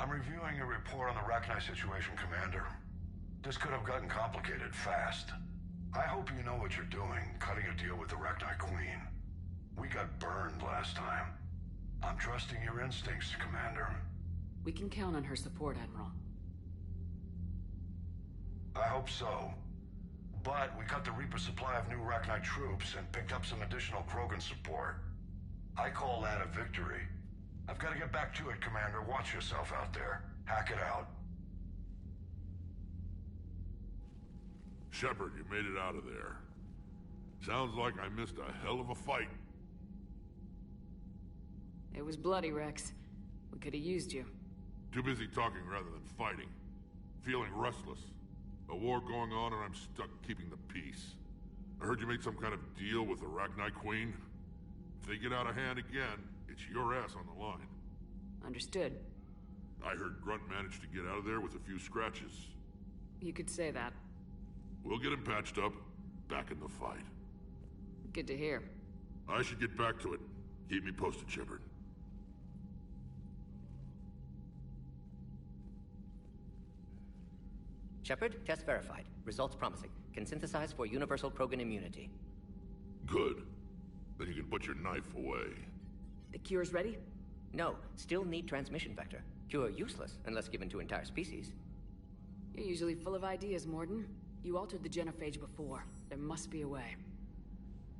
I'm reviewing your report on the Rachni situation, Commander. This could have gotten complicated fast. I hope you know what you're doing, cutting a deal with the Rachni Queen. We got burned last time. I'm trusting your instincts, Commander. We can count on her support, Admiral. I hope so. But we cut the Reaper supply of new Rachni troops and picked up some additional Krogan support. I call that a victory. I've got to get back to it, Commander. Watch yourself out there. Hack it out. Shepard, you made it out of there. Sounds like I missed a hell of a fight. It was bloody, Rex. We could have used you. Too busy talking rather than fighting. Feeling restless. A war going on and I'm stuck keeping the peace. I heard you made some kind of deal with the Rachni Queen. If they get out of hand again, it's your ass on the line. Understood. I heard Grunt managed to get out of there with a few scratches. You could say that. We'll get him patched up, back in the fight. Good to hear. I should get back to it. Keep me posted, Shepard. Shepard, test verified. Results promising. Can synthesize for universal Krogan immunity. Good. Then you can put your knife away. The cure's ready? No, still need transmission vector. Cure useless unless given to entire species. You're usually full of ideas, Morden. You altered the genophage before. There must be a way.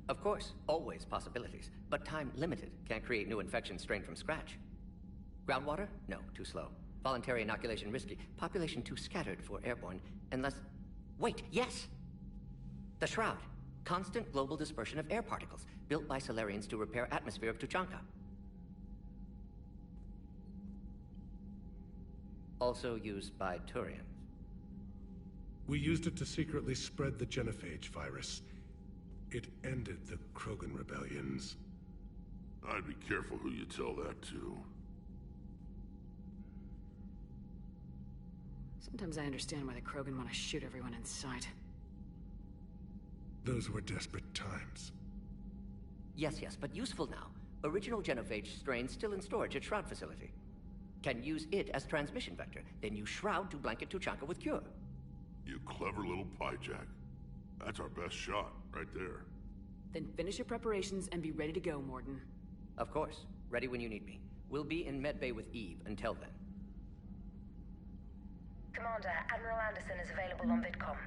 Of course, always possibilities. But time limited. Can't create new infection strain from scratch. Groundwater? No, too slow. Voluntary inoculation risky. Population too scattered for airborne. Unless... Wait, yes! The Shroud. Constant global dispersion of air particles, built by Solarians to repair atmosphere of Tuchanka. Also used by Turians. We used it to secretly spread the genophage virus. It ended the Krogan rebellions. I'd be careful who you tell that to. Sometimes I understand why the Krogan want to shoot everyone in sight. Those were desperate times. Yes, but useful now. Original genophage strain still in storage at Shroud facility. Can use it as transmission vector, then use Shroud to blanket Tuchanka with cure. You clever little pyjack. That's our best shot, right there. Then finish your preparations and be ready to go, Morden. Of course. Ready when you need me. We'll be in medbay with Eve until then. Commander, Admiral Anderson is available on VidCom.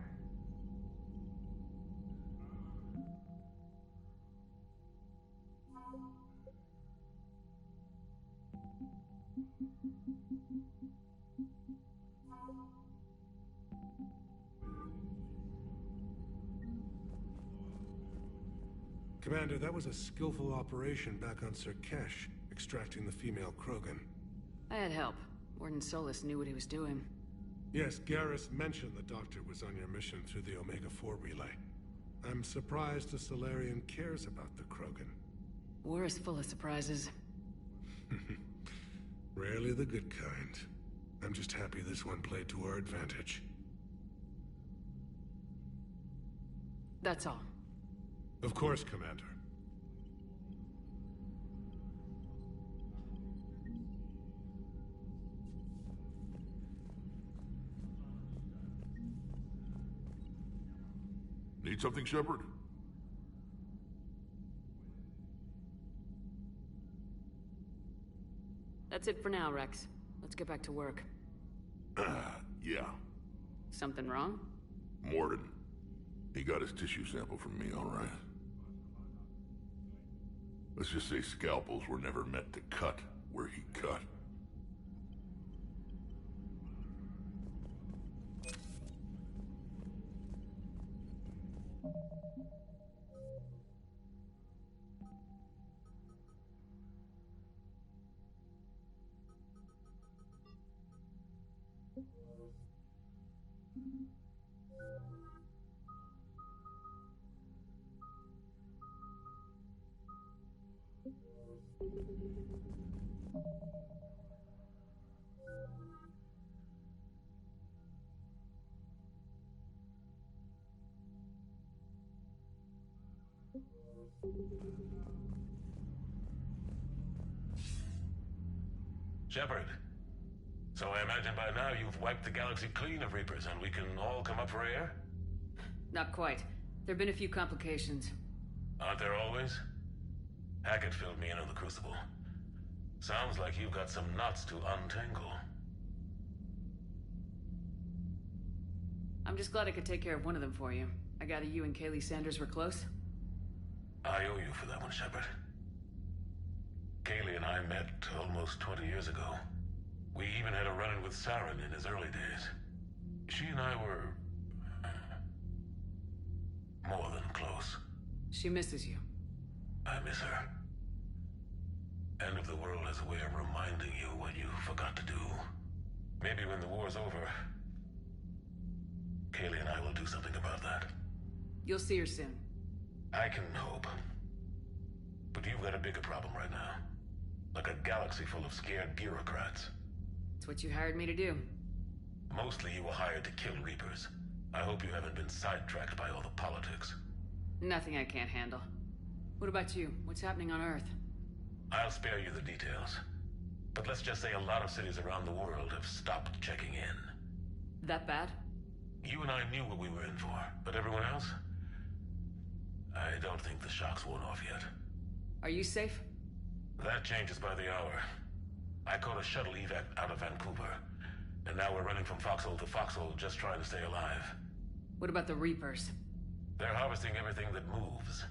Commander, that was a skillful operation back on Sirkesh, extracting the female Krogan. I had help. Warden Solis knew what he was doing. Yes, Garrus mentioned the Doctor was on your mission through the Omega-4 relay. I'm surprised the Solarian cares about the Krogan. War is full of surprises. Rarely the good kind. I'm just happy this one played to our advantage. That's all. Of course, Commander. Need something, Shepard? That's it for now, Rex. Let's get back to work. Yeah. Something wrong? Morden. He got his tissue sample from me, all right. Let's just say scalpels were never meant to cut where he cut. Shepard, so I imagine by now you've wiped the galaxy clean of Reapers and we can all come up for air? Not quite. There've been a few complications. Aren't there always? Hackett filled me in on the Crucible. Sounds like you've got some knots to untangle. I'm just glad I could take care of one of them for you. I gather you and Kaylee Sanders were close? I owe you for that one, Shepard. Kaylee and I met almost 20 years ago. We even had a run-in with Saren in his early days. She and I were... more than close. She misses you. I miss her. End of the world has a way of reminding you what you forgot to do. Maybe when the war's over, Kaylee and I will do something about that. You'll see her soon. I can hope. But you've got a bigger problem right now. Like a galaxy full of scared bureaucrats. It's what you hired me to do. Mostly you were hired to kill Reapers. I hope you haven't been sidetracked by all the politics. Nothing I can't handle. What about you? What's happening on Earth? I'll spare you the details. But let's just say a lot of cities around the world have stopped checking in. That bad? You and I knew what we were in for, but everyone else? I don't think the shock's worn off yet. Are you safe? That changes by the hour. I caught a shuttle evac out of Vancouver, and now we're running from foxhole to foxhole just trying to stay alive. What about the Reapers? They're harvesting everything that moves.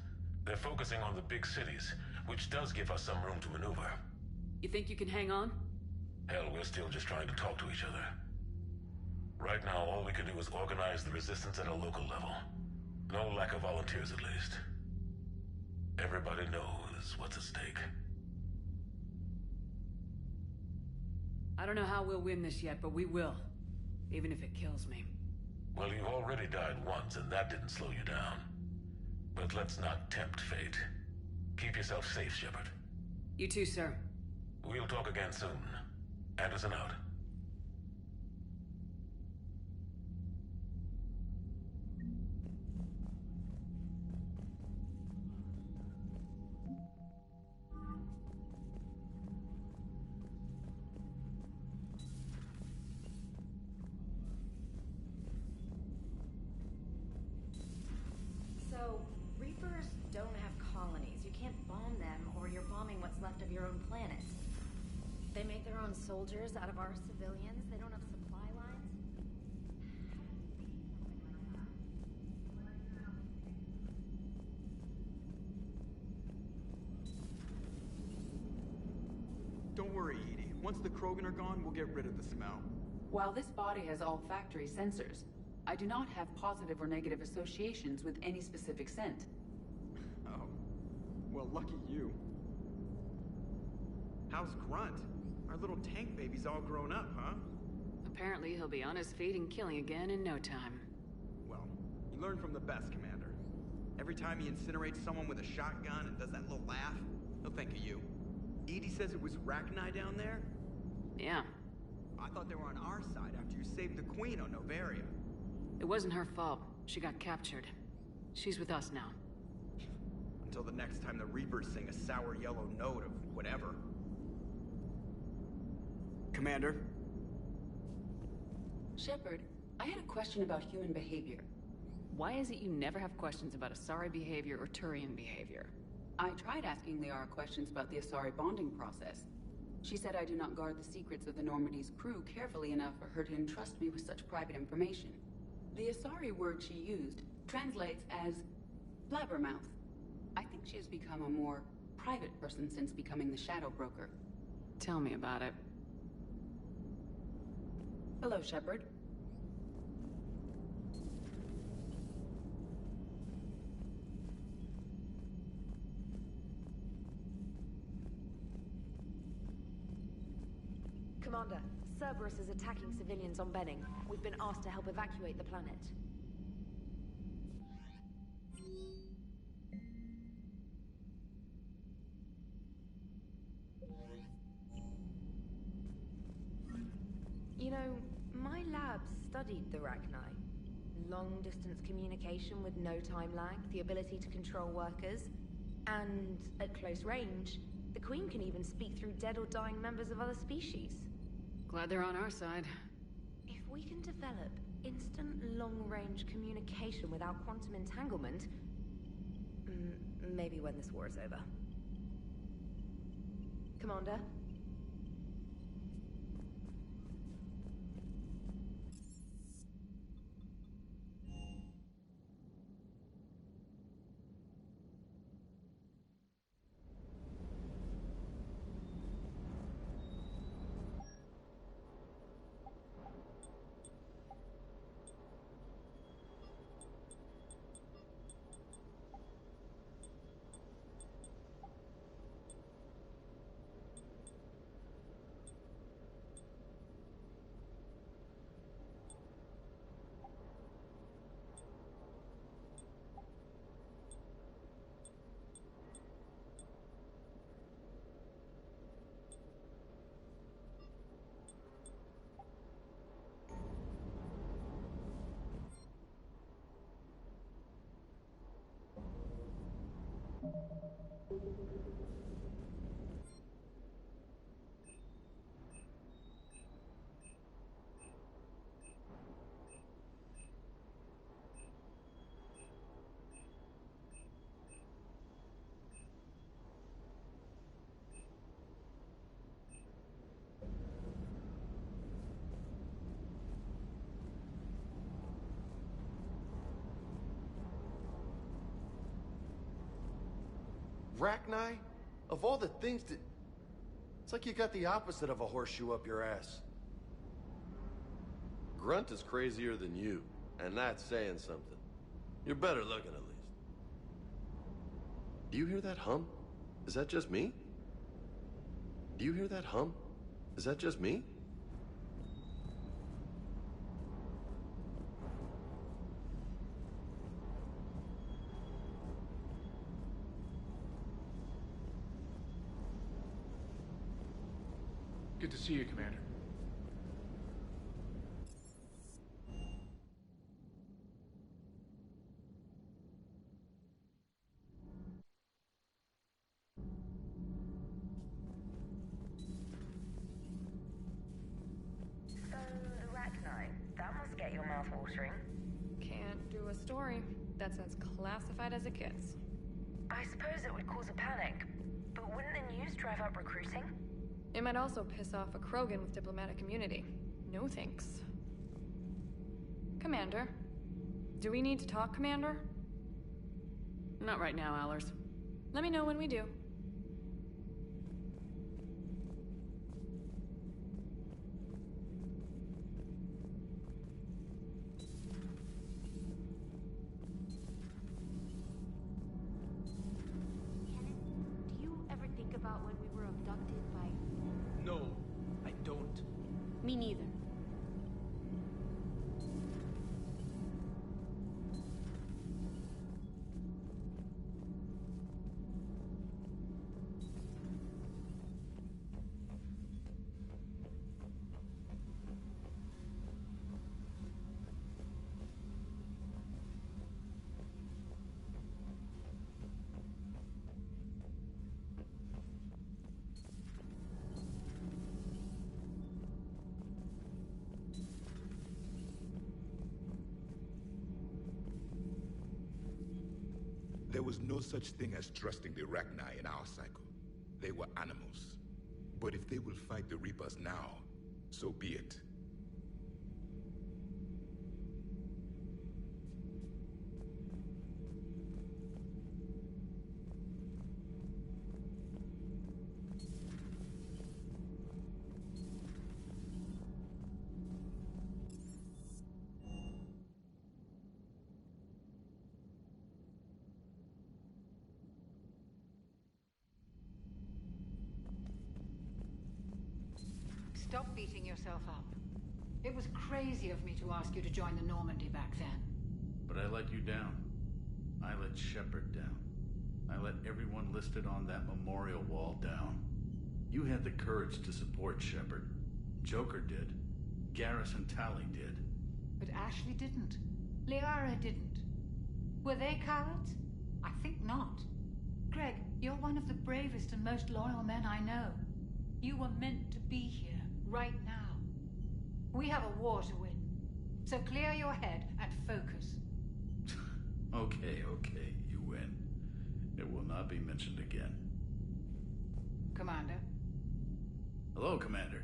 They're focusing on the big cities, which does give us some room to maneuver. You think you can hang on? Hell, we're still just trying to talk to each other. Right now, all we can do is organize the resistance at a local level. No lack of volunteers, at least. Everybody knows what's at stake. I don't know how we'll win this yet, but we will. Even if it kills me. Well, you've already died once, and that didn't slow you down. But let's not tempt fate. Keep yourself safe, Shepard. You too, sir. We'll talk again soon. Anderson out. So, Reapers don't have colonies. You can't bomb them, or you're bombing what's left of your own planet. They make their own soldiers out of our civilians. They don't have supply lines. Don't worry, Edie. Once the Krogan are gone, we'll get rid of the smell. While this body has olfactory sensors, I do not have positive or negative associations with any specific scent. Oh, Well, lucky you. How's Grunt? Our little tank baby's all grown up, huh? Apparently he'll be on his feet and killing again in no time. Well, you learn from the best, Commander. Every time he incinerates someone with a shotgun and does that little laugh, he'll think of you. Edie says it was Rachni down there? Yeah. I thought they were on our side after you saved the Queen on Novaria. It wasn't her fault. She got captured. She's with us now. Until the next time the Reapers sing a sour yellow note of whatever. Commander? Shepard, I had a question about human behavior. Why is it you never have questions about Asari behavior or Turian behavior? I tried asking Liara questions about the Asari bonding process. She said I do not guard the secrets of the Normandy's crew carefully enough for her to entrust me with such private information. The Asari word she used translates as blabbermouth. I think she has become a more private person since becoming the Shadow Broker. Tell me about it. Hello, Shepard. Commander, Cerberus is attacking civilians on Benning. We've been asked to help evacuate the planet. You know, my lab studied the Rachni. Long-distance communication with no time lag, the ability to control workers, and at close range, the Queen can even speak through dead or dying members of other species. Glad they're on our side. If we can develop instant long-range communication without quantum entanglement, maybe when this war is over. Commander? Rachni? Of all the things that... It's like you got the opposite of a horseshoe up your ass. Grunt is crazier than you, and that's saying something. You're better looking, at least. Do you hear that hum? Is that just me? Do you hear that hum? Is that just me? Good to see you, Commander. So, Rachni, that must get your mouth watering. Can't do a story. That's as classified as it gets. I suppose it would cause a panic, but wouldn't the news drive up recruiting? It might also piss off a Krogan with diplomatic immunity. No thanks. Commander? Do we need to talk, Commander? Not right now, Allers. Let me know when we do. There was no such thing as trusting the Rachni in our cycle. They were animals. But if they will fight the Reapers now, so be it. Stop beating yourself up. It was crazy of me to ask you to join the Normandy back then. But I let you down. I let Shepard down. I let everyone listed on that memorial wall down. You had the courage to support Shepard. Joker did. Garrus and Tali did. But Ashley didn't. Liara didn't. Were they cowards? I think not. Greg, you're one of the bravest and most loyal men I know. You were meant to be here, right now. We have a war to win. So clear your head and focus. Okay, you win. It will not be mentioned again. Commander? Hello, Commander.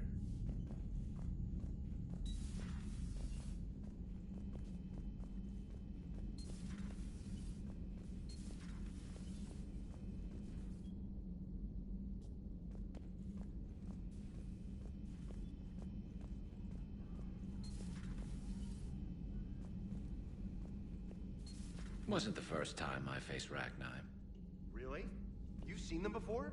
Wasn't the first time I faced Rachni. Really? You've seen them before?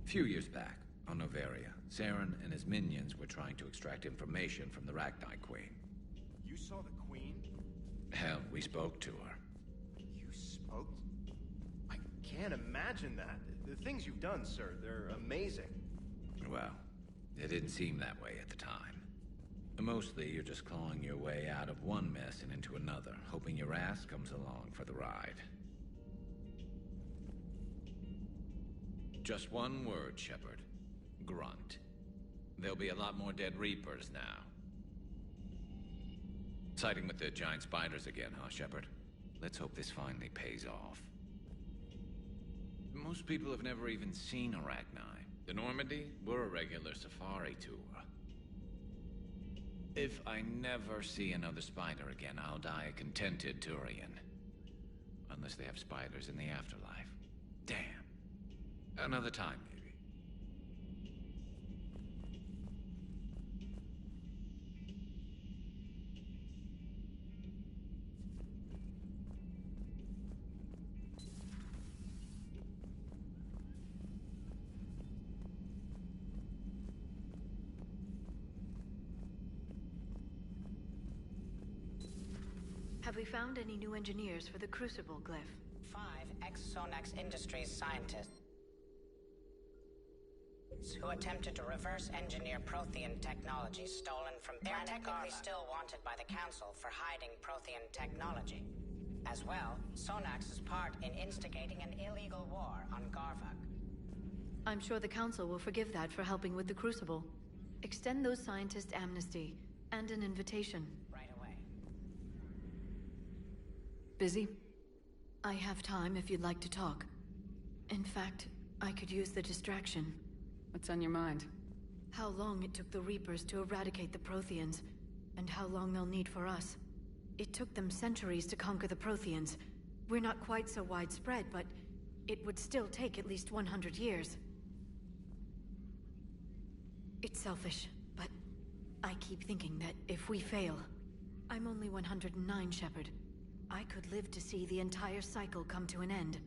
A few years back, on Noveria, Saren and his minions were trying to extract information from the Rachni Queen. You saw the Queen? Hell, we spoke to her. You spoke? I can't imagine that. The things you've done, sir, they're amazing. Well, it didn't seem that way at the time. Mostly, you're just clawing your way out of one mess and into another, hoping your ass comes along for the ride. Just one word, Shepard. Grunt. There'll be a lot more dead Reapers now. Siding with the giant spiders again, huh, Shepard? Let's hope this finally pays off. Most people have never even seen Arachni. The Normandy, we're a regular safari tour. If I never see another spider again, I'll die a contented Turian. Unless they have spiders in the afterlife. Damn. Another time, maybe. Have we found any new engineers for the Crucible glyph? 5 ex-Sonax Industries scientists who attempted to reverse engineer Prothean technology stolen from planet Garva. They're technically still wanted by the Council for hiding Prothean technology. As well, Sonax's part in instigating an illegal war on Garvak. I'm sure the Council will forgive that for helping with the Crucible. Extend those scientists amnesty and an invitation. Right away. Busy? I have time if you'd like to talk. In fact, I could use the distraction. What's on your mind? How long it took the Reapers to eradicate the Protheans, and how long they'll need for us. It took them centuries to conquer the Protheans. We're not quite so widespread, but it would still take at least 100 years. It's selfish, but I keep thinking that if we fail... I'm only 109, Shepard. I could live to see the entire cycle come to an end.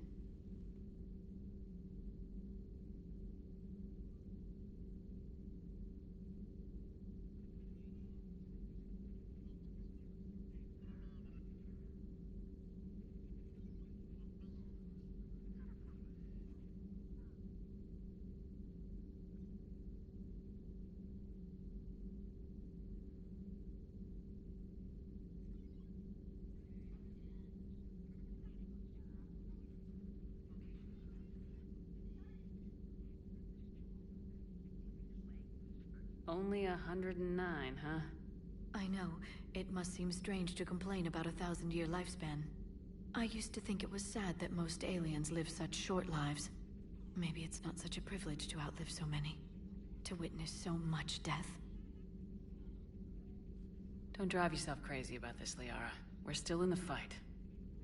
Only 109, huh? I know. It must seem strange to complain about a 1,000-year lifespan. I used to think it was sad that most aliens live such short lives. Maybe it's not such a privilege to outlive so many. To witness so much death. Don't drive yourself crazy about this, Liara. We're still in the fight.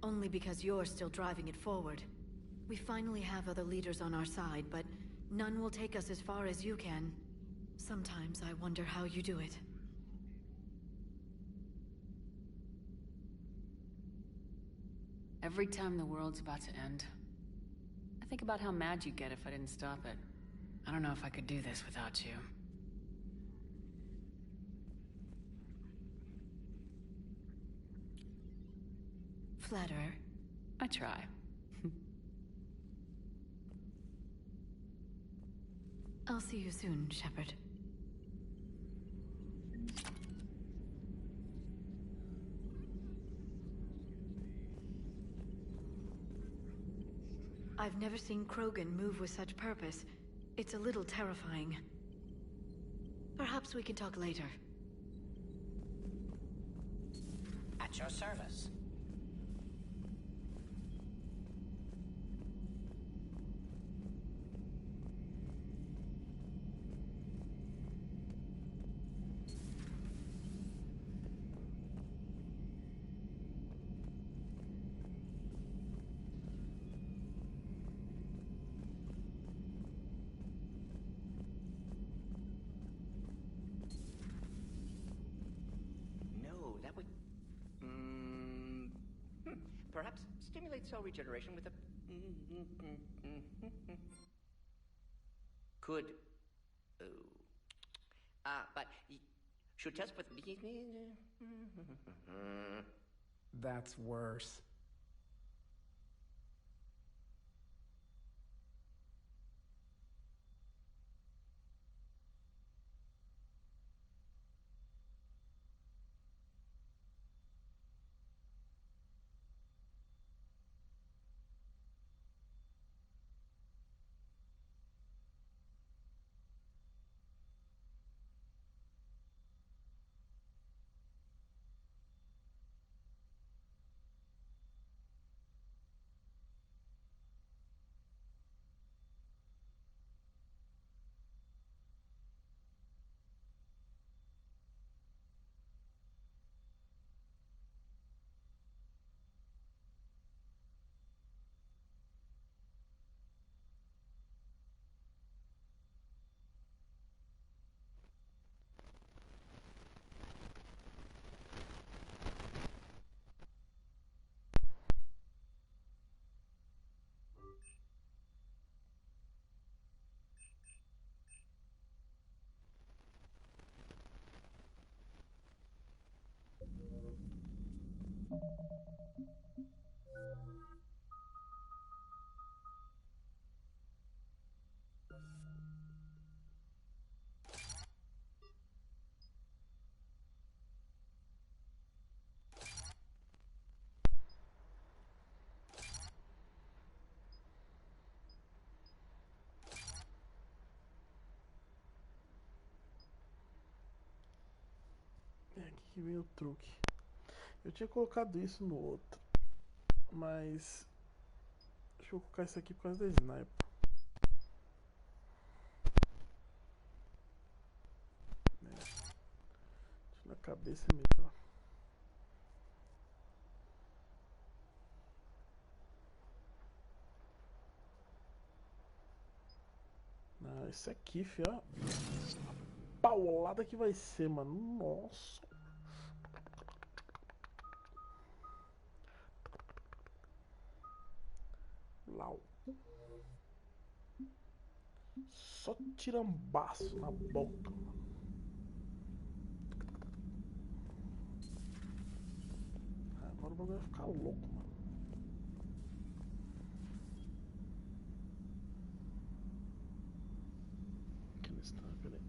Only because you're still driving it forward. We finally have other leaders on our side, but none will take us as far as you can. Sometimes I wonder how you do it. Every time the world's about to end, I think about how mad you'd get if I didn't stop it. I don't know if I could do this without you. Flatterer. I try. I'll see you soon, Shepard. I've never seen Krogan move with such purpose. It's a little terrifying. Perhaps we can talk later. At your service. Perhaps stimulate cell regeneration with a... Could... but... Should test with... That's worse. Aqui vem o truque. Eu tinha colocado isso no outro, mas deixa eu colocar isso aqui por causa da sniper. Na cabeça é melhor. Ah, esse aqui, fio, ó. Paulada que vai ser, mano. Nossa. Lau. Só tirambaço na boca, mano. Agora o bagulho vai ficar louco, mano. Aqui no sniper aí.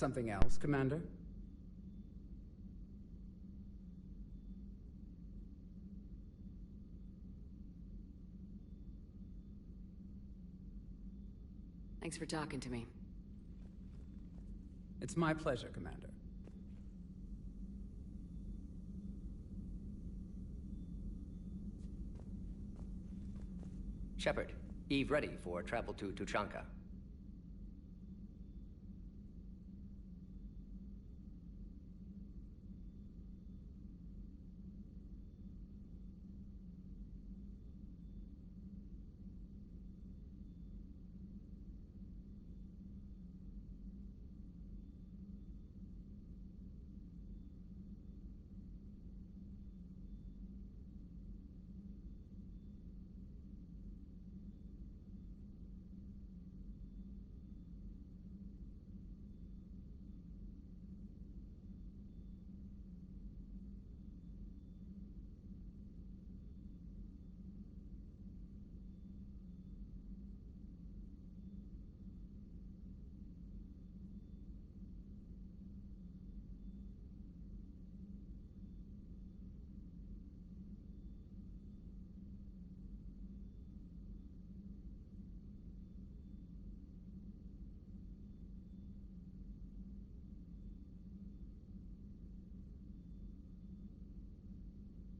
Something else, Commander? Thanks for talking to me. It's my pleasure, Commander. Shepard, Eve ready for travel to Tuchanka.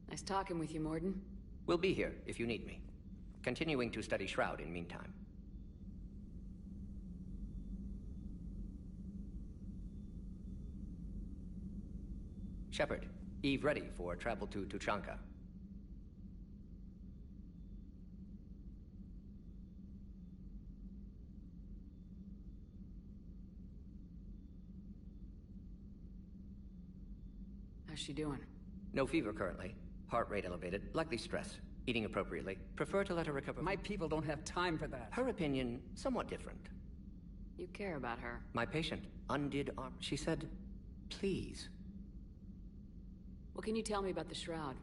Nice talking with you, Morden. We'll be here if you need me. Continuing to study Shroud in meantime. Shepard, Eve ready for travel to Tuchanka. How's she doing? No fever currently. Heart rate elevated, likely stress. Eating appropriately. Prefer to let her recover. My people don't have time for that. Her opinion, somewhat different. You care about her. My patient, undid arm. She said, please. What can you tell me about the Shroud?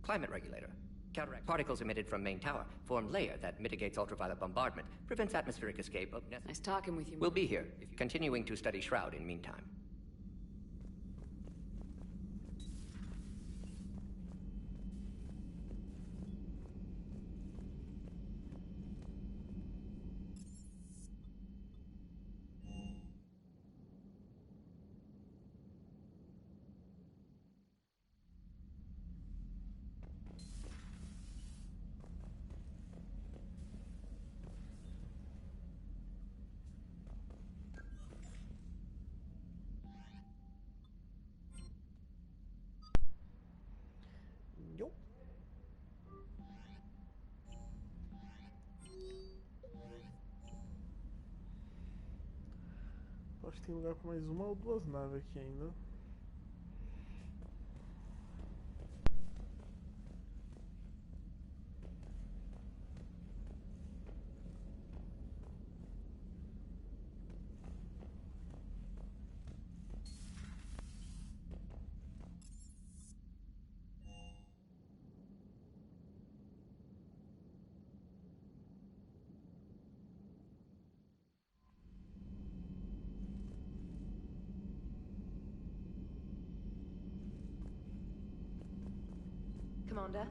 Climate regulator. Counteract particles emitted from main tower. Formed layer that mitigates ultraviolet bombardment. Prevents atmospheric escape of... Nice talking with you. We'll be here, continuing to study Shroud in meantime. Yo. Acho que tem lugar para mais uma ou duas naves aqui ainda. Commander?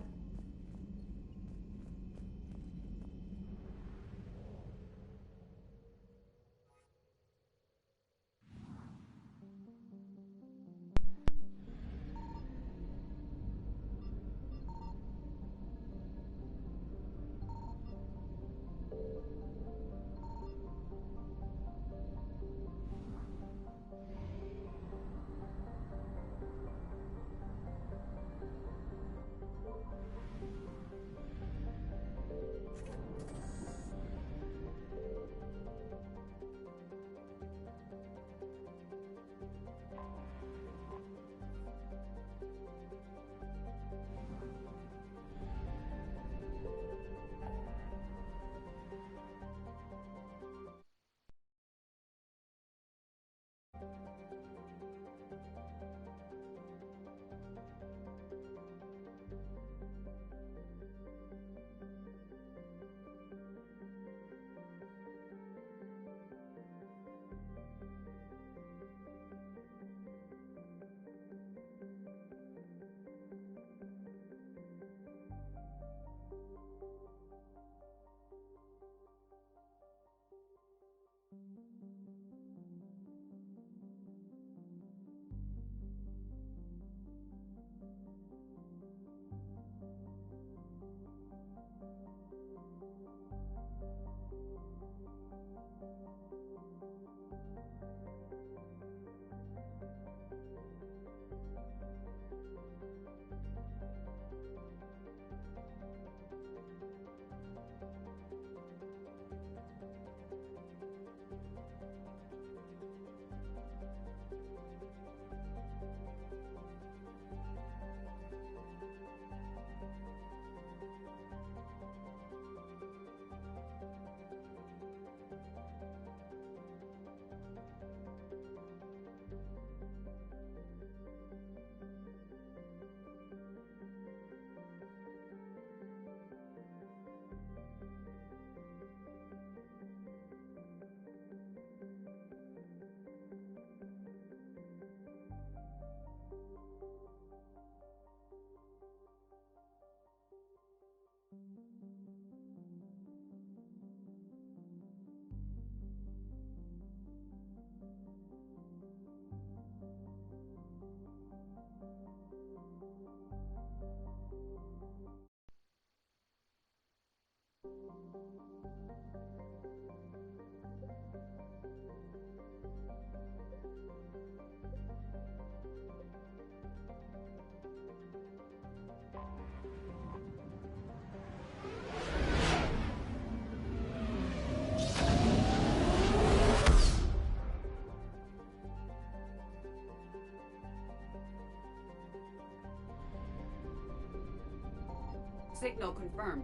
Signal confirmed.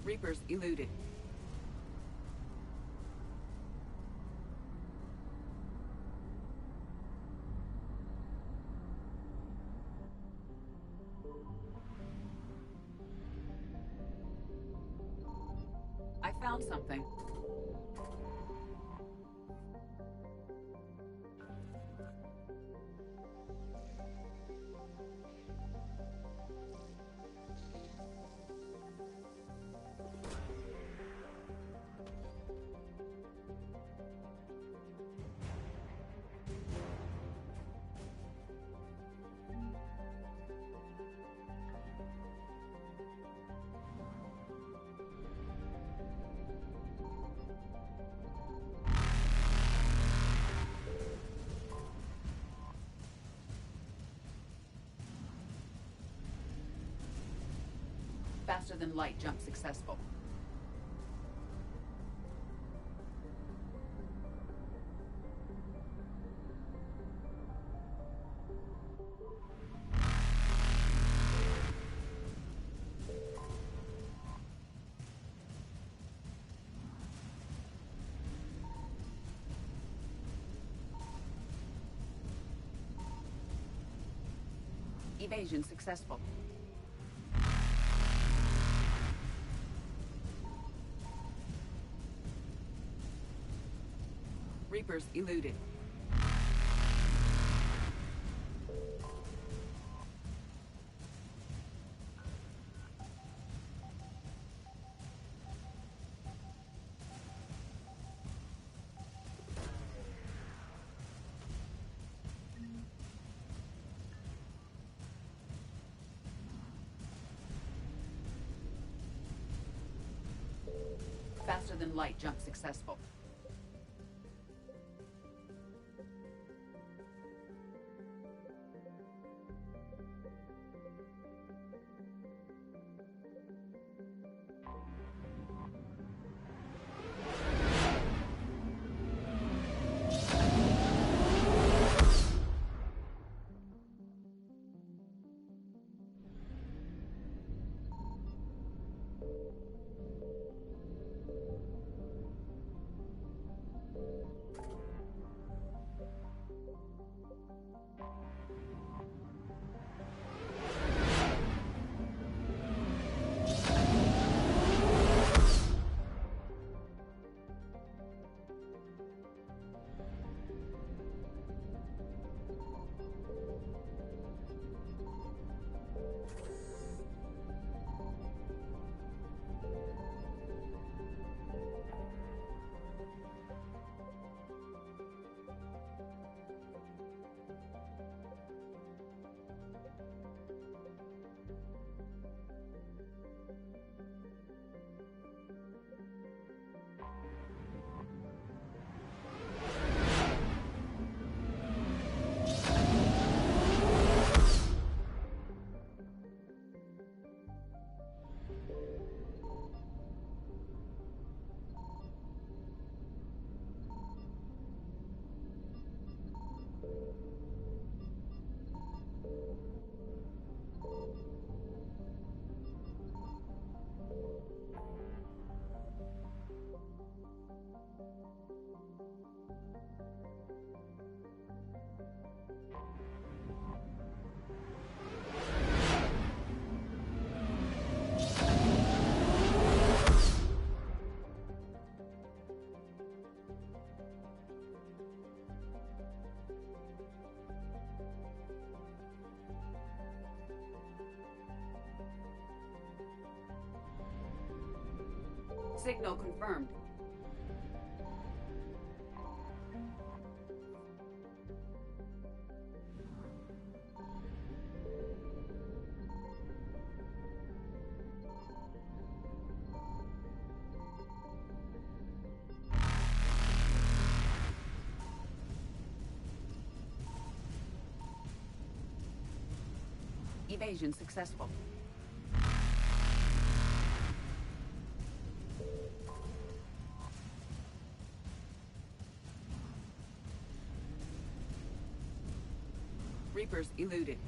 Reapers eluded. I found something. Faster than light jump successful. Evasion successful. Reapers eluded. Faster than light jump successful. Signal confirmed. Evasion successful. Reapers eluded.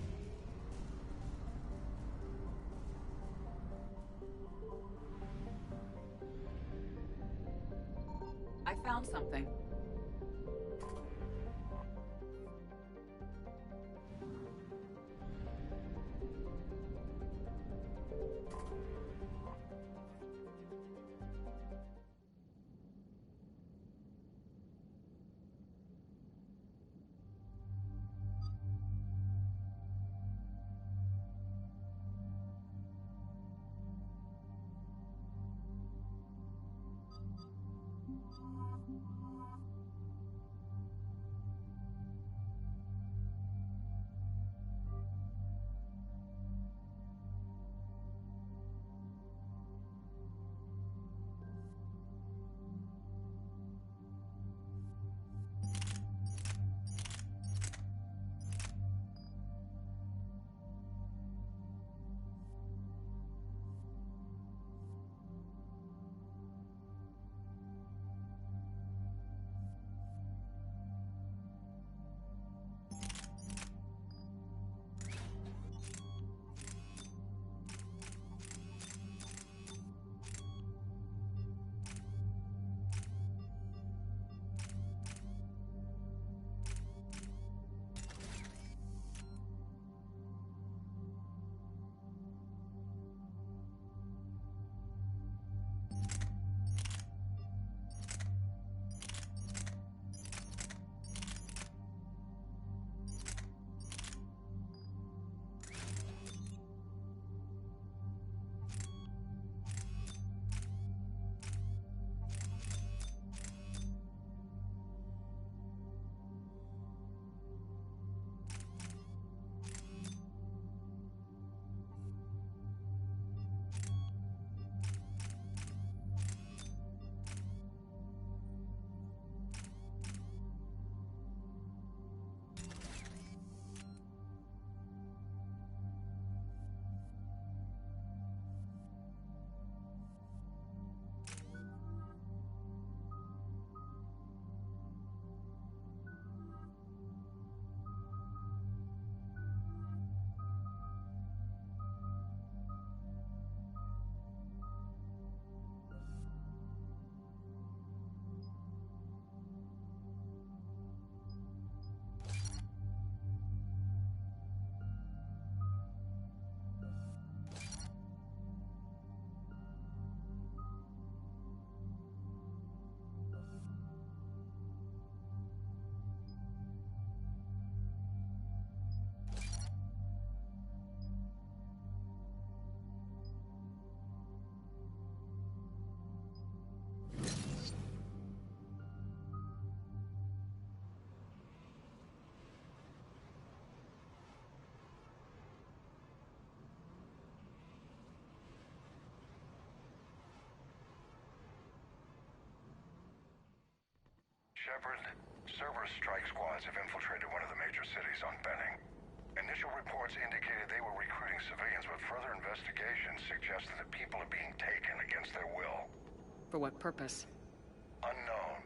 I found something. Shepard, Cerberus strike squads have infiltrated one of the major cities on Benning. Initial reports indicated they were recruiting civilians, but further investigation suggested that people are being taken against their will. For what purpose? Unknown.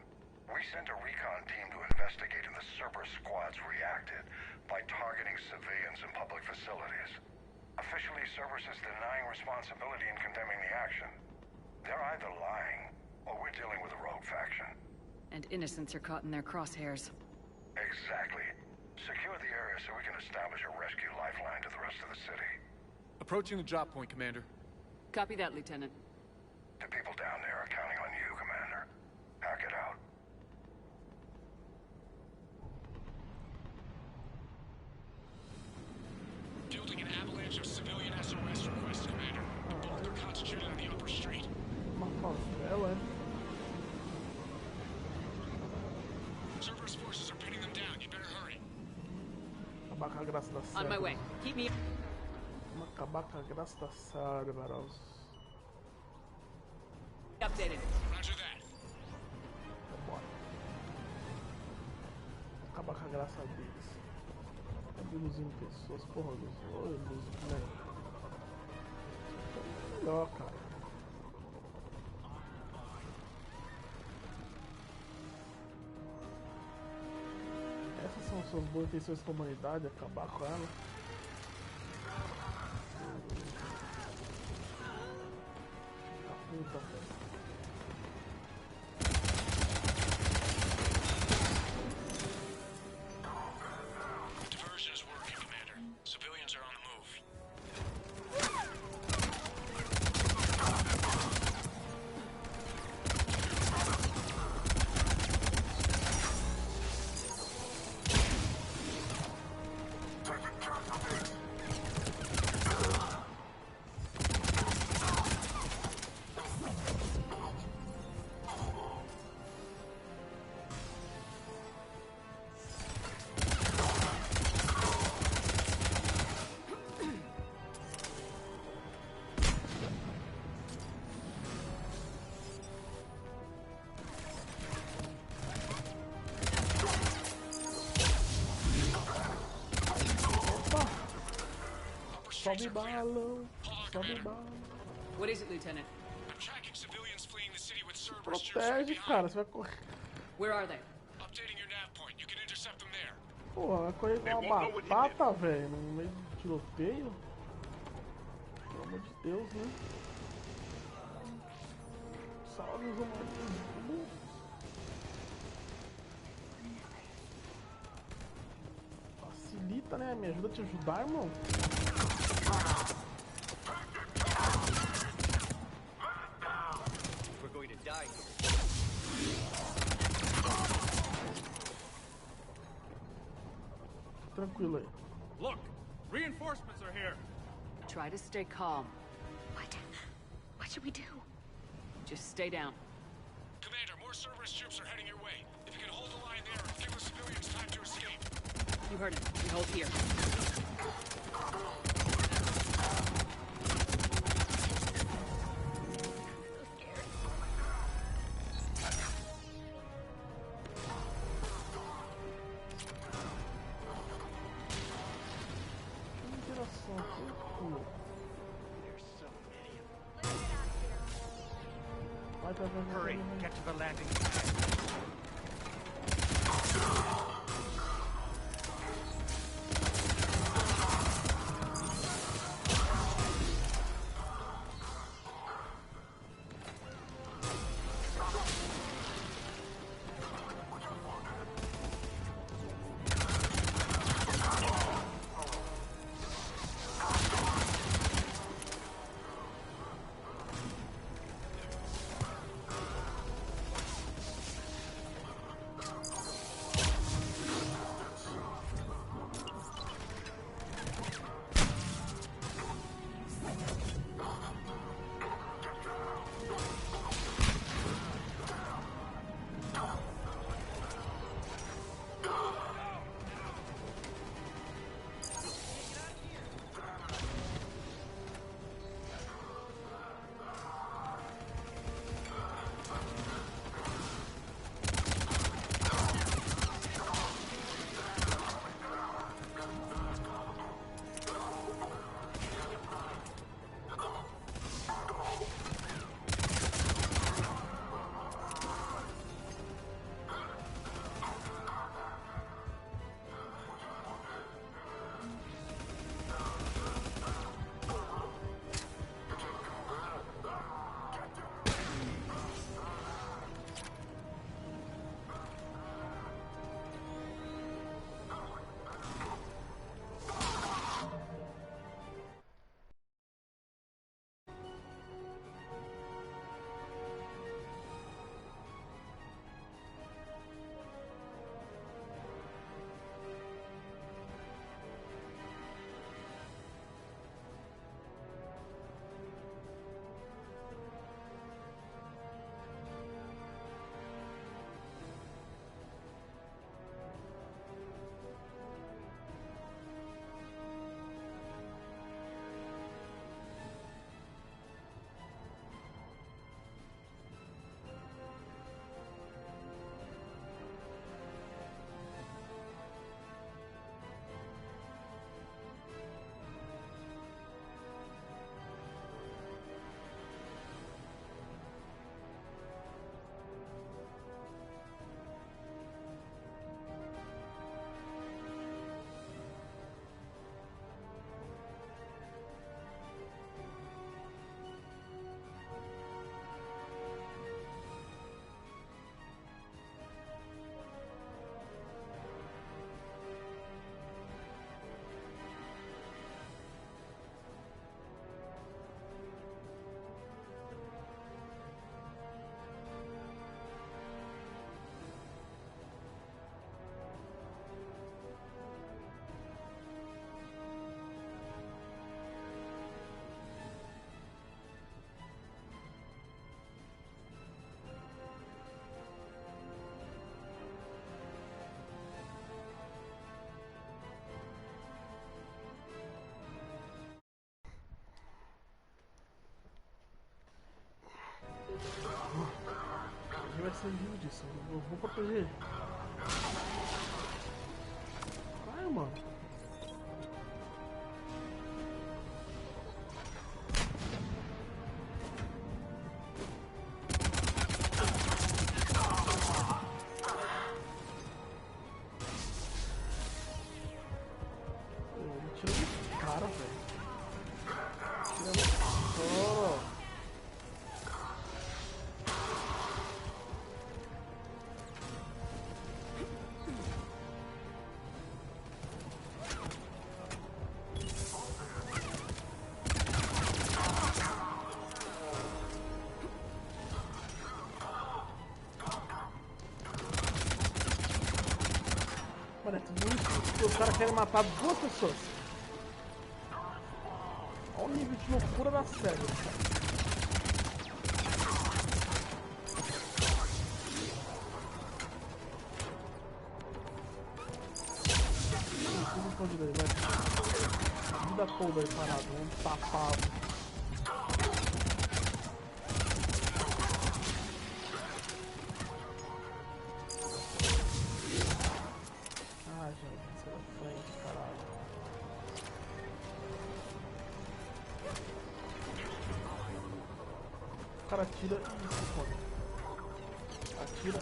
We sent a recon team to investigate, and the Cerberus squads reacted by targeting civilians in public facilities. Officially, Cerberus is denying responsibility and condemning the action. They're either lying, or we're dealing with a rogue faction. And innocents are caught in their crosshairs. Exactly. Secure the area so we can establish a rescue lifeline to the rest of the city. Approaching the drop point, Commander. Copy that, Lieutenant. The people down there are counting on you, Commander. Hack it out. Building an avalanche of civilian SOS requests, Commander. The bulk are concentrated on the upper street. favela, é? Cerberus forces are pinning them down. You better hurry. Acabar com a graça da On my way. Cerberus. Keep me. Vamos acabar com a graça da Cerberus. Updated. Roger that. Bora. Acabar com a graça deles. Cadê luz em pessoas? Porra, luz. Oi, luz, né? Melhor, cara. Essas são suas boas intenções com a humanidade, acabar com ela. Puta, velho. Diversion is working, Commander. Civilians are on the move. Sobe balão, sobe balão. What is it, Lieutenant? I'm tracking civilians fleeing the city with Cerberus troops Protege, behind. cara, você vai correr. Where are they? Updating your nav point. You can intercept them there. Porra, vai correr igual uma batata, velho, no meio de tiroteio. Pelo amor de Deus, né? Salve os humanos. Facilita, né? Me ajuda a te ajudar, irmão. We're going to die here. Tranquilo aí. Look, reinforcements are here. Try to stay calm. What should we do? Just stay down. Commander, more Cerberus troops are heading your way. If you can hold the line there, give the civilians time to escape. You heard him. We hold here. Hurry, get to the landing pad. Você vive disso. Eu vou proteger ele. Vai, mano. Mano, é tudo isso porque os caras querem matar duas pessoas. Olha o nível de loucura da série, cara. Tudo escondido aí, vai. A vida toda aí parado, um tapado. O cara atira e se esconde. Atira.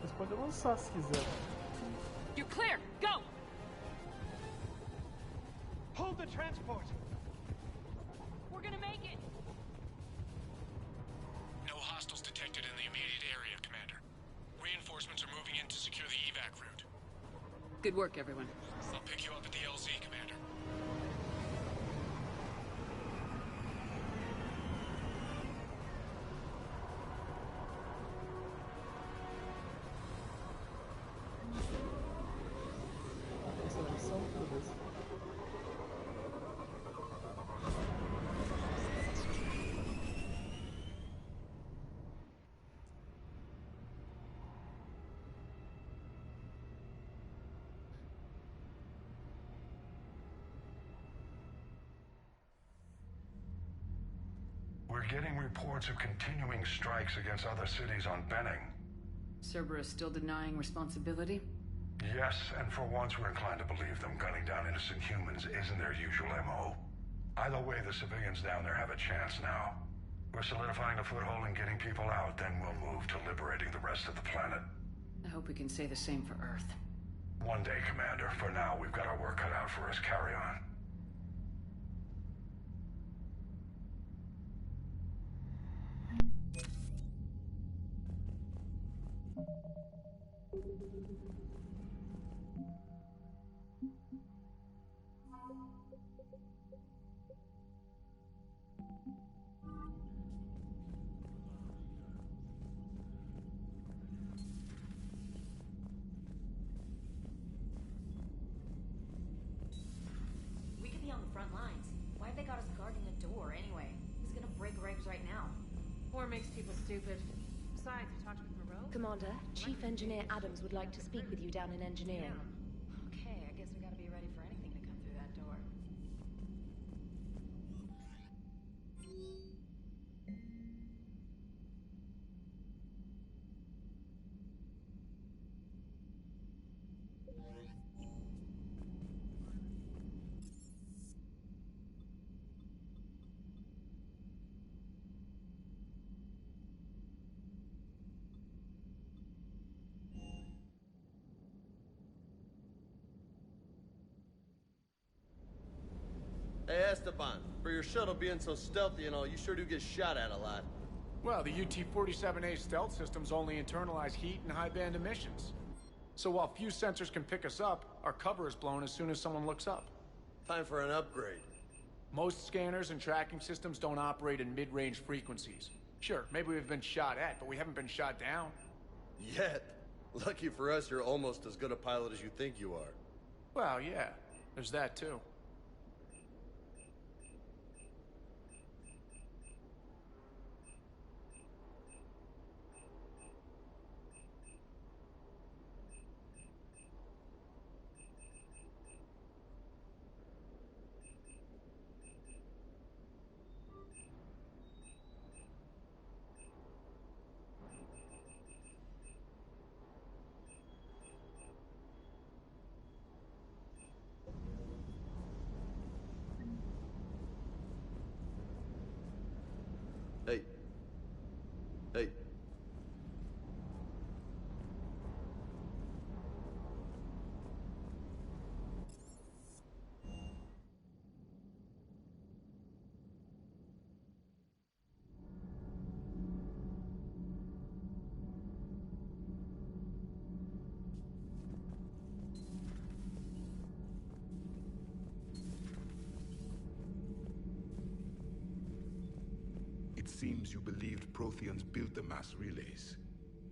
Você pode avançar se quiser. You're clear. Go. Hold the transport. We're gonna make it. No hostiles detected in the immediate area, Commander. Reinforcements are moving in to secure the evac route. Good work, everyone. I'll pick you up at the LZ, Commander. We're getting reports of continuing strikes against other cities on Benning. Cerberus still denying responsibility? Yes, and for once we're inclined to believe them. Gunning down innocent humans isn't their usual MO. Either way, the civilians down there have a chance now. We're solidifying a foothold and getting people out, then we'll move to liberating the rest of the planet. I hope we can say the same for Earth. One day, Commander. For now, we've got our work cut out for us. Carry on. We could be on the front lines. Why have they got us guarding a door anyway? He's gonna break regs right now. War makes people stupid. Besides, you talked with Moreau? Commander, Chief Engineer Adams would like to speak with you down in engineering. Okay, I guess we gotta be ready for anything to come through that door. Hey, Esteban, for your shuttle being so stealthy and all, you sure do get shot at a lot. Well, the UT-47A stealth systems only internalize heat and high-band emissions. So while few sensors can pick us up, our cover is blown as soon as someone looks up. Time for an upgrade. Most scanners and tracking systems don't operate in mid-range frequencies. Sure, maybe we've been shot at, but we haven't been shot down. Yet. Lucky for us, you're almost as good a pilot as you think you are. Well, yeah, there's that too. Hey. Hey. It seems you believed Protheans built the mass relays.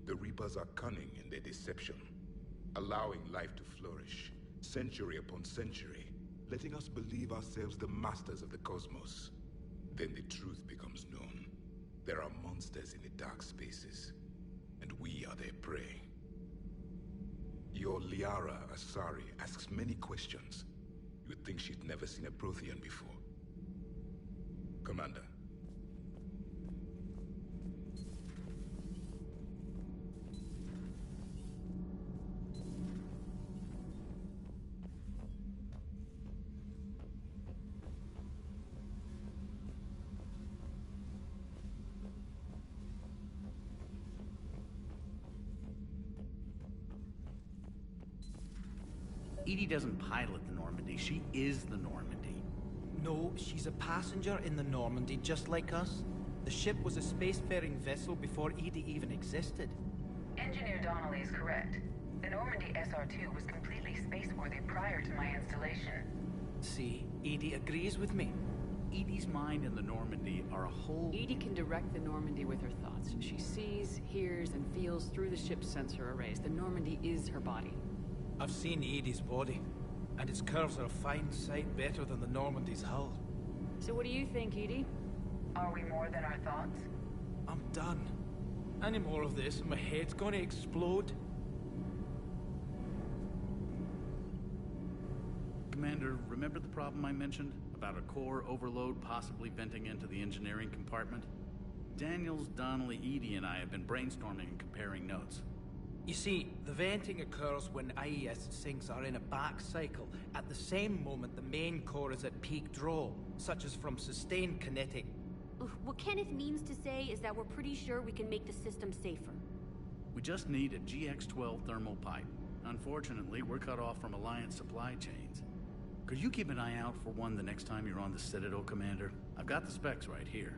The Reapers are cunning in their deception, allowing life to flourish, century upon century, letting us believe ourselves the masters of the cosmos. Then the truth becomes known. There are monsters in the dark spaces, and we are their prey. Your Liara Asari asks many questions. You'd think she'd never seen a Prothean before. Commander. Edie doesn't pilot the Normandy, she is the Normandy. No, she's a passenger in the Normandy, just like us. The ship was a spacefaring vessel before Edie even existed. Engineer Donnelly is correct. The Normandy SR-2 was completely spaceworthy prior to my installation. See, Edie agrees with me. Edie's mind and the Normandy are a whole... Edie can direct the Normandy with her thoughts. She sees, hears, and feels through the ship's sensor arrays. The Normandy is her body. I've seen Edie's body, and its curves are a fine sight better than the Normandy's hull. So what do you think, Edie? Are we more than our thoughts? I'm done. Any more of this and my head's gonna explode. Commander, remember the problem I mentioned? About a core overload possibly venting into the engineering compartment? Daniels, Donnelly, Edie, and I have been brainstorming and comparing notes. You see, the venting occurs when IES sinks are in a back cycle. At the same moment, the main core is at peak draw, such as from sustained kinetic. What Kenneth means to say is that we're pretty sure we can make the system safer. We just need a GX-12 thermal pipe. Unfortunately, we're cut off from Alliance supply chains. Could you keep an eye out for one the next time you're on the Citadel, Commander? I've got the specs right here.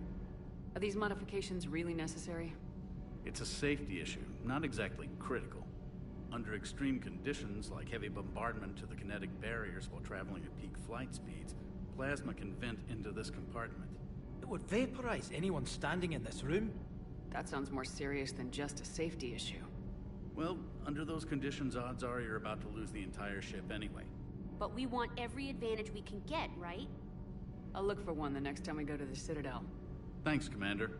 Are these modifications really necessary? It's a safety issue, not exactly critical. Under extreme conditions, like heavy bombardment to the kinetic barriers while traveling at peak flight speeds, plasma can vent into this compartment. It would vaporize anyone standing in this room. That sounds more serious than just a safety issue. Well, under those conditions, odds are you're about to lose the entire ship anyway. But we want every advantage we can get, right? I'll look for one the next time we go to the Citadel. Thanks, Commander.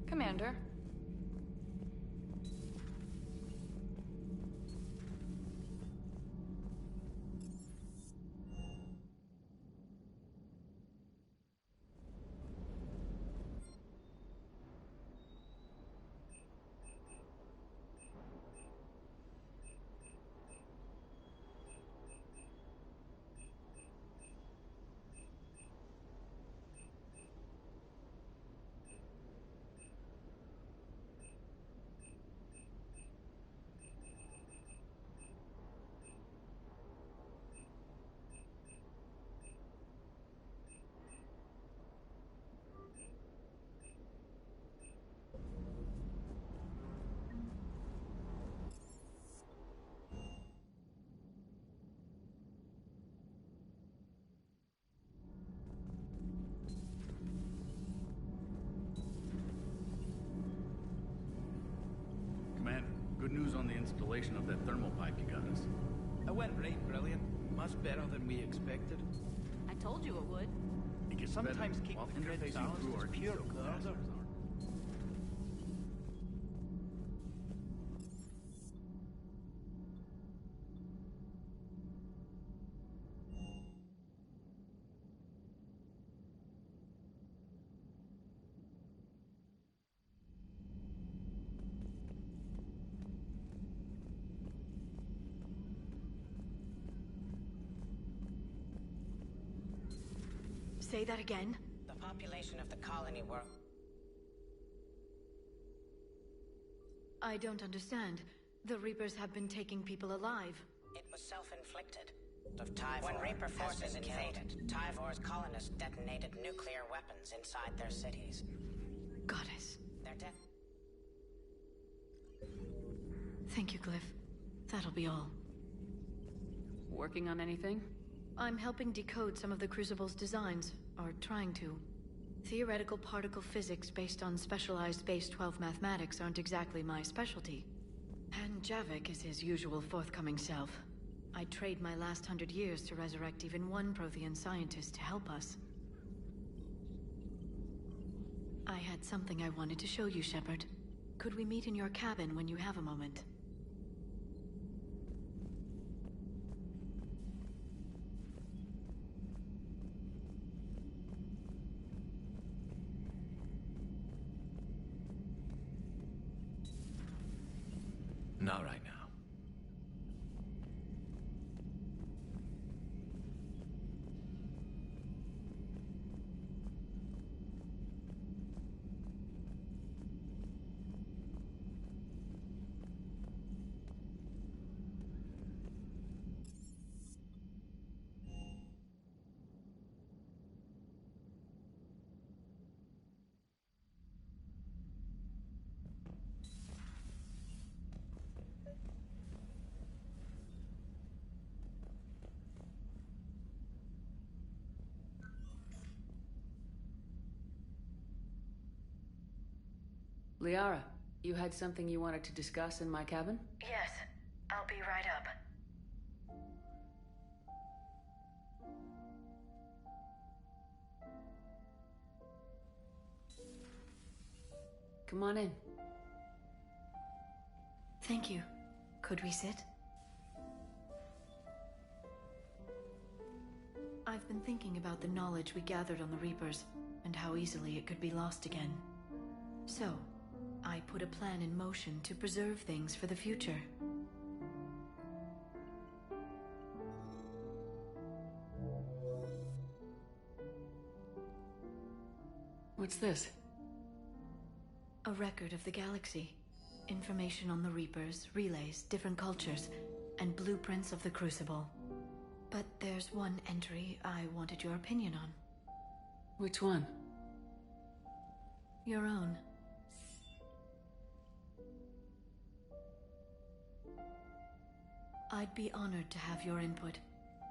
Commander. Good news on the installation of that thermal pipe you got us. It went right brilliant. Much better than we expected. I told you it would. It gets Sometimes better keep while the grid interfacing balanced through is our pure diesel murder. capacitors. Say that again? The population of the colony were... I don't understand. The Reapers have been taking people alive. It was self-inflicted. Of Tyvor, when Reaper forces invaded, Tyvor's colonists detonated nuclear weapons inside their cities. Goddess. They're dead. Thank you, Glyph. That'll be all. Working on anything? I'm helping decode some of the Crucible's designs, or trying to. Theoretical particle physics based on specialized base 12 mathematics aren't exactly my specialty. And Javik is his usual forthcoming self. I'd trade my last 100 years to resurrect even one Prothean scientist to help us. I had something I wanted to show you, Shepard. Could we meet in your cabin when you have a moment? Not right now. Liara, you had something you wanted to discuss in my cabin? Yes, I'll be right up. Come on in. Thank you. Could we sit? I've been thinking about the knowledge we gathered on the Reapers, and how easily it could be lost again. So, I put a plan in motion to preserve things for the future. What's this? A record of the galaxy. Information on the Reapers, relays, different cultures, and blueprints of the Crucible. But there's one entry I wanted your opinion on. Which one? Your own. I'd be honored to have your input.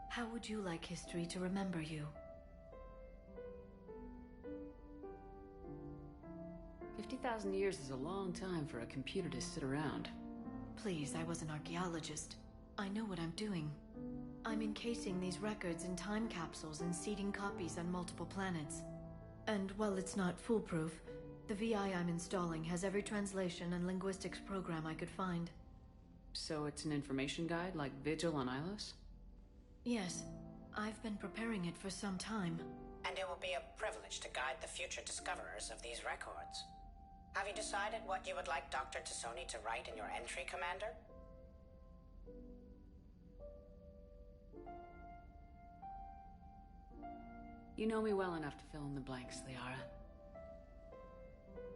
How would you like history to remember you? 50,000 years is a long time for a computer to sit around. Please, I was an archaeologist. I know what I'm doing. I'm encasing these records in time capsules and seeding copies on multiple planets. And while it's not foolproof, the VI I'm installing has every translation and linguistics program I could find. So it's an information guide like Vigil on Ilos? Yes. I've been preparing it for some time. And it will be a privilege to guide the future discoverers of these records. Have you decided what you would like Dr. Tassoni to write in your entry, Commander? You know me well enough to fill in the blanks, Liara.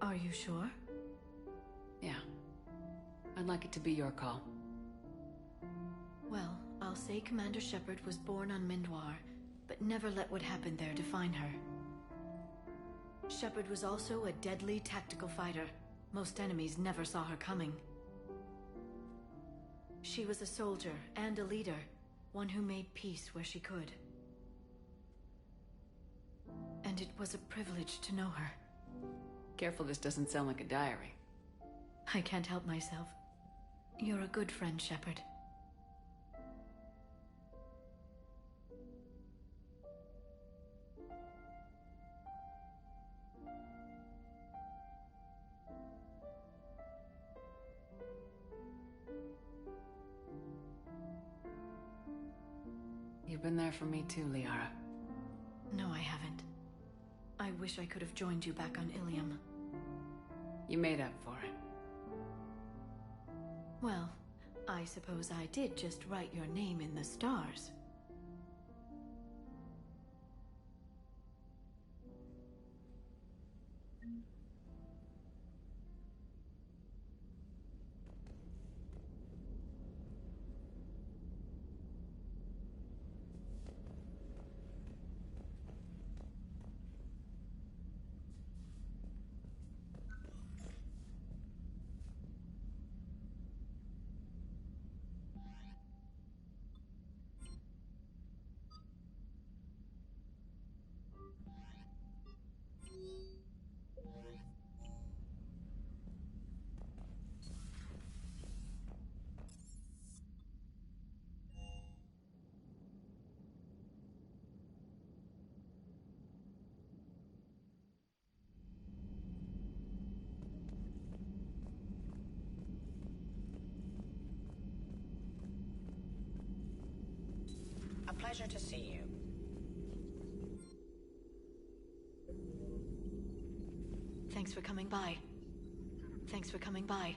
Are you sure? Yeah. I'd like it to be your call. Well, I'll say Commander Shepard was born on Mindwar, but never let what happened there define her. Shepard was also a deadly tactical fighter. Most enemies never saw her coming. She was a soldier and a leader, one who made peace where she could. And it was a privilege to know her. Careful this doesn't sound like a diary. I can't help myself. You're a good friend, Shepard. You've been there for me too, Liara. No, I haven't. I wish I could have joined you back on Ilium. You made up for it. Well, I suppose I did just write your name in the stars. pleasure to see you. Thanks for coming by. Thanks for coming by.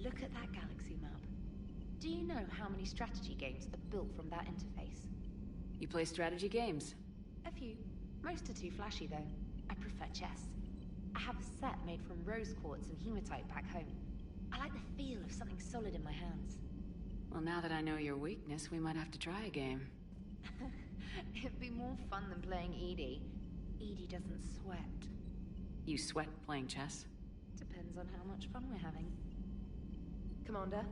Look at that galaxy map. Do you know how many strategy games are built from that interface? You play strategy games? A few. Most are too flashy, though. I prefer chess. I have a set made from rose quartz and hematite back home. I like the feel of something solid in my hands. Well, now that I know your weakness, we might have to try a game. It'd be more fun than playing Edie. Edie doesn't sweat. You sweat playing chess? Depends on how much fun we're having. Commander?